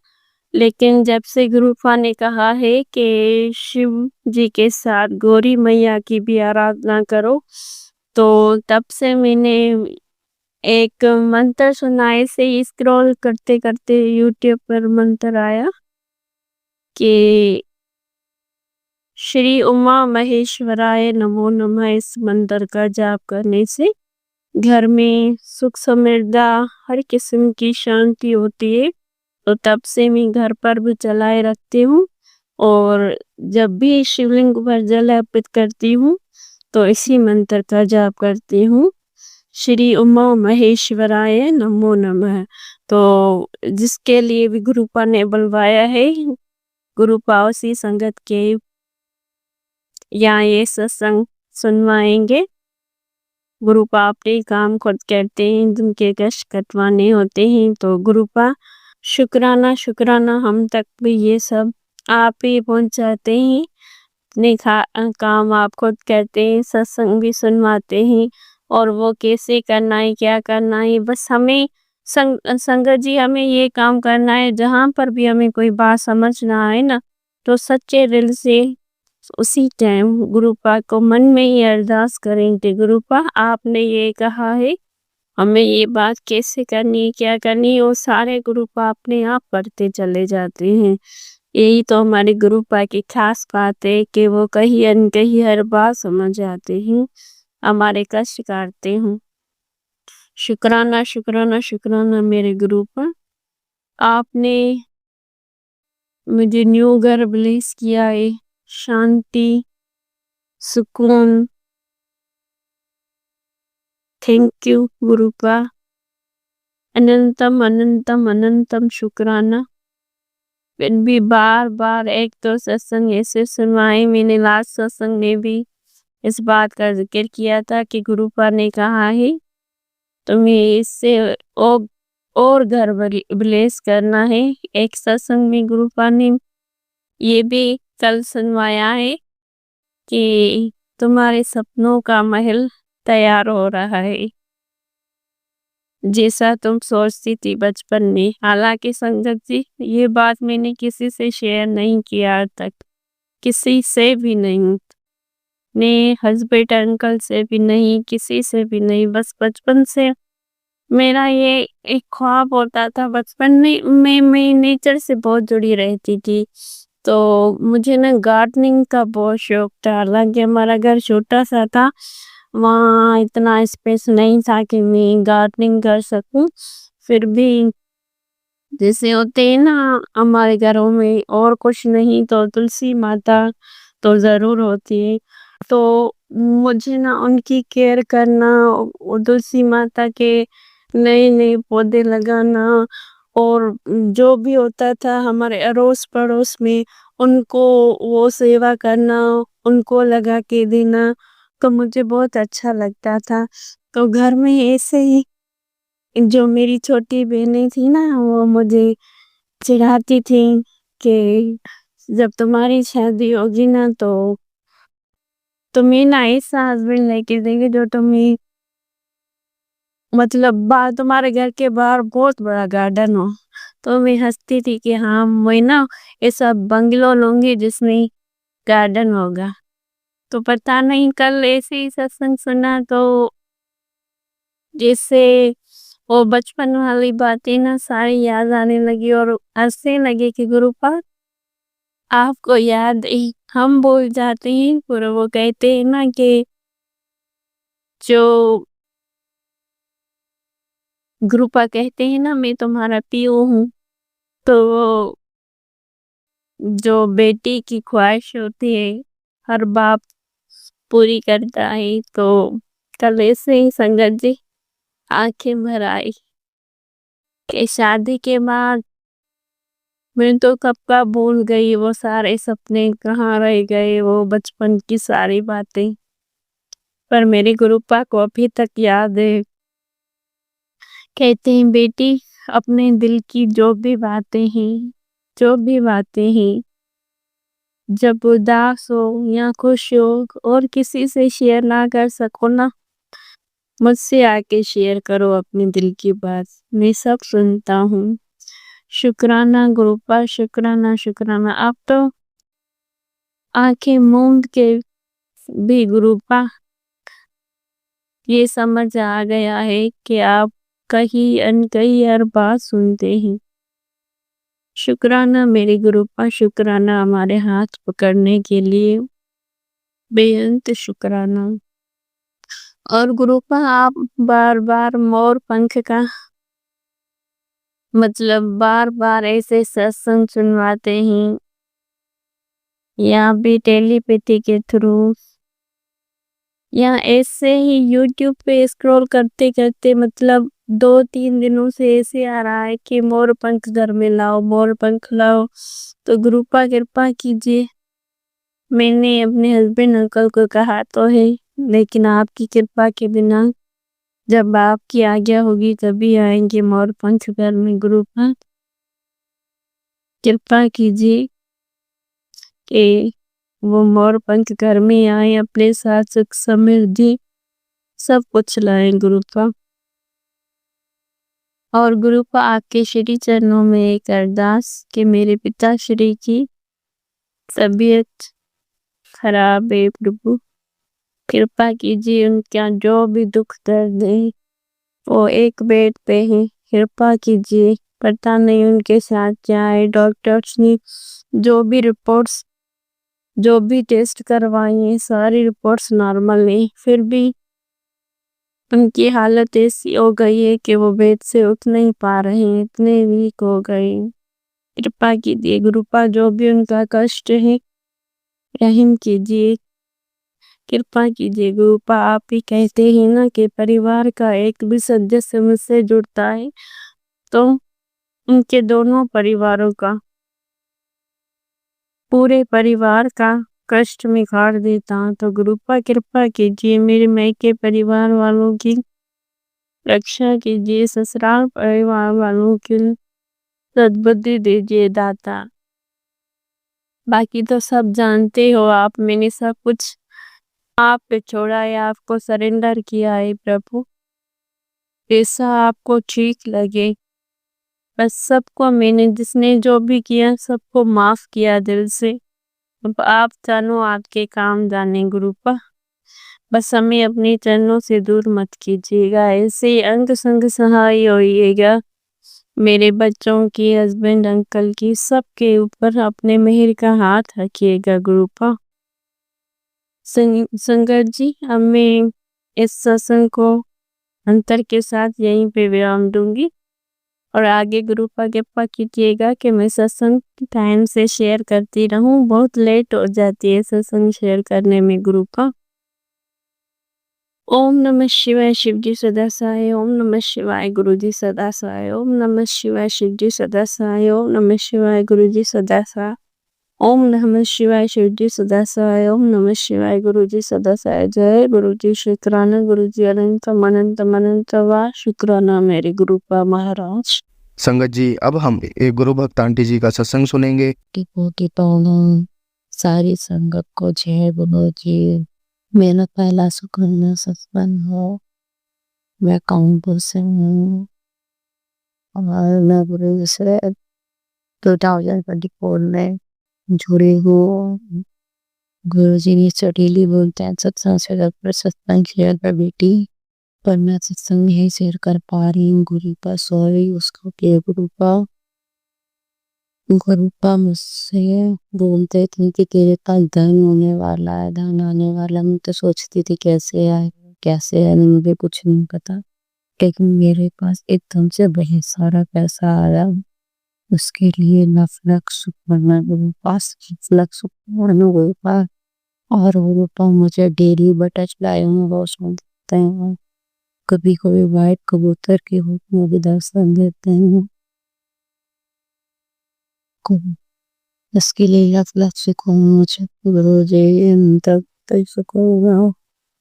लेकिन जब से गुरुपा ने कहा है कि शिव जी के साथ गौरी मैया की भी आराधना करो, तो तब से मैंने एक मंत्र सुना। ऐसे ही स्क्रॉल करते करते यूट्यूब पर मंत्र आया कि श्री उमा महेश्वराय नमो नमः। इस मंत्र का जाप करने से घर में सुख समृद्धि, हर किस्म की शांति होती है। तो तब से मैं घर पर भी चलाए रखती हूँ, और जब भी शिवलिंग पर जल अर्पित करती हूँ तो इसी मंत्र का जाप करती हूँ, श्री उमा महेश्वराय नमो नमः। तो जिसके लिए भी गुरुपा ने बुलवाया है, गुरुपा उसी संगत के यहाँ ये सत्संग सुनवाएंगे। गुरुपा अपने काम खुद करते हैं, जिनके कष्ट कटवाने होते हैं। तो गुरुपा शुक्राना शुक्राना, हम तक भी ये सब आप ही पहुंचाते हैं। अपने काम आप खुद करते हैं, सत्संग भी सुनवाते हैं, और वो कैसे करना है, क्या करना है, बस हमें संगत जी हमें ये काम करना है, जहाँ पर भी हमें कोई बात समझ ना आए ना, तो सच्चे दिल से उसी टाइम गुरुपा को मन में ही अरदास करेंगे, गुरुपा आपने ये कहा है, हमें ये बात कैसे करनी है, क्या करनी है, वो सारे गुरुपा अपने आप करते चले जाते हैं। यही तो हमारे गुरुपा की खास बात है कि वो कहीं अनकहीं हर बात समझ आते हैं, हमारे कष्ट काटते हैं। शुक्राना शुक्राना शुक्राना मेरे गुरुपा, आपने मुझे न्यू घर ब्लेस किया है, शांति, सुकून। थैंक यू गुरुपा, अनंतम अनंतम अनंतम शुक्राना। फिर भी बार बार एक तो सत्संग ऐसे सुनवाए, मैंने लास्ट सत्संग में भी इस बात का जिक्र किया था कि गुरुपा ने कहा है तुम्हें इससे और घर ब्लेस करना है। एक सत्संग में गुरुपा ने ये भी कल सुनवाया है कि तुम्हारे सपनों का महल तैयार हो रहा है, जैसा तुम सोचती थी बचपन में। हालांकि संगत जी ये बात मैंने किसी से शेयर नहीं किया आज तक, किसी से भी नहीं, ने हस्बैंड अंकल से भी नहीं, किसी से भी नहीं। बस बचपन से मेरा ये एक ख्वाब होता था। बचपन में मैं नेचर से बहुत जुड़ी रहती थी, तो मुझे ना गार्डनिंग का बहुत शौक था। हालांकि हमारा घर छोटा सा था, वहाँ इतना स्पेस नहीं था कि मैं गार्डनिंग कर सकूं। फिर भी जैसे होते हैं ना हमारे घरों में, और कुछ नहीं तो तुलसी माता तो जरूर होती है, तो मुझे ना उनकी केयर करना, तुलसी माता के नए नए पौधे लगाना, और जो भी होता था हमारे अड़ोस पड़ोस में उनको वो सेवा करना, उनको लगा के देना, तो मुझे बहुत अच्छा लगता था। तो घर में ऐसे ही जो मेरी छोटी बहनें थी ना, वो मुझे चिढ़ाती थी कि जब तुम्हारी शादी होगी ना तो तुम्हें ना ऐसा हस्बैंड लेके देंगे जो तुम्हें मतलब तुम्हारे घर के बाहर बहुत बड़ा गार्डन हो। तो मैं हंसती थी कि हाँ मैं ना ऐसा बंगलो लूंगी जिसमें गार्डन होगा। तो पता नहीं कल ऐसे ही सत्संग सुना तो जैसे वो बचपन वाली बातें ना सारी याद आने लगी और हंसने लगे कि गुरुपा आपको याद है, हम भूल जाते हैं, पर वो कहते हैं ना कि जो गुरुपा कहते हैं ना मैं तुम्हारा पीओ हूँ, तो वो जो बेटी की ख्वाहिश होती है हर बाप पूरी करता है। तो कल ऐसे ही संगत जी आंखें भर आई कि शादी के बाद मैं तो कब का भूल गई, वो सारे सपने कहाँ रह गए, वो बचपन की सारी बातें। पर मेरी गुरुपा को अभी तक याद है। कहते हैं बेटी अपने दिल की जो भी बातें हैं, जो भी बातें हैं, जब उदास हो या खुश हो और किसी से शेयर ना कर सको ना, मुझसे आके शेयर करो अपने दिल की बात, मैं सब सुनता हूँ। शुक्राना गुरुपा, शुक्राना शुक्राना। आप तो आंखें मूंद के भी गुरुपा ये समझ आ गया है कि आप कहीं अनकहीं हर बात सुनते हैं। शुक्राना मेरे गुरुपा, शुक्राना हमारे हाथ पकड़ने के लिए, बेअंत शुक्राना। और गुरुपा आप बार बार मोर पंख का मतलब बार बार ऐसे सत्संग सुनवाते हैं, या भी टेलीपैथी के थ्रू, या ऐसे ही यूट्यूब पे स्क्रॉल करते करते मतलब 2-3 दिनों से ऐसे आ रहा है कि मोर पंख घर में लाओ, मोर पंख लाओ। तो गुरुपा कृपा कीजिए। मैंने अपने हस्बैंड अंकल को कहा तो है, लेकिन आपकी कृपा के बिना जब आपकी आज्ञा होगी तभी आएंगे मोर पंख घर में। गुरुपा कृपा कीजिए कि वो मोर पंख घर में आए, अपने साथ सुख समृद्धि सब कुछ लाए गुरुपा। और गुरु पा आपके श्री चरणों में एक अरदास कि मेरे पिताश्री की तबीयत खराब है प्रभु, कृपा कीजिए उनका जो भी दुख दर्द है वो एक बेड पे है, कृपा कीजिए। पता नहीं उनके साथ क्या है, डॉक्टर्स ने जो भी रिपोर्ट्स जो भी टेस्ट करवाई हैं सारी रिपोर्ट्स नॉर्मल है, फिर भी उनकी हालत ऐसी हो गई है कि वो बेड से उठ नहीं पा रहे हैं, इतने वीक हो गए। कृपा कीजिए गुरुपा, जो भी उनका कष्ट है रहम कीजिए, कृपा कीजिए गुरुपा। आप ही कहते हैं ना कि परिवार का एक भी सदस्य मुझसे जुड़ता है तो उनके दोनों परिवारों का, पूरे परिवार का कष्ट में काट देता हूँ। तो गुरुपा कृपा कीजिए, मेरे मायके परिवार वालों की रक्षा कीजिए, ससुराल परिवार वालों की सद्बुद्धि दीजिए दाता। बाकी तो सब जानते हो आप, मैंने सब कुछ आप पे छोड़ा है, आपको सरेंडर किया है प्रभु, जैसा आपको ठीक लगे। बस सबको मैंने जिसने जो भी किया सबको माफ किया दिल से। अब आप जानो आपके काम जाने गुरुपा, बस हमें अपने चरणों से दूर मत कीजिएगा, ऐसे अंग संग सहाय होइएगा। मेरे बच्चों की, हस्बैंड अंकल की, सबके ऊपर अपने मेहर का हाथ रखिएगा गुरुपा। संगत जी, अब मैं इस सत्संग को अंतर के साथ यहीं पे विराम दूंगी और आगे गुरुपा कृपा कीजिएगा कि मैं सत्संग टाइम से शेयर करती रहूं। बहुत लेट हो जाती है सत्संग शेयर करने में गुरुपा। ओम नमः शिवाय, शिव जी सदा सहाय। ओम नमः शिवाय, गुरु जी सदा सहाय। ओम नमः शिवाय, शिव जी सदा सहाय। ओम नमः शिवाय, गुरु जी सदा सहाय। ओम नमः शिवाय, शिव जी सदा सहाय। ओम नमः शिवाय, गुरु जी सदा सहाय। जय गुरु जी, शुक्राना गुरु जी, अनंत अनंत अनंत वाह, शुक्राना मेरे गुरुपा महाराज। संगत जी, अब हम एक गुरु भक्त आंटी जी का सत्संग सुनेंगे। कोटि प्रणाम सारी संगत को। जय गुरु जी। मेरा पहला सुखन्या सत्संग हो, मैं कानपुर से हूँ और मैं गुरु से 2024 में जुड़ी हूँ। गुरु जी ने डेली बोलते हैं सत्संग शेयर कर, सत्संग शेयर कर बेटी, पर मैं सत्संग नहीं शेयर कर पा रही हूँ गुरुपा, सॉरी उसको के गुरुपा। गुरुपा मुझसे बोलते थे कि तेरे पास धन होने वाला है, धन आने वाला। मैं तो सोचती थी कैसे आए कैसे आए, मुझे कुछ नहीं पता, लेकिन मेरे पास एकदम से बहुत सारा पैसा आया। उसके लिए लाख शुक्राना गुरु पास, लाख शुक्राना गुरु पास। और गुरुपा मुझे डेली बटर चलाए हुए रोशन देते हैं, कभी कभी वाइट कबूतर के रूप में भी दर्शन देते हैं। इसके लिए लाख शुक्राना मुझे गुरु जी तक शुक्राना।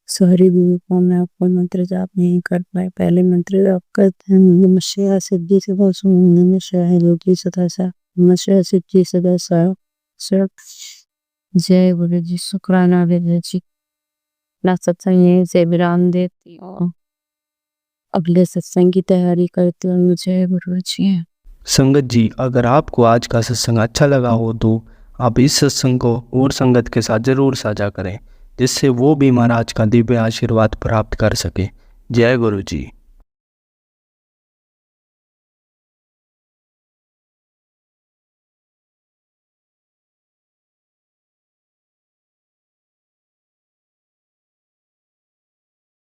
सॉरी गुरुपा, मैं आपको मंत्र जाप नहीं कर पाए, पहले मंत्र जाप करते हैं नमः शिवाय सिद्धि से बहुत सुन, नमः शिवाय योगी सदा सा, नमः शिवाय सिद्धि सदा सा। जय गुरु जी, शुक्राना गुरु जी। ना सत्संग यहीं से विराम देती हूँ, अगले सत्संग की तैयारी करती हूँ। जय गुरु जी। संगत जी, अगर आपको आज का सत्संग अच्छा लगा हो तो आप इस सत्संग को और संगत के साथ जरूर साझा करें, जिससे वो भी महाराज का दिव्य आशीर्वाद प्राप्त कर सके। जय गुरु जी।